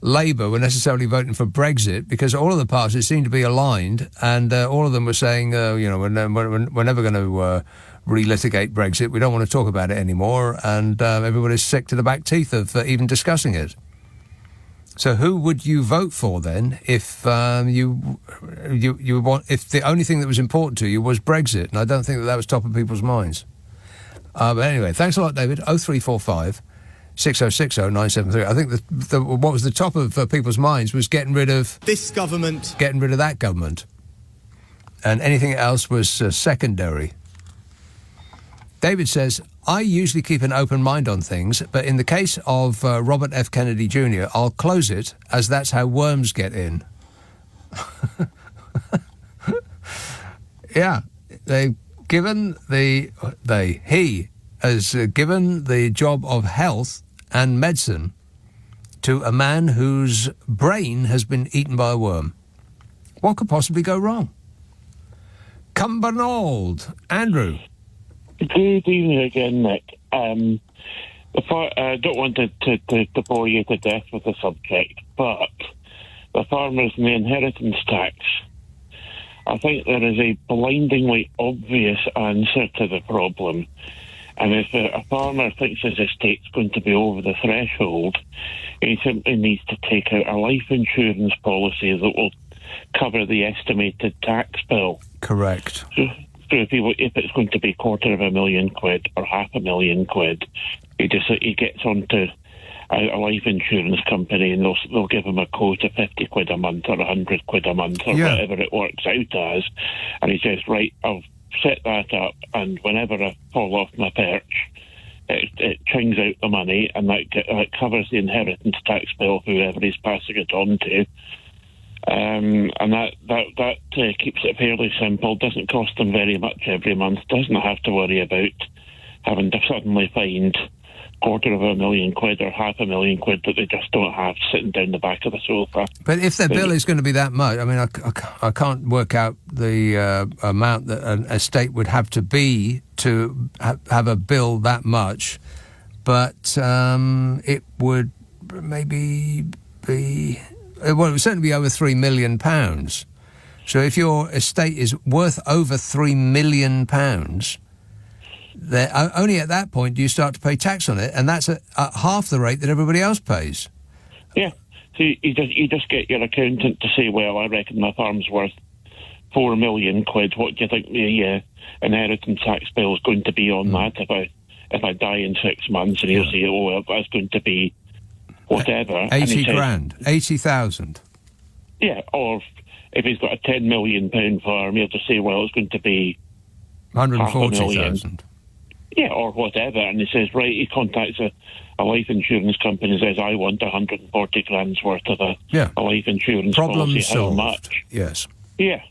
Labour were necessarily voting for Brexit, because all of the parties seem to be aligned, and all of them were saying, we're never going to relitigate Brexit. We don't want to talk about it anymore, and everybody's sick to the back teeth of even discussing it. So who would you vote for then if you if the only thing that was important to you was Brexit? And I don't think that was top of people's minds. But anyway, thanks a lot, David. 0345 6060 973. I think what was the top of people's minds was getting rid of this government, getting rid of that government, and anything else was secondary. David says, I usually keep an open mind on things, but in the case of Robert F. Kennedy Jr., I'll close it, as that's how worms get in. Yeah, he has given the job of health and medicine to a man whose brain has been eaten by a worm. What could possibly go wrong? Cumbernauld. Andrew. Good evening again, Nick. I don't want to bore you to death with the subject, but the farmers and the inheritance tax, I think there is a blindingly obvious answer to the problem. And if a farmer thinks his estate's going to be over the threshold, he simply needs to take out a life insurance policy that will cover the estimated tax bill. Correct. So if it's going to be £250,000 or £500,000, he gets onto a life insurance company and they'll give him a quote of £50 a month or £100 a month or whatever it works out as, and he says, right, I'll set that up, and whenever I fall off my perch, it chings out the money, and that covers the inheritance tax bill of whoever he's passing it on to. And that keeps it fairly simple, doesn't cost them very much every month, doesn't have to worry about having to suddenly find £250,000 or £500,000 that they just don't have sitting down the back of the sofa. But if their bill is going to be that much, I mean, I can't work out the amount that an estate would have to be to have a bill that much, but it would maybe be... Well, it would certainly be over £3 million. So if your estate is worth over £3 million, only at that point do you start to pay tax on it, and that's at half the rate that everybody else pays. Yeah. So you just get your accountant to say, well, I reckon my farm's worth £4 million. What do you think the inheritance tax bill is going to be on that if I die in 6 months? And he'll say, oh, well, that's going to be whatever. 80 grand, 80,000. Yeah, or if he's got a £10 million farm, he'll just say, well, it's going to be 140,000. Yeah, or whatever. And he says, right, he contacts a life insurance company and says, I want 140 grand's worth of a life insurance policy. Solved. How much? Yes. Yeah,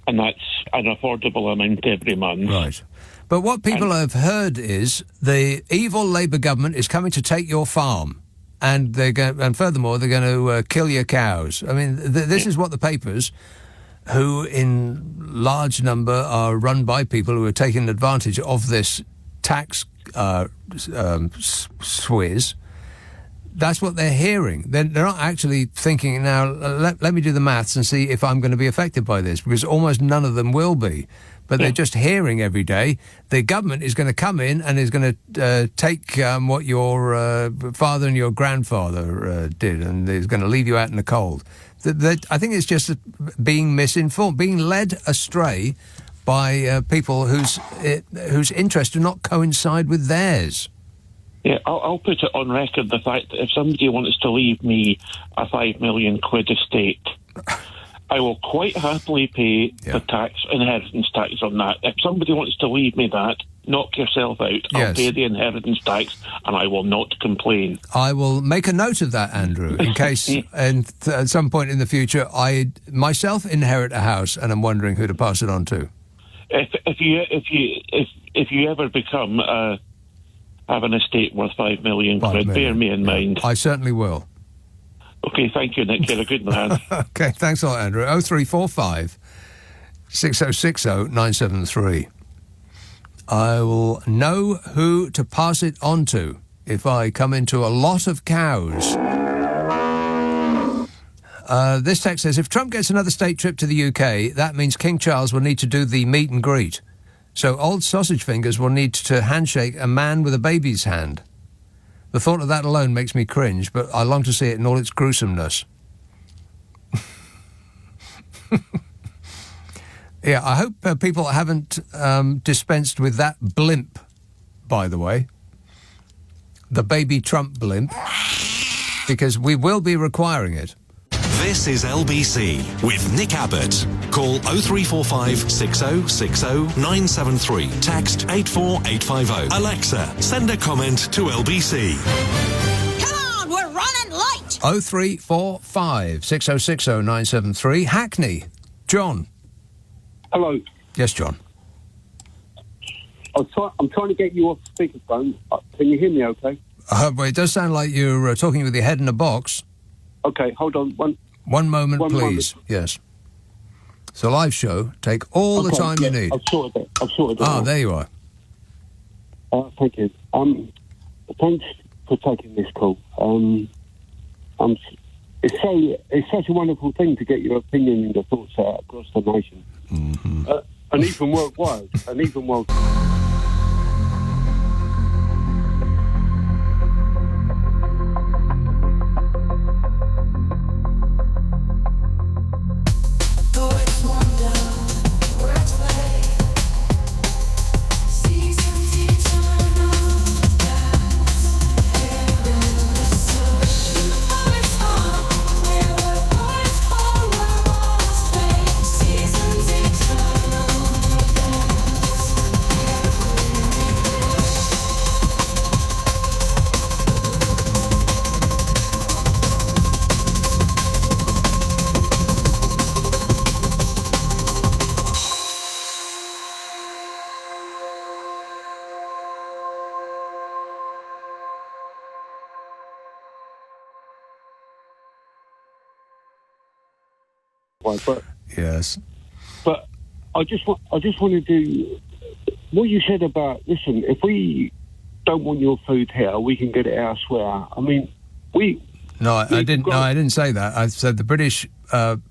and that's an affordable amount every month. Right. But what people have heard is the evil Labour government is coming to take your farm. And furthermore, they're going to kill your cows. I mean, this is what the papers, who in large number are run by people who are taking advantage of this tax swizz, that's what they're hearing. They're not actually thinking, now, let me do the maths and see if I'm going to be affected by this, because almost none of them will be. But they're just hearing every day the government is going to come in and is going to take what your father and your grandfather did, and is going to leave you out in the cold. I think it's just being misinformed, being led astray by people whose interests do not coincide with theirs. Yeah, I'll put it on record the fact that if somebody wants to leave me a 5 million quid estate, I will quite happily pay the inheritance tax on that. If somebody wants to leave me that, knock yourself out. I'll pay the inheritance tax and I will not complain. I will make a note of that, Andrew, in case at some point in the future I myself inherit a house and I'm wondering who to pass it on to. If you ever become have an estate worth 5 million quid, bear me in mind. I certainly will. Okay, thank you, Nick. You're a good man. Okay, thanks a lot, Andrew. 0345 6060 973. I will know who to pass it on to if I come into a lot of cows. This text says, if Trump gets another state trip to the UK, that means King Charles will need to do the meet and greet. So old sausage fingers will need to handshake a man with a baby's hand. The thought of that alone makes me cringe, but I long to see it in all its gruesomeness. Yeah, I hope people haven't dispensed with that blimp, by the way. The baby Trump blimp. Because we will be requiring it. This is LBC with Nick Abbott. Call 0345 6060 973. Text 84850. Alexa, send a comment to LBC. Come on, we're running late. 0345 6060 973. Hackney. John. Hello. Yes, John. I'm trying to get you off speakerphone. Can you hear me okay? Well, it does sound like you're talking with your head in a box. Okay, hold on. One moment, please. Yes. It's a live show. Take all the time you need. I've sorted it. Ah, there you are. Thank you. Thanks for taking this call. It's such a wonderful thing to get your opinion and your thoughts out across the nation. Mm-hmm. And even worldwide. But yes, but I just want to do what you said about. Listen, if we don't want your food here, we can get it elsewhere. I mean, I didn't say that. I said the British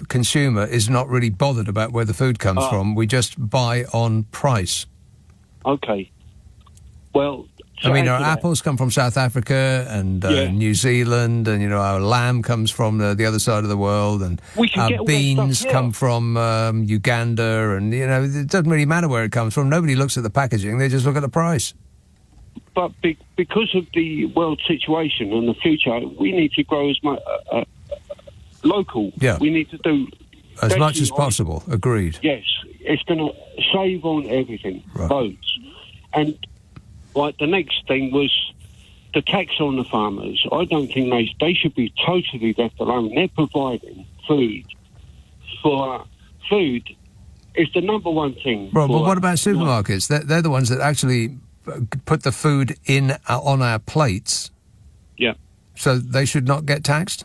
consumer is not really bothered about where the food comes from. We just buy on price. Okay. Well, I mean, our apples come from South Africa and New Zealand, and our lamb comes from the other side of the world, and our beans come from Uganda, and it doesn't really matter where it comes from. Nobody looks at the packaging; they just look at the price. But because of the world situation and the future, we need to grow as much local. Yeah, we need to do as much as possible. Agreed. Yes, it's going to save on everything, loads, and. Right, the next thing was the tax on the farmers. I don't think they should be totally left alone. They're providing food. Food is the number one thing. Well, but what about supermarkets? They're the ones that actually put the food on our plates. Yeah. So they should not get taxed?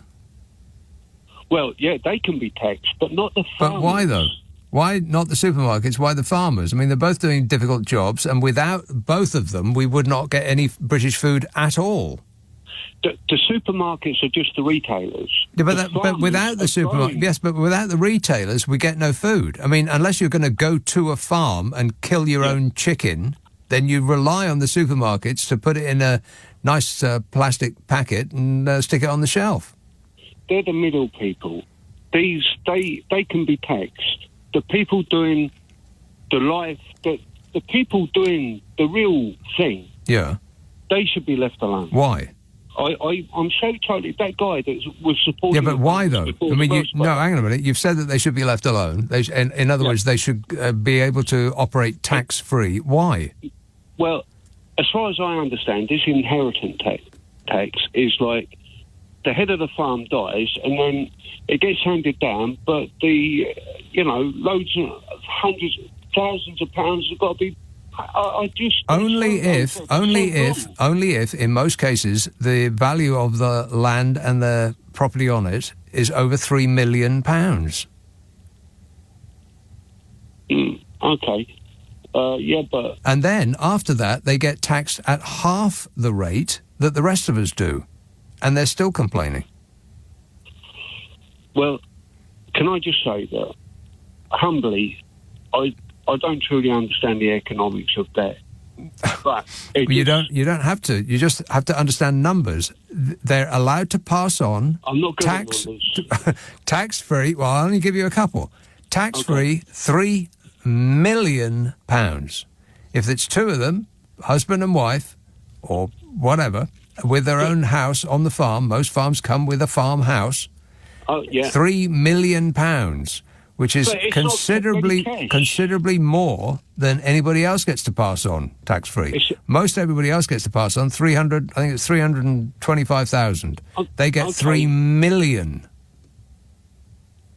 Well, yeah, they can be taxed, but not the farmers. But why, though? Why not the supermarkets? Why the farmers? I mean, they're both doing difficult jobs, and without both of them, we would not get any British food at all. The supermarkets are just the retailers. Yeah, but without the supermarkets, yes, but without the retailers, we get no food. I mean, unless you're going to go to a farm and kill your own chicken, then you rely on the supermarkets to put it in a nice plastic packet and stick it on the shelf. They're the middle people. They can be taxed. The people doing the people doing the real thing. Yeah. They should be left alone. Why? I'm so totally... That guy that was supporting... Yeah, but why, though? I mean, hang on a minute. You've said that they should be left alone. In other words, they should be able to operate tax-free. Why? Well, as far as I understand, this inheritance tax is like the head of the farm dies and then it gets handed down, but loads of hundreds, thousands of pounds have got to be... Only if, in most cases, the value of the land and the property on it is over £3 million. Okay. Yeah, but... And then, after that, they get taxed at half the rate that the rest of us do. And they're still complaining. Well, can I just say that, humbly, I don't truly understand the economics of that. But you don't have to. You just have to understand numbers. They're allowed to pass on tax-free. Well, I'll only give you a couple. Tax-free, £3 million. If it's two of them, husband and wife, or whatever, with their own house on the farm. Most farms come with a farmhouse. Oh, yeah. £3 million. Which is considerably more than anybody else gets to pass on tax-free. Most everybody else gets to pass on 325,000. They get £3 million.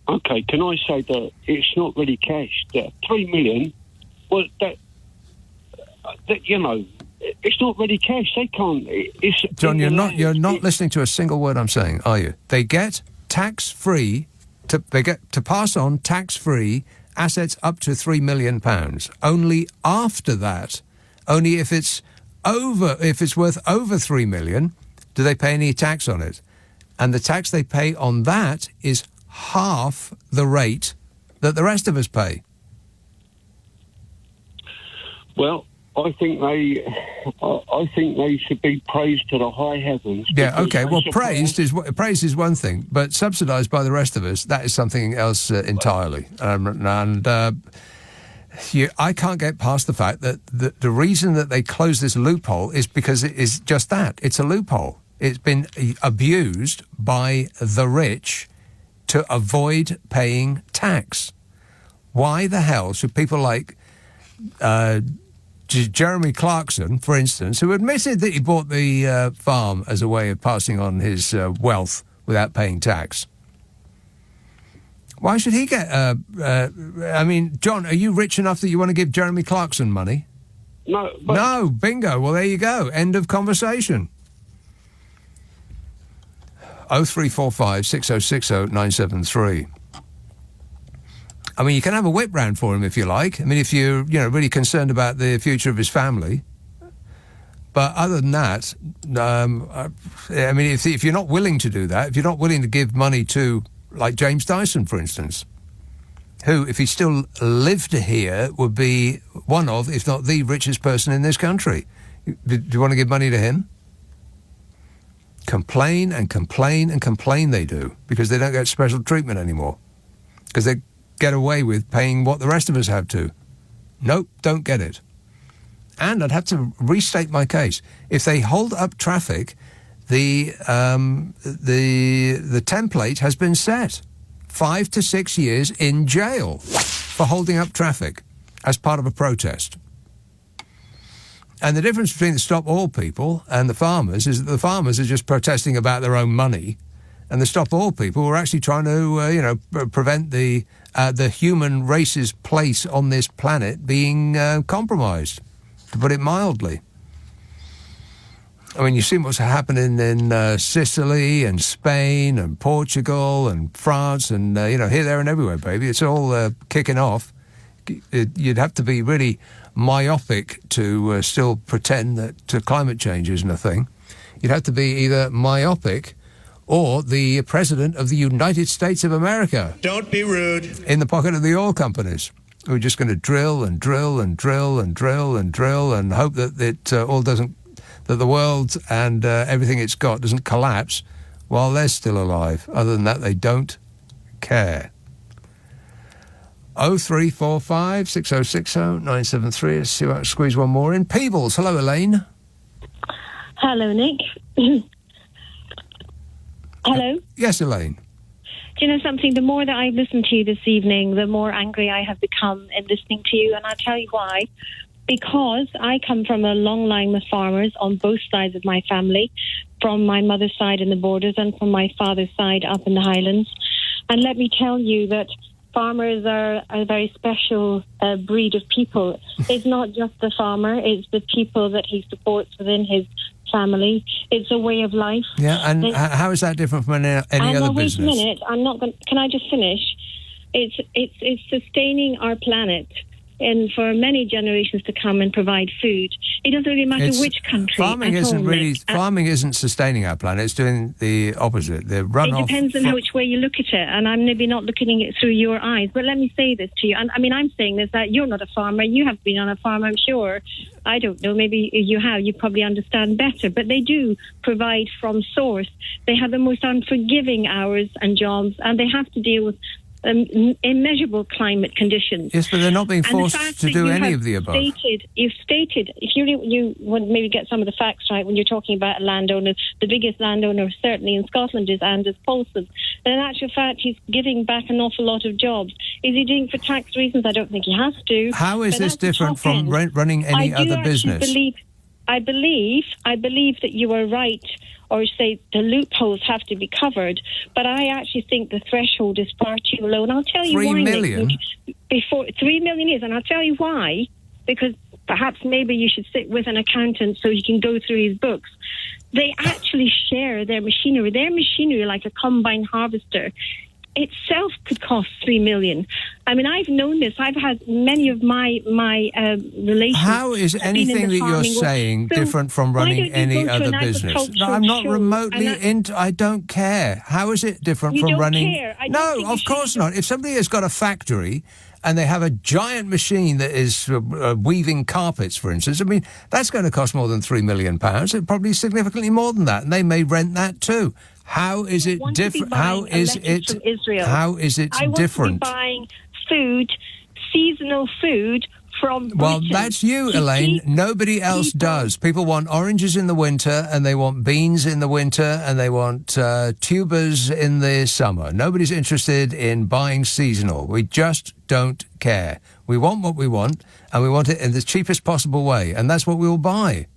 Okay, can I say that it's not really cash? That £3 million, well, that it's not really cash. They can't. John, you're not listening to a single word I'm saying, are you? They get tax-free. They get to pass on tax-free assets up to £3 million. Only after that, only if it's worth over £3 million, do they pay any tax on it. And the tax they pay on that is half the rate that the rest of us pay. Well, I think they should be praised to the high heavens. Yeah, okay. Well, praise is one thing, but subsidised by the rest of us, that is something else entirely. I can't get past the fact that the reason that they close this loophole is because it is just that. It's a loophole. It's been abused by the rich to avoid paying tax. Why the hell should people like... Jeremy Clarkson, for instance, who admitted that he bought the farm as a way of passing on his wealth without paying tax. Why should he get... John, are you rich enough that you want to give Jeremy Clarkson money? No. No, bingo. Well, there you go. End of conversation. 0345 6060 973. I mean, you can have a whip round for him if you like. I mean, if you're, really concerned about the future of his family. But other than that, if you're not willing to do that, if you're not willing to give money to, like James Dyson, for instance, who, if he still lived here, would be one of, if not the richest person in this country. Do you want to give money to him? Complain and complain and complain they do, because they don't get special treatment anymore. Because they get away with paying what the rest of us have to. Nope, don't get it. And I'd have to restate my case. If they hold up traffic, the template has been set. 5 to 6 years in jail for holding up traffic as part of a protest. And the difference between the Stop All people and the farmers is that the farmers are just protesting about their own money, and the Stop All people are actually trying to, prevent the human race's place on this planet being compromised, to put it mildly. I mean, you've seen what's happening in Sicily and Spain and Portugal and France and, here, there and everywhere, baby. It's all kicking off. You'd have to be really myopic to still pretend that climate change isn't a thing. You'd have to be either myopic or the President of the United States of America. Don't be rude. In the pocket of the oil companies, who are just going to drill and drill and drill and drill and drill and hope that it all doesn't, that the world and everything it's got doesn't collapse while they're still alive. Other than that, they don't care. 0345 6060 973. Let's see if I can squeeze one more in. Peebles. Hello, Elaine. Hello, Nick. Hello? Yes, Elaine. Do you know something? The more that I've listened to you this evening, the more angry I have become in listening to you, and I'll tell you why. Because I come from a long line of farmers on both sides of my family, from my mother's side in the borders and from my father's side up in the Highlands. And let me tell you that farmers are a very special breed of people. It's not just the farmer, it's the people that he supports within his family. It's a way of life. Yeah, and how is that different from any other business? Wait a minute, I'm not going. Can I just finish? It's sustaining our planet, and for many generations to come and provide food. It doesn't really matter which country. Farming isn't sustaining our planet. It's doing the opposite. The runoff. It depends on which way you look at it, and I'm maybe not looking at it through your eyes. But let me say this to you. I mean, I'm saying this, that you're not a farmer. You have been on a farm, I'm sure. I don't know. Maybe you have. You probably understand better. But they do provide from source. They have the most unforgiving hours and jobs, and they have to deal with immeasurable climate conditions. Yes, but they're not being forced to do any of the above. You've stated, if you would maybe get some of the facts right when you're talking about a landowner, the biggest landowner certainly in Scotland is Anders Poulsen. And in actual fact, he's giving back an awful lot of jobs. Is he doing it for tax reasons? I don't think he has to. How is this different from running any other business? I believe that you are right, or say the loopholes have to be covered, but I actually think the threshold is far too low. And I'll tell you why. 3 million? Before 3 million is, and I'll tell you why, because perhaps maybe you should sit with an accountant so you can go through his books. They actually share their machinery. Their machinery, like a combine harvester, itself could cost 3 million. I mean, I've known this. I've had many of my relations. How is anything that you're saying different from running any other business? No, I'm not remotely into. I don't care. How is it different from running? No, of course not. If somebody has got a factory and they have a giant machine that is weaving carpets, for instance, I mean, that's going to cost more than £3 million. It's probably significantly more than that, and they may rent that too. How is it different? How is it different? I want to be buying food, seasonal food from Britain. Well, that's you, Elaine. Nobody else does. People want oranges in the winter, and they want beans in the winter, and they want tubers in the summer. Nobody's interested in buying seasonal. We just don't care. We want what we want, and we want it in the cheapest possible way, and that's what we will buy.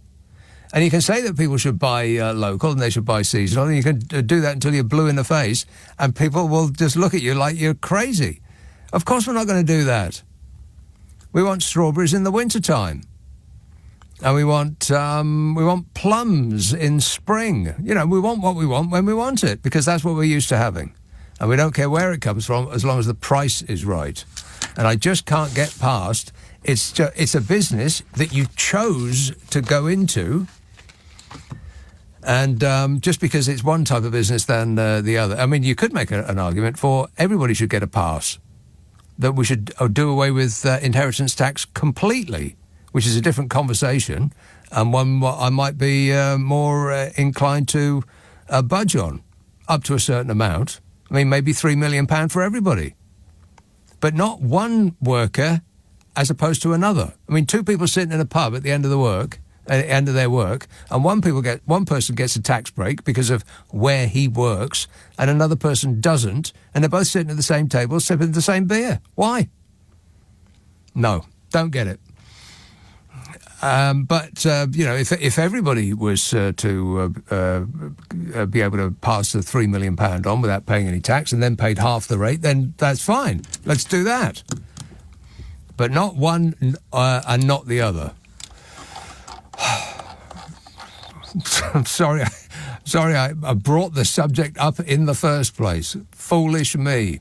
And you can say that people should buy local and they should buy seasonal, and you can do that until you're blue in the face, and people will just look at you like you're crazy. Of course we're not going to do that. We want strawberries in the wintertime. And we want plums in spring. You know, we want what we want when we want it, because that's what we're used to having. And we don't care where it comes from as long as the price is right. And I just can't get past, it's a business that you chose to go into. And just because it's one type of business than the other. I mean, you could make an argument for everybody should get a pass, that we should do away with inheritance tax completely, which is a different conversation, and one I might be more inclined to budge on, up to a certain amount. I mean, maybe £3 million for everybody, but not one worker as opposed to another. I mean, two people sitting in a pub at the end of their work, and one person gets a tax break because of where he works, and another person doesn't, and they're both sitting at the same table, sipping the same beer. Why? No, don't get it. But you know, if everybody was to be able to pass the £3 million on without paying any tax, and then paid half the rate, then that's fine. Let's do that. But not one and not the other. I'm sorry I brought the subject up in the first place. Foolish me.